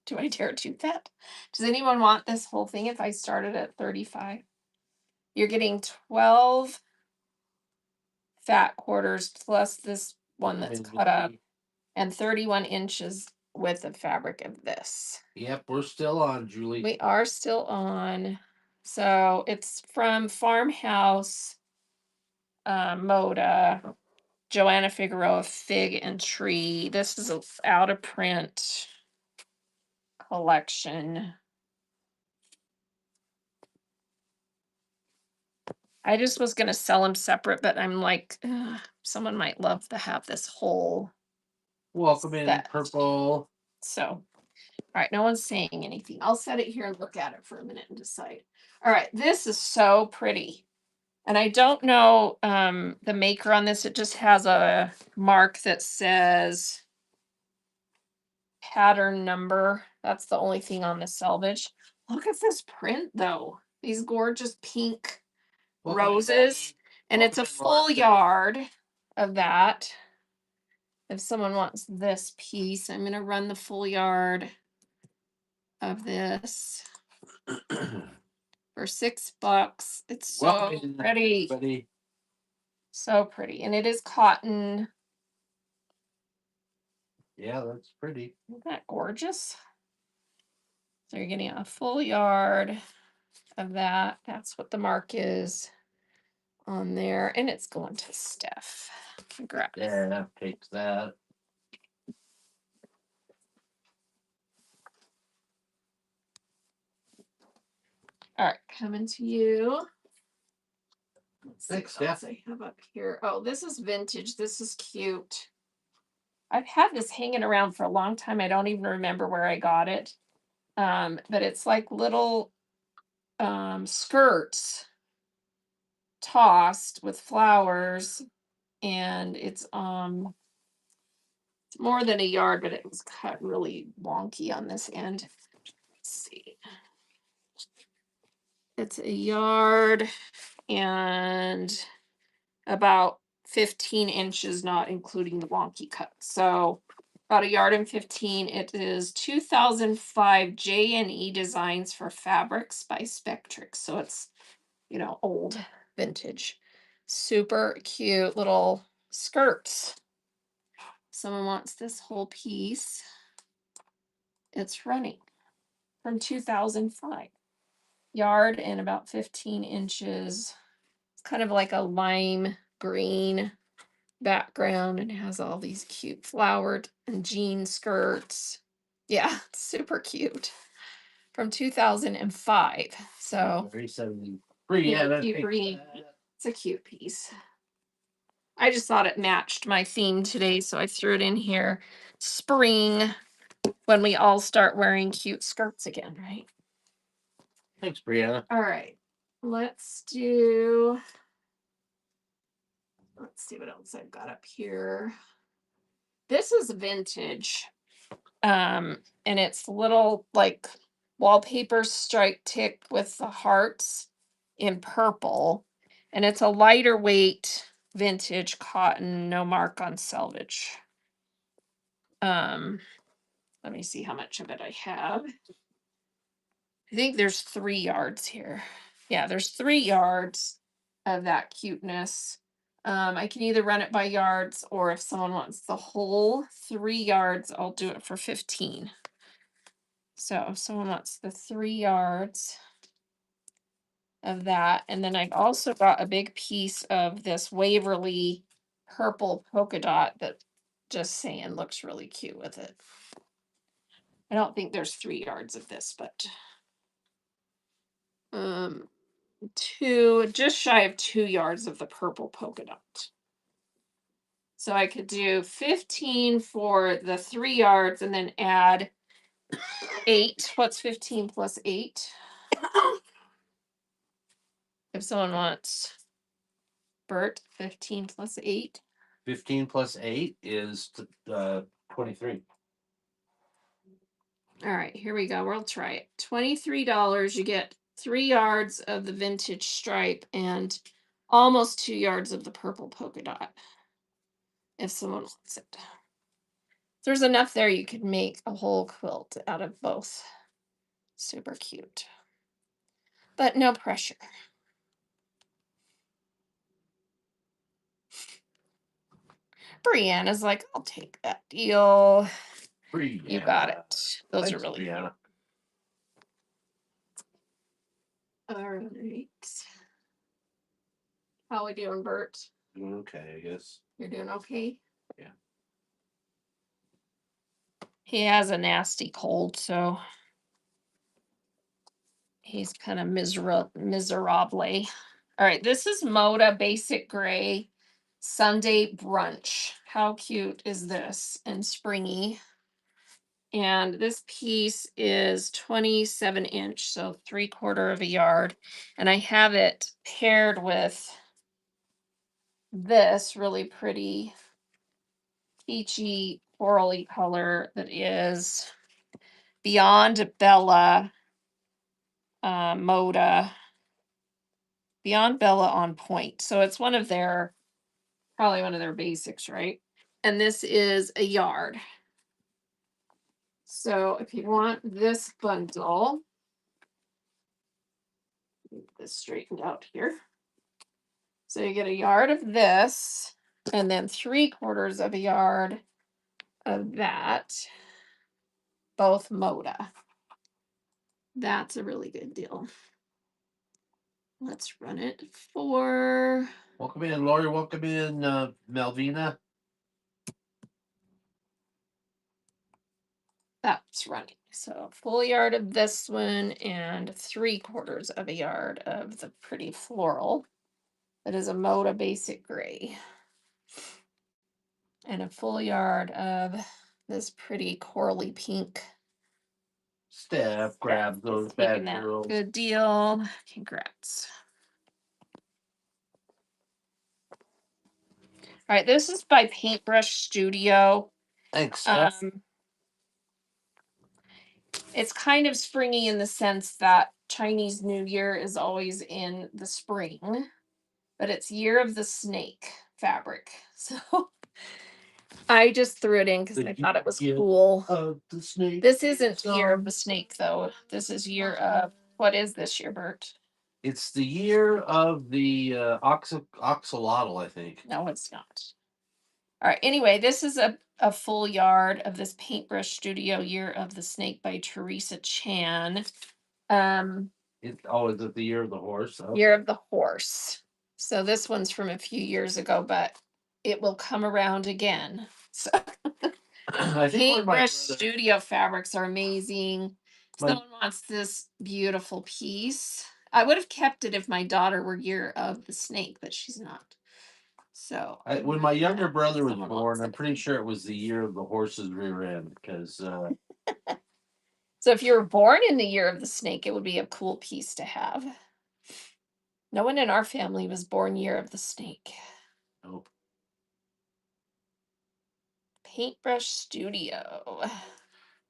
Do I dare do that? Does anyone want this whole thing if I started at 35? You're getting 12 fat quarters plus this one that's cut up and 31 inches with the fabric of this. Yep, we're still on, Julie. We are still on. So it's from Farmhouse, Moda, Joanna Figueroa, Fig and Tree. This is a out of print collection. I just was gonna sell them separate, but I'm like, someone might love to have this whole. Welcome in, set. Purple. So, all right, no one's saying anything. I'll set it here and look at it for a minute and decide. All right, this is so pretty. And I don't know the maker on this. It just has a mark that says pattern number. That's the only thing on the selvage. Look at this print though. These gorgeous pink roses. And it's a full yard of that. If someone wants this piece, I'm going to run the full yard of this for $6. It's so pretty. So pretty. And it is cotton. Yeah, that's pretty. Isn't that gorgeous? So you're getting a full yard of that. That's what the mark is on there. And it's going to Steph. Congrats. Yeah, takes that. All right, coming to you. Thanks, Steph. I have up here. Oh, this is vintage. This is cute. I've had this hanging around for a long time. I don't even remember where I got it. But it's like little skirts tossed with flowers, and it's more than a yard, but it was cut really wonky on this end. Let's see. It's a yard and about 15 inches, not including the wonky cut. So about a yard and 15. It is 2005 J&E Designs for Fabrics by Spectrix. So it's, old vintage. Super cute little skirts. Someone wants this whole piece. It's running from 2005. Yard and about 15 inches. It's kind of like a lime green background and has all these cute flowered and jean skirts. Yeah, super cute. From 2005. So Very 70. It's a cute piece. I just thought it matched my theme today, so I threw it in here. Spring, when we all start wearing cute skirts again, right? Thanks, Brianna. All right. Let's see what else I've got up here. This is vintage. And it's little like wallpaper stripe tick with the hearts in purple. And it's a lighter weight vintage cotton, no mark on selvage. Let me see how much of it I have. I think there's 3 yards here. Yeah, there's 3 yards of that cuteness. I can either run it by yards, or if someone wants the whole 3 yards, I'll do it for 15. So if someone wants the 3 yards of that, and then I've also got a big piece of this Waverly purple polka dot that, just saying, looks really cute with it. I don't think there's 3 yards of this, but just shy of 2 yards of the purple polka dot. So I could do 15 for the 3 yards and then add 8. What's 15 plus 8? If someone wants, Bert, 15 plus 8. 15 plus 8 is 23. All right, here we go. We'll try it. $23. You get 3 yards of the vintage stripe and almost 2 yards of the purple polka dot. If someone wants it. If there's enough there, you could make a whole quilt out of both. Super cute. But no pressure. Brianna's like, I'll take that deal. Brianna. You got it. Those are really Brianna. All right. How we doing, Bert? Doing okay, I guess. You're doing okay? Yeah. He has a nasty cold, so he's kind of miserably. All right, this is Moda Basic Gray Sunday Brunch. How cute is this? And springy. And this piece is 27 inch, so 3/4 of a yard. And I have it paired with this really pretty peachy corally color that is Beyond Bella Moda. Beyond Bella on Point. So it's probably one of their basics, right? And this is a yard. So if you want this bundle, get this straightened out here. So you get a yard of this, and then 3/4 of a yard of that, both Moda. That's a really good deal. Let's run it for. Welcome in, Lori. Welcome in, Malvina. That's running. So full yard of this one and 3/4 of a yard of the pretty floral. That is a Moda Basic Gray. And a full yard of this pretty corally pink. Steph, grab those bad girls. Good deal. Congrats. All right, this is by Paintbrush Studio. Thanks. It's kind of springy in the sense that Chinese New Year is always in the spring, but it's Year of the Snake fabric. So I just threw it in because I thought it was cool. Of the snake. This isn't Year of the Snake, though. This is Year of, what is this year, Bert? It's the year of the oxalotl, I think. No, it's not. All right. Anyway, this is a full yard of this Paintbrush Studio Year of the Snake by Teresa Chan. Is it the year of the horse? Oh. Year of the Horse. So this one's from a few years ago, but it will come around again. So I think Paintbrush Studio fabrics are amazing. My- Someone wants this beautiful piece. I would have kept it if my daughter were Year of the Snake, but she's not. So when my younger brother was born, I'm pretty sure it was the year of the horse's rear end because. So if you were born in the Year of the Snake, it would be a cool piece to have. No one in our family was born Year of the Snake. Nope. Paintbrush Studio.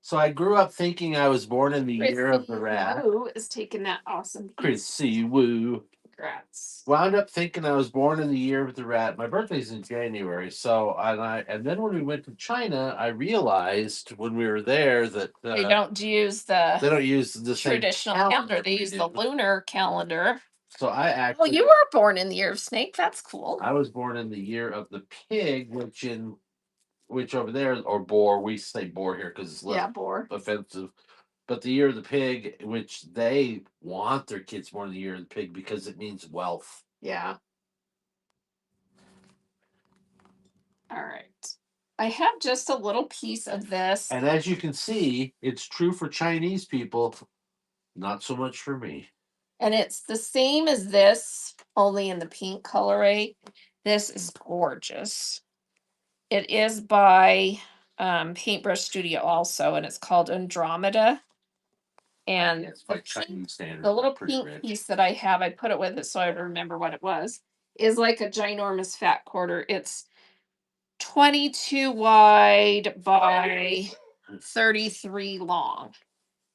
So I grew up thinking I was born in the year of the rat. Woo is taking that awesome piece. Chrissy Woo. Congrats. Wound up thinking I was born in the year of the rat. My birthday's in January, so and then when we went to China, I realized when we were there that they don't use the traditional calendar. They use the lunar calendar. So I actually. Well, you were born in the year of snake. That's cool. I was born in the year of the pig, which over there, or boar. We say boar here because it's less offensive. But the year of the pig, which they want their kids born in the year of the pig because it means wealth. Yeah. All right. I have just a little piece of this. And as you can see, it's true for Chinese people, not so much for me. And it's the same as this, only in the pink colorway. This is gorgeous. It is by Paintbrush Studio also, and it's called Andromeda. And it's by Chinese standards. The little pink piece that I have, I put it with it so I remember what it was, is like a ginormous fat quarter. It's 22 wide by 33 long.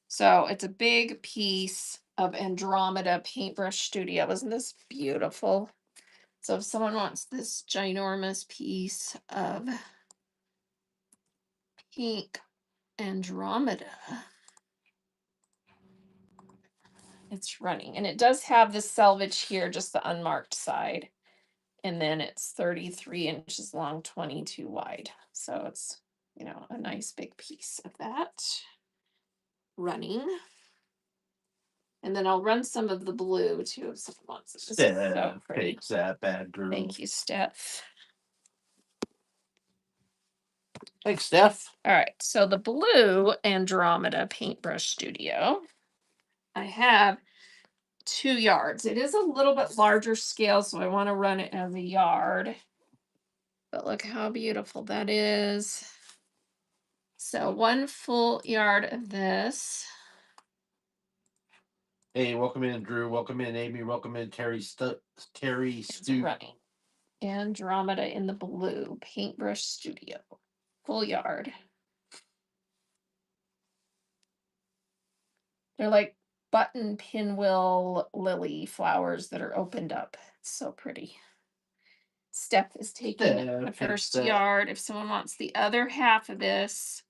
So it's a big piece of Andromeda Paintbrush Studio. Isn't this beautiful? So if someone wants this ginormous piece of pink Andromeda, it's running. And it does have the selvage here, just the unmarked side. And then it's 33 inches long, 22 wide. So it's, a nice big piece of that running. And then I'll run some of the blue too if someone wants it. Steph takes that bad girl. Thank you, Steph. Thanks, Steph. All right, so the blue Andromeda Paintbrush Studio, I have 2 yards. It is a little bit larger scale, so I want to run it as a yard. But look how beautiful that is. So 1 full yard of this. Hey, welcome in, Drew. Welcome in, Amy. Welcome in, Terry Stu. Running. Andromeda in the blue Paintbrush Studio. Full yard. They're like button pinwheel lily flowers that are opened up. It's so pretty. Steph is taking the first yard. If someone wants the other half of this,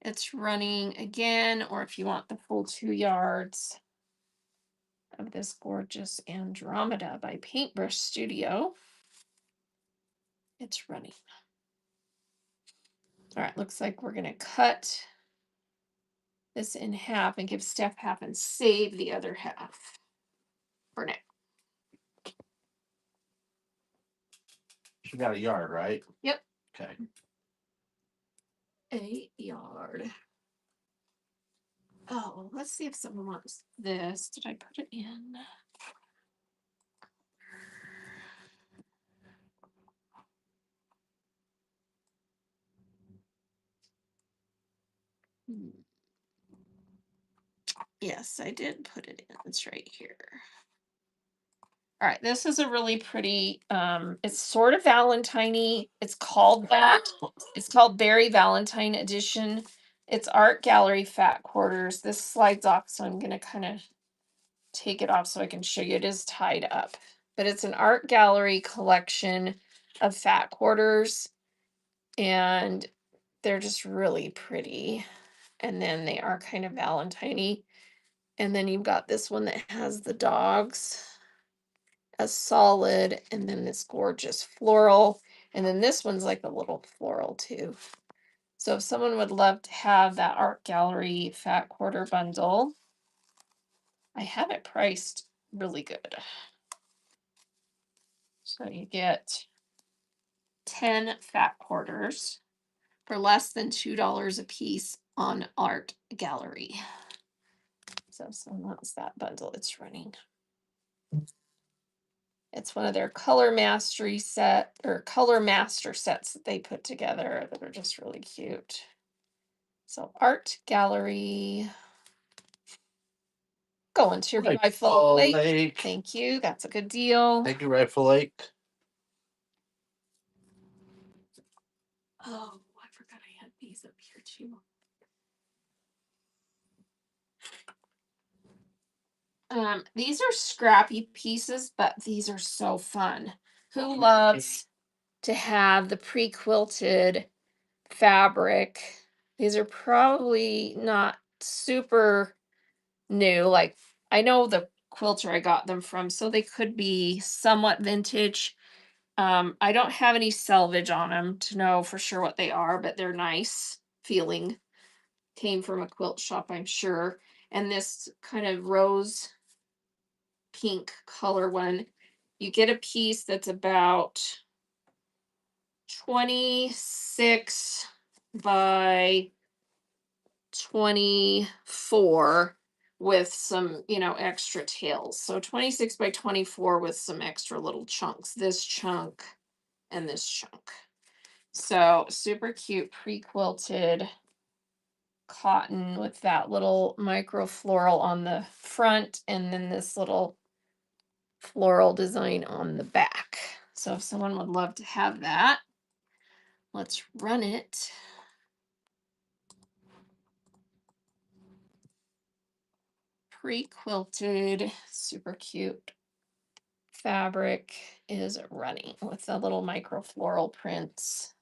it's running again, or if you want the full 2 yards of this gorgeous Andromeda by Paintbrush Studio, it's running. All right, looks like we're going to cut this in half and give Steph half and save the other half for now. She got a yard, right? Yep. Okay. A yard. Oh, let's see if someone wants this. Did I put it in? Yes, I did put it in. It's right here. All right, this is a really pretty, it's sort of Valentine-y. It's called that. It's called Berry Valentine Edition. It's Art Gallery Fat Quarters. This slides off, so I'm going to kind of take it off so I can show you. It is tied up, but it's an art gallery collection of fat quarters, and they're just really pretty. And then they are kind of Valentine-y. And then you've got this one that has the dogs, a solid, and then this gorgeous floral. And then this one's like a little floral too. So if someone would love to have that art gallery fat quarter bundle, I have it priced really good. So you get 10 fat quarters for less than $2 a piece on art gallery. So if someone wants that bundle, it's running. It's one of their color mastery set or color master sets that they put together that are just really cute. So art gallery. Going to your Rifle Lake. Thank you. That's a good deal. Thank you, Rifle Lake. Oh, I forgot I had these up here too. These are scrappy pieces, but these are so fun. Who loves to have the pre-quilted fabric? These are probably not super new. Like, I know the quilter I got them from, so they could be somewhat vintage. I don't have any selvage on them to know for sure what they are, but they're nice feeling. Came from a quilt shop, I'm sure. And this kind of rose pink color one, you get a piece that's about 26 by 24 with some, extra tails. So 26 by 24 with some extra little chunks. This chunk and this chunk. So super cute pre-quilted cotton with that little micro floral on the front and then this little floral design on the back. So if someone would love to have that, let's run it. Pre-quilted, super cute fabric is running with the little micro floral prints.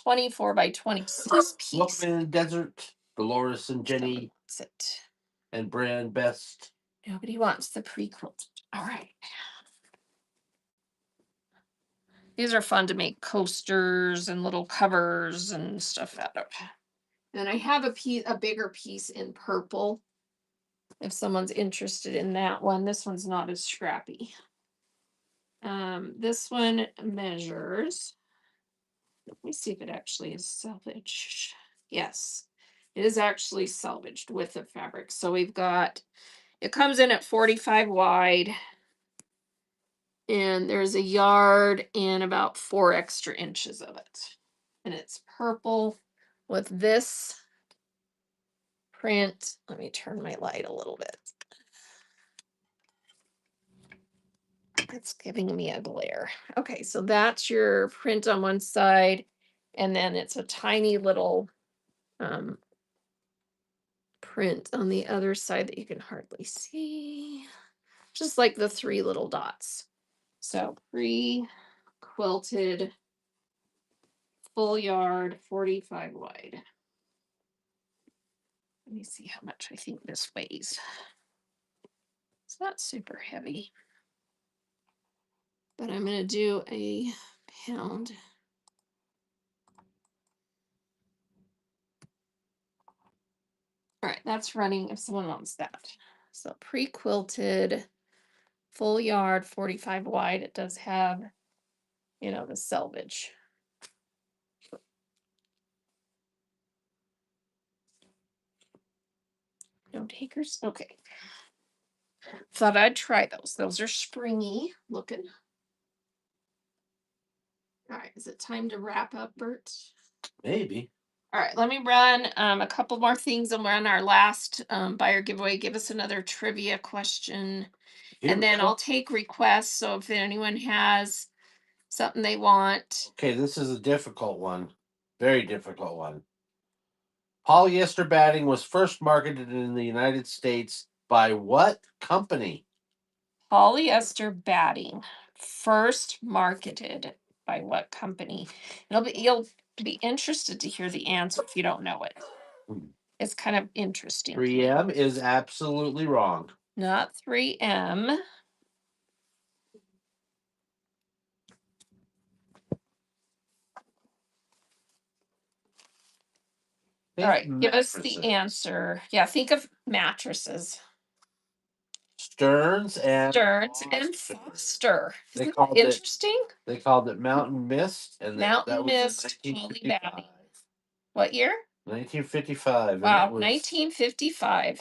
24 by 26 piece. Welcome in the desert, Dolores and Jenny. That's it. And Brand Best. Nobody wants the pre-quilted. All right. These are fun to make coasters and little covers and stuff out of. And I have a bigger piece in purple. If someone's interested in that one, this one's not as scrappy. This one measures. Let me see if it actually is salvaged. Yes, it is actually salvaged with the fabric. So we've got, it comes in at 45 wide. And there's a yard and about 4 extra inches of it. And it's purple with this print. Let me turn my light a little bit. It's giving me a glare. Okay, so that's your print on one side. And then it's a tiny little print on the other side that you can hardly see. Just like the 3 little dots. So pre-quilted full yard, 45 wide. Let me see how much I think this weighs. It's not super heavy. But I'm going to do a pound. All right, that's running if someone wants that. So pre-quilted, full yard, 45 wide. It does have, the selvage. No takers? Okay. Thought I'd try those. Those are springy looking. All right, is it time to wrap up, Bert? Maybe. All right, let me run a couple more things and run our last buyer giveaway. Give us another trivia question. And then I'll take requests. So if anyone has something they want. Okay, this is a difficult one. Very difficult one. Polyester batting was first marketed in the United States By what company? Polyester batting, first marketed by what company? You'll be interested to hear the answer if you don't know it. It's kind of interesting. 3M is absolutely wrong. Not 3M. All right, give us the answer. Yeah, think of mattresses. Stearns and Foster. They Isn't that called it interesting? They called it Mountain Mist, and that Mountain was in Mist, poly 1955. batting. What year? 1955. Wow, And it was 1955.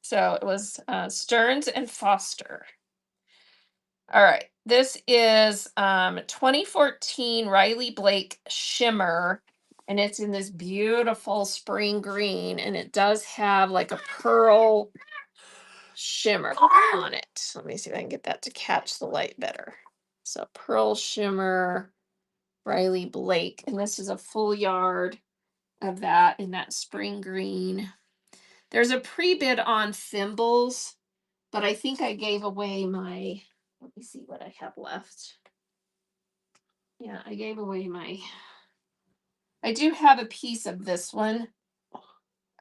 So it was Stearns and Foster. All right. This is 2014 Riley Blake Shimmer, and it's in this beautiful spring green, and it does have like a pearl shimmer on it. Let me see if I can get that to catch the light better. So pearl shimmer, Riley Blake, and this is a full yard of that in that spring green. There's a pre-bid on thimbles, but I think I gave away my, let me see what I have left. Yeah, I gave away my, I do have a piece of this one.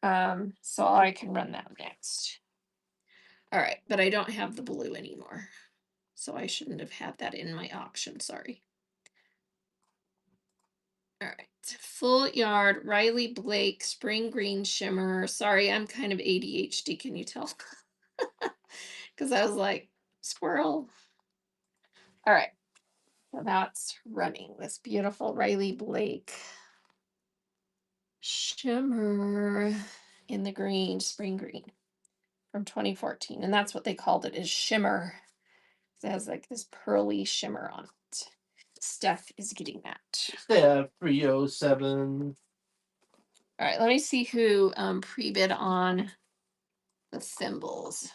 So I can run that next. All right, but I don't have the blue anymore. So I shouldn't have had that in my auction, sorry. All right, full yard, Riley Blake, spring green shimmer. Sorry, I'm kind of ADHD, can you tell? Because I was like, squirrel. All right, so that's running this beautiful Riley Blake shimmer in the green, spring green from 2014. And that's what they called it, is shimmer. It has like this pearly shimmer on it. Steph is getting that. Steph 307. All right, let me see who pre-bid on the thimbles.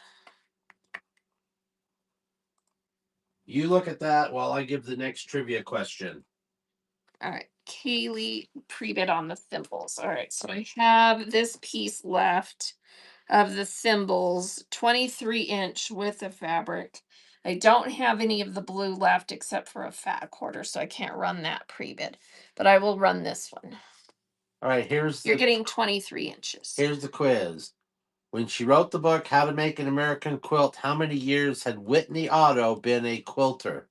You look at that while I give the next trivia question. All right, Kaylee pre-bid on the thimbles. All right, so I have this piece left of the thimbles, 23-inch width of fabric. I don't have any of the blue left except for a fat quarter, so I can't run that pre-bid, but I will run this one. All right, You're getting 23 inches. Here's the quiz. When she wrote the book, How to Make an American Quilt, how many years had Whitney Otto been a quilter?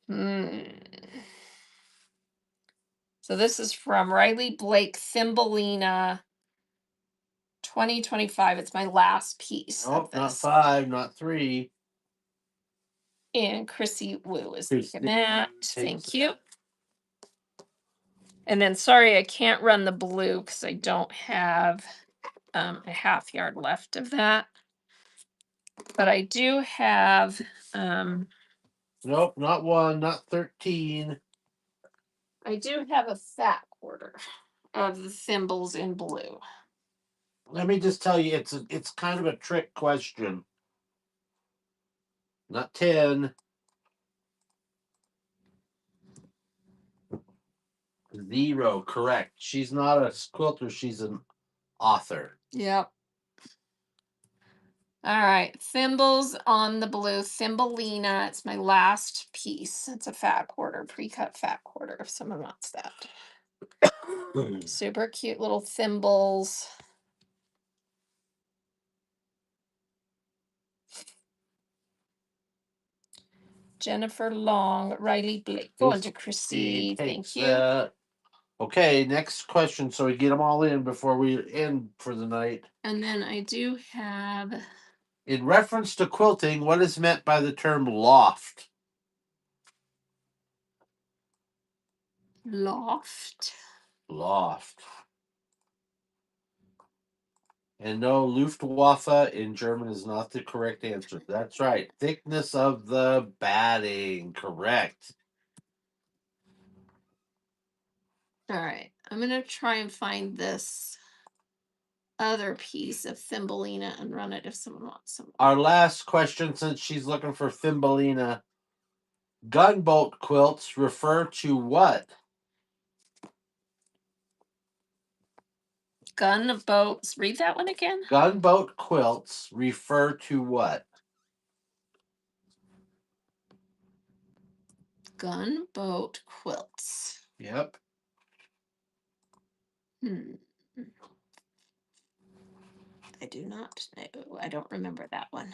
So this is from Riley Blake Thumbelina 2025. It's my last piece. Nope, not 5, not 3. And Chrissy Wu is Chrissy taking that. takes Thank you. And then sorry, I can't run the blue because I don't have a half yard left of that. But I do have Nope, not 1, not 13. I do have a fat quarter of the thimbles in blue. Let me just tell you, it's kind of a trick question. Not 10. 0, correct. She's not a quilter, she's an author. Yep. All right, thimbles on the blue, Thumbelina. It's my last piece. It's a fat quarter, pre-cut fat quarter, if someone wants that. Super cute little thimbles. Jennifer Long, Riley Blake. Going to Chrissy. Thank you. Okay, next question. So we get them all in before we end for the night. And then I do have. In reference to quilting, what is meant by the term loft? Loft. Loft. And no, Luftwaffe in German is not the correct answer. That's right. Thickness of the batting. Correct. All right. I'm going to try and find this other piece of Thumbelina and run it if someone wants some. Our last question, since she's looking for Thumbelina. Gunboat quilts refer to what? Gunboats. Read that one again. Gunboat quilts refer to what? Gunboat quilts. Yep. I do not know. I don't remember that one.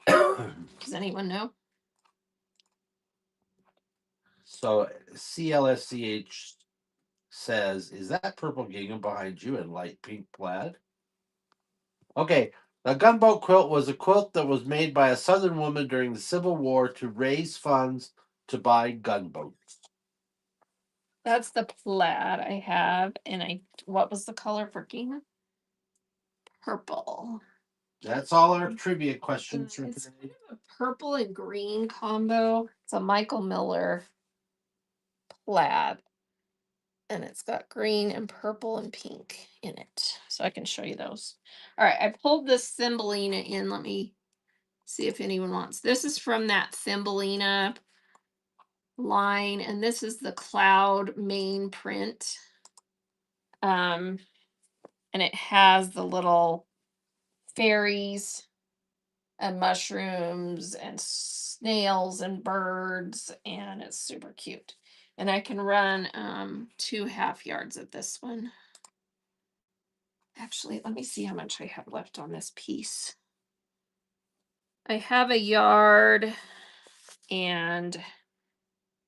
Does anyone know? So CLSCH says, is that purple gingham behind you in light pink plaid? Okay, the gunboat quilt was a quilt that was made by a Southern woman during the Civil War to raise funds to buy gunboats. That's the plaid I have, and what was the color for gingham? Purple. That's all our trivia questions for It's today. kind of a purple and green combo. It's a Michael Miller plaid, and it's got green and purple and pink in it. So I can show you those. All right, I pulled this Thumbelina in. Let me see if anyone wants. This is from that Thumbelina line, and this is the cloud main print. And it has the little fairies and mushrooms and snails and birds, and it's super cute. And I can run 2 half yards of this one. Actually, let me see how much I have left on this piece. I have 1 yard and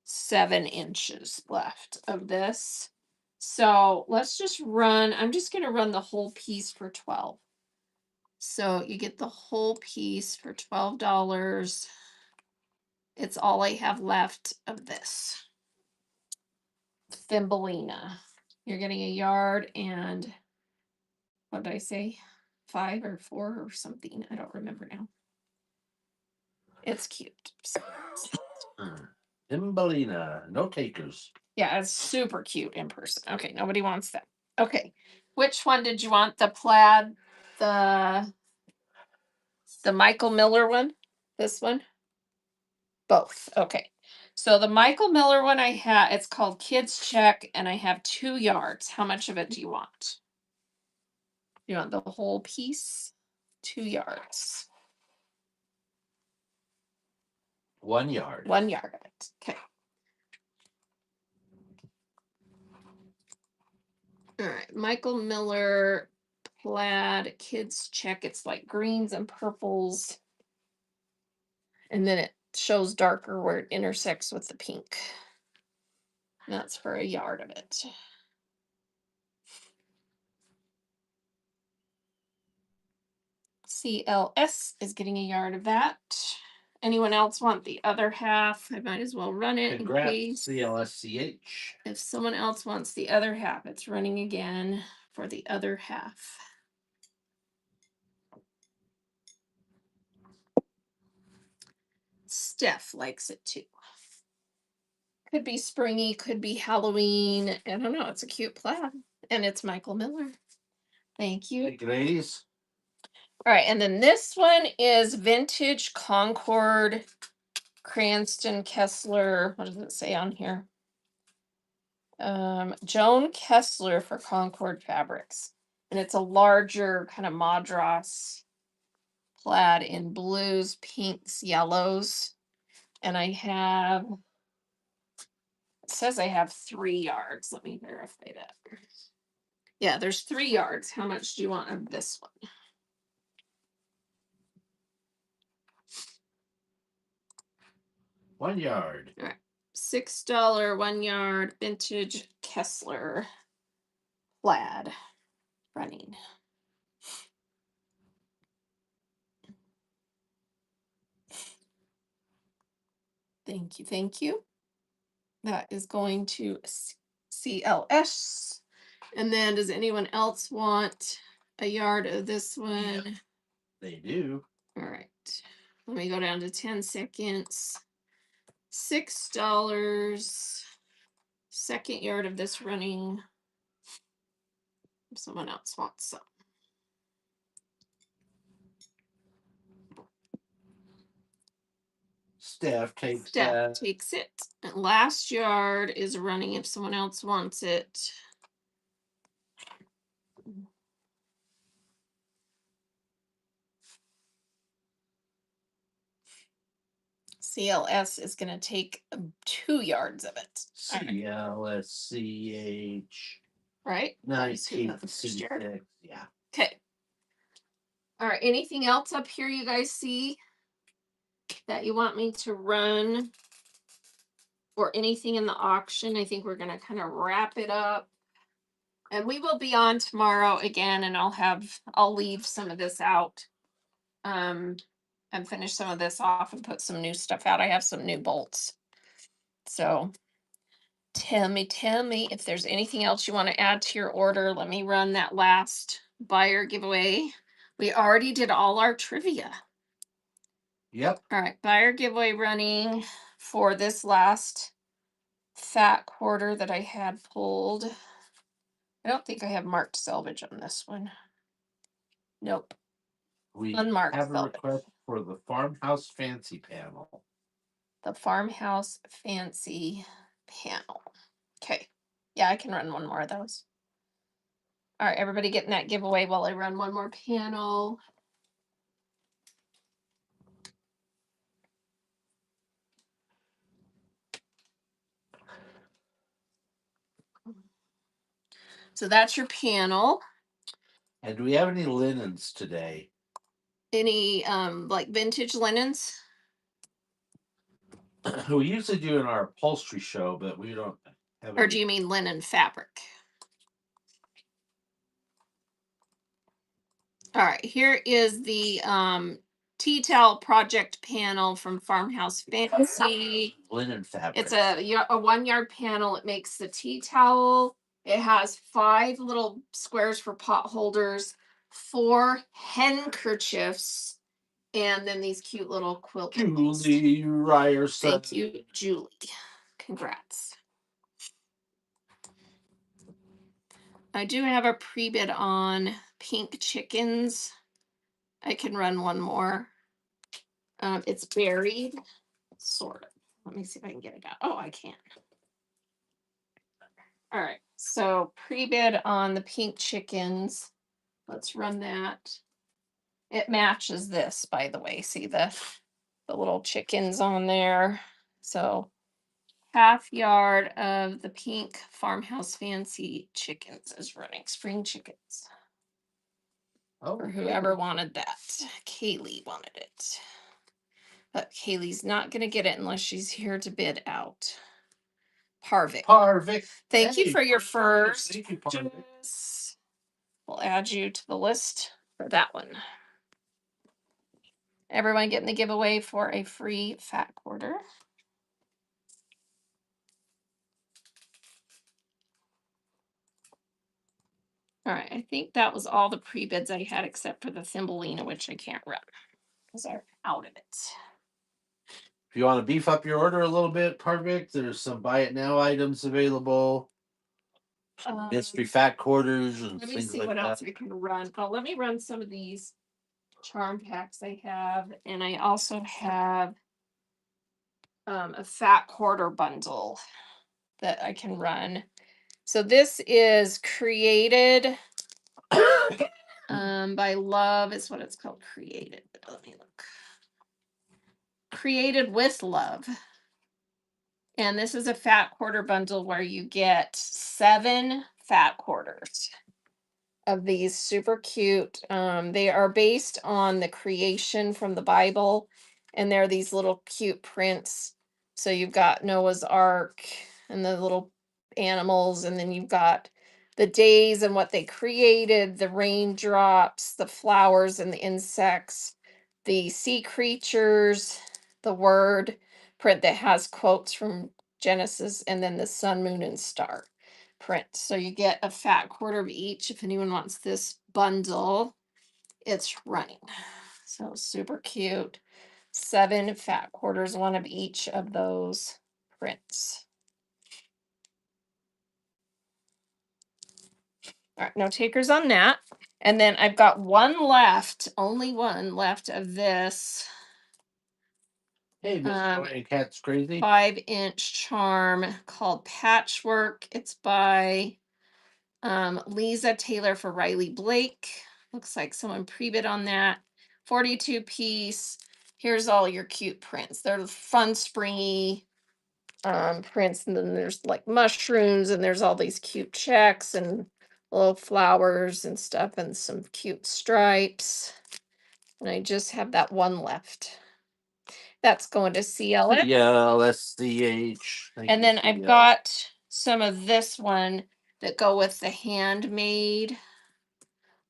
7 inches left of this. So let's just run. I'm just going to run the whole piece for 12. So you get the whole piece for $12. It's all I have left of this Thumbelina. You're getting 1 yard and what did I say? 5 or 4 or something. I don't remember now. It's cute. Thumbelina, no takers. Yeah, it's super cute in person. Okay, nobody wants that. Okay, which one did you want? The plaid, the Michael Miller one? This one? Both. Okay. So the Michael Miller one I have, it's called Kids Check, and I have 2 yards. How much of it do you want? You want the whole piece? 2 yards. 1 yard. 1 yard of it. Okay. All right. Michael Miller plaid Kids Check. It's like greens and purples. And then it shows darker where it intersects with the pink. That's for 1 yard of it. CLS is getting 1 yard of that. Anyone else want the other half? I might as well run it. Congrats, CLSCH. If someone else wants the other half, it's running again for the other half. Steph likes it too. Could be springy, could be Halloween. I don't know. It's a cute plaid. And it's Michael Miller. Thank you. Thank you, ladies. All right. And then this one is Vintage Concord Cranston Kessler. What does it say on here? Joan Kessler for Concord Fabrics. And it's a larger kind of Madras plaid in blues, pinks, yellows. And I have, it says I have 3 yards. Let me verify that. Yeah, there's 3 yards. How much do you want of this one? $1 yard. All right. $6 1 yard vintage Kessler plaid running. Thank you. Thank you. That is going to CLS. And then does anyone else want 1 yard of this one? They do. All right. Let me go down to 10 seconds. $6. 2nd yard of this running. If someone else wants some. Steph takes Steph that. takes it. And last yard is running if someone else wants it. CLS is going to take 2 yards of it. CLSCH. Right? That's who got the first yard. Yeah. Okay. All right. Anything else up here you guys see that you want me to run? Or anything in the auction? I think we're going to kind of wrap it up. And we will be on tomorrow again, and I'll leave some of this out. And finish some of this off and put some new stuff out. I have some new bolts. So tell me if there's anything else you want to add to your order. Let me run that last buyer giveaway. We already did all our trivia. Yep. All right, buyer giveaway running for this last fat quarter that I had pulled. I don't think I have marked selvage on this one. Nope. We Unmarked have a selvage. request for the Farmhouse Fancy panel. The Farmhouse Fancy panel. Okay. Yeah, I can run one more of those. All right, everybody getting that giveaway while I run one more panel. So that's your panel. And do we have any linens today? Any like vintage linens? We usually do in our upholstery show, but we don't have any. Or do you mean linen fabric? All right, here is the tea towel project panel from Farmhouse Fancy. Linen fabric. It's a 1 yard panel. It makes the tea towel. It has 5 little squares for pot holders, 4 handkerchiefs, and then these cute little quilt. Julie Ryerson. Thank you, Julie. Congrats. I do have a pre-bid on pink chickens. I can run one more. It's buried, sort of. Let me see if I can get it out. Oh, I can. All right, so pre-bid on the pink chickens. Let's run that. It matches this, by the way. See the little chickens on there. So half yard of the pink Farmhouse Fancy chickens is running. Spring chickens. Oh, For whoever wanted that. Kaylee wanted it. But Kaylee's not going to get it unless she's here to bid out. Parvik. Thank you for your first. Thank you, Parvik. We'll add you to the list for that one. Everyone getting the giveaway for a free fat quarter. All right, I think that was all the pre-bids I had except for the Thumbelina, which I can't run because I'm out of it. If you want to beef up your order a little bit, Parvik, there's some buy it now items available. Mystery fat quarters and let me things see like what that. else I can run. Oh, let me run some of these charm packs I have, and I also have a fat quarter bundle that I can run. So this is created by Love is what it's called. Created. Let me look. Created with Love. And this is a fat quarter bundle where you get 7 fat quarters of these super cute. They are based on the creation from the Bible, and they're these little cute prints. So you've got Noah's Ark and the little animals, and then you've got the days and what they created, the raindrops, the flowers and the insects, the sea creatures, the word print that has quotes from Genesis, and then the sun, moon, and star print. So you get a fat quarter of each. If anyone wants this bundle, it's running. So super cute. 7 fat quarters, one of each of those prints. All right, no takers on that. And then I've got one left, only one left of this Hey, Miss Joy and Cat's Crazy. 5-inch charm called Patchwork. It's by Lisa Taylor for Riley Blake. Looks like someone pre-bid on that. 42 piece. Here's all your cute prints. They're fun, springy prints, and then there's like mushrooms, and there's all these cute checks and little flowers and stuff, and some cute stripes. And I just have that one left. That's going to CLS. CLSCH. And then I've got some of this one that go with the handmade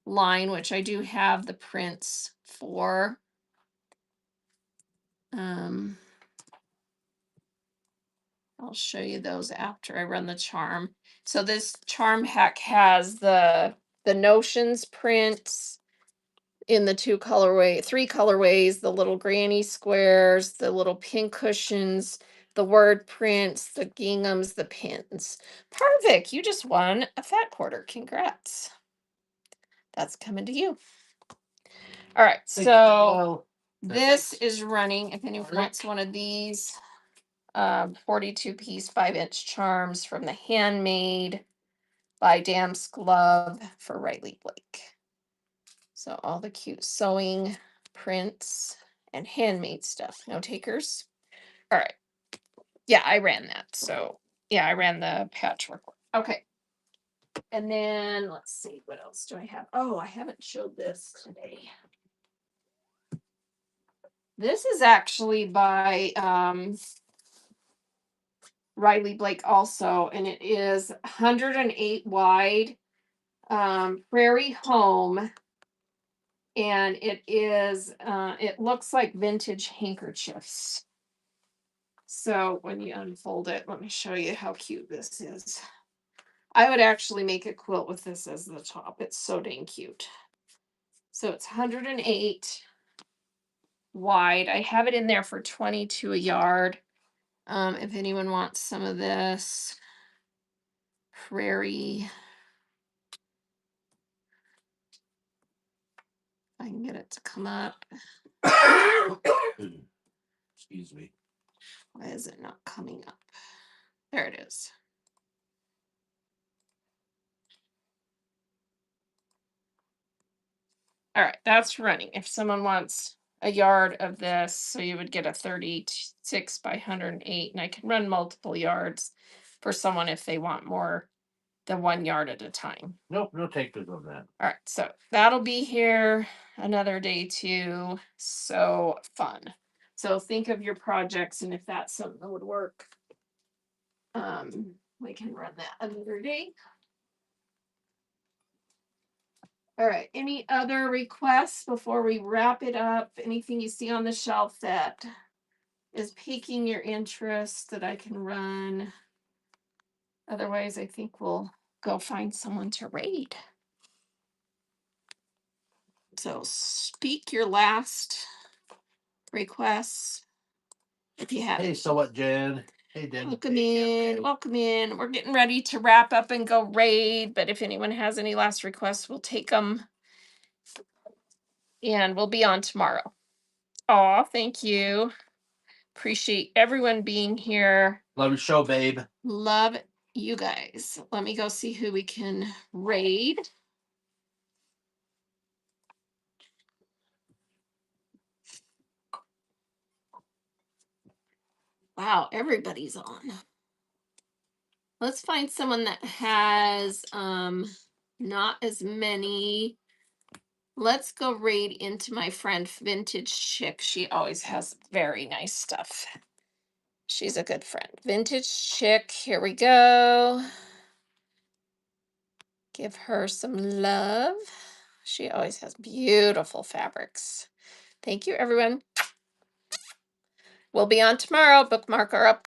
line, which I do have the prints for. I'll show you those after I run the charm. So this charm hack has the notions prints in the three colorways, the little granny squares, the little pin cushions, the word prints, the ginghams, the pins. Perfect. You just won a fat quarter. Congrats. That's coming to you. All right. So this is running. If anyone wants one of these, 42 piece 5-inch charms from the Handmade by Dam's Glove for Riley Blake. So all the cute sewing prints and handmade stuff. No takers. All right. Yeah, I ran that. So yeah, I ran the patchwork one. Okay. And then let's see, what else do I have? Oh, I haven't showed this today. This is actually by Riley Blake also, and it is 108 wide, Prairie Home, and it looks like vintage handkerchiefs. So when you unfold it, let me show you how cute this is. I would actually make a quilt with this as the top. It's so dang cute. So it's 108 wide. I have it in there for 22 a yard. If anyone wants some of this prairie, I can get it to come up. Excuse me. Why is it not coming up? There it is. All right, that's running. If someone wants a yard of this, so you would get a 36 by 108, and I can run multiple yards for someone if they want more than 1 yard at a time. Nope, no takers on that. All right, so that'll be here another day too. So fun. So think of your projects, and if that's something that would work, we can run that another day. All right, any other requests before we wrap it up? Anything you see on the shelf that is piquing your interest that I can run? Otherwise, I think we'll go find someone to raid. So speak your last requests if you have. Hey, so what, Jen? Hey, Jen. Welcome in. Welcome in. We're getting ready to wrap up and go raid, but if anyone has any last requests, we'll take them. And we'll be on tomorrow. Oh, thank you. Appreciate everyone being here. Love your show, babe. Love you guys. Let me go see who we can raid. Wow, everybody's on. Let's find someone that has not as many. Let's go raid into my friend Vintage Chick. She always has very nice stuff. She's a good friend. Vintage Chick, here we go. Give her some love. She always has beautiful fabrics. Thank you, everyone. We'll be on tomorrow. Bookmark our up.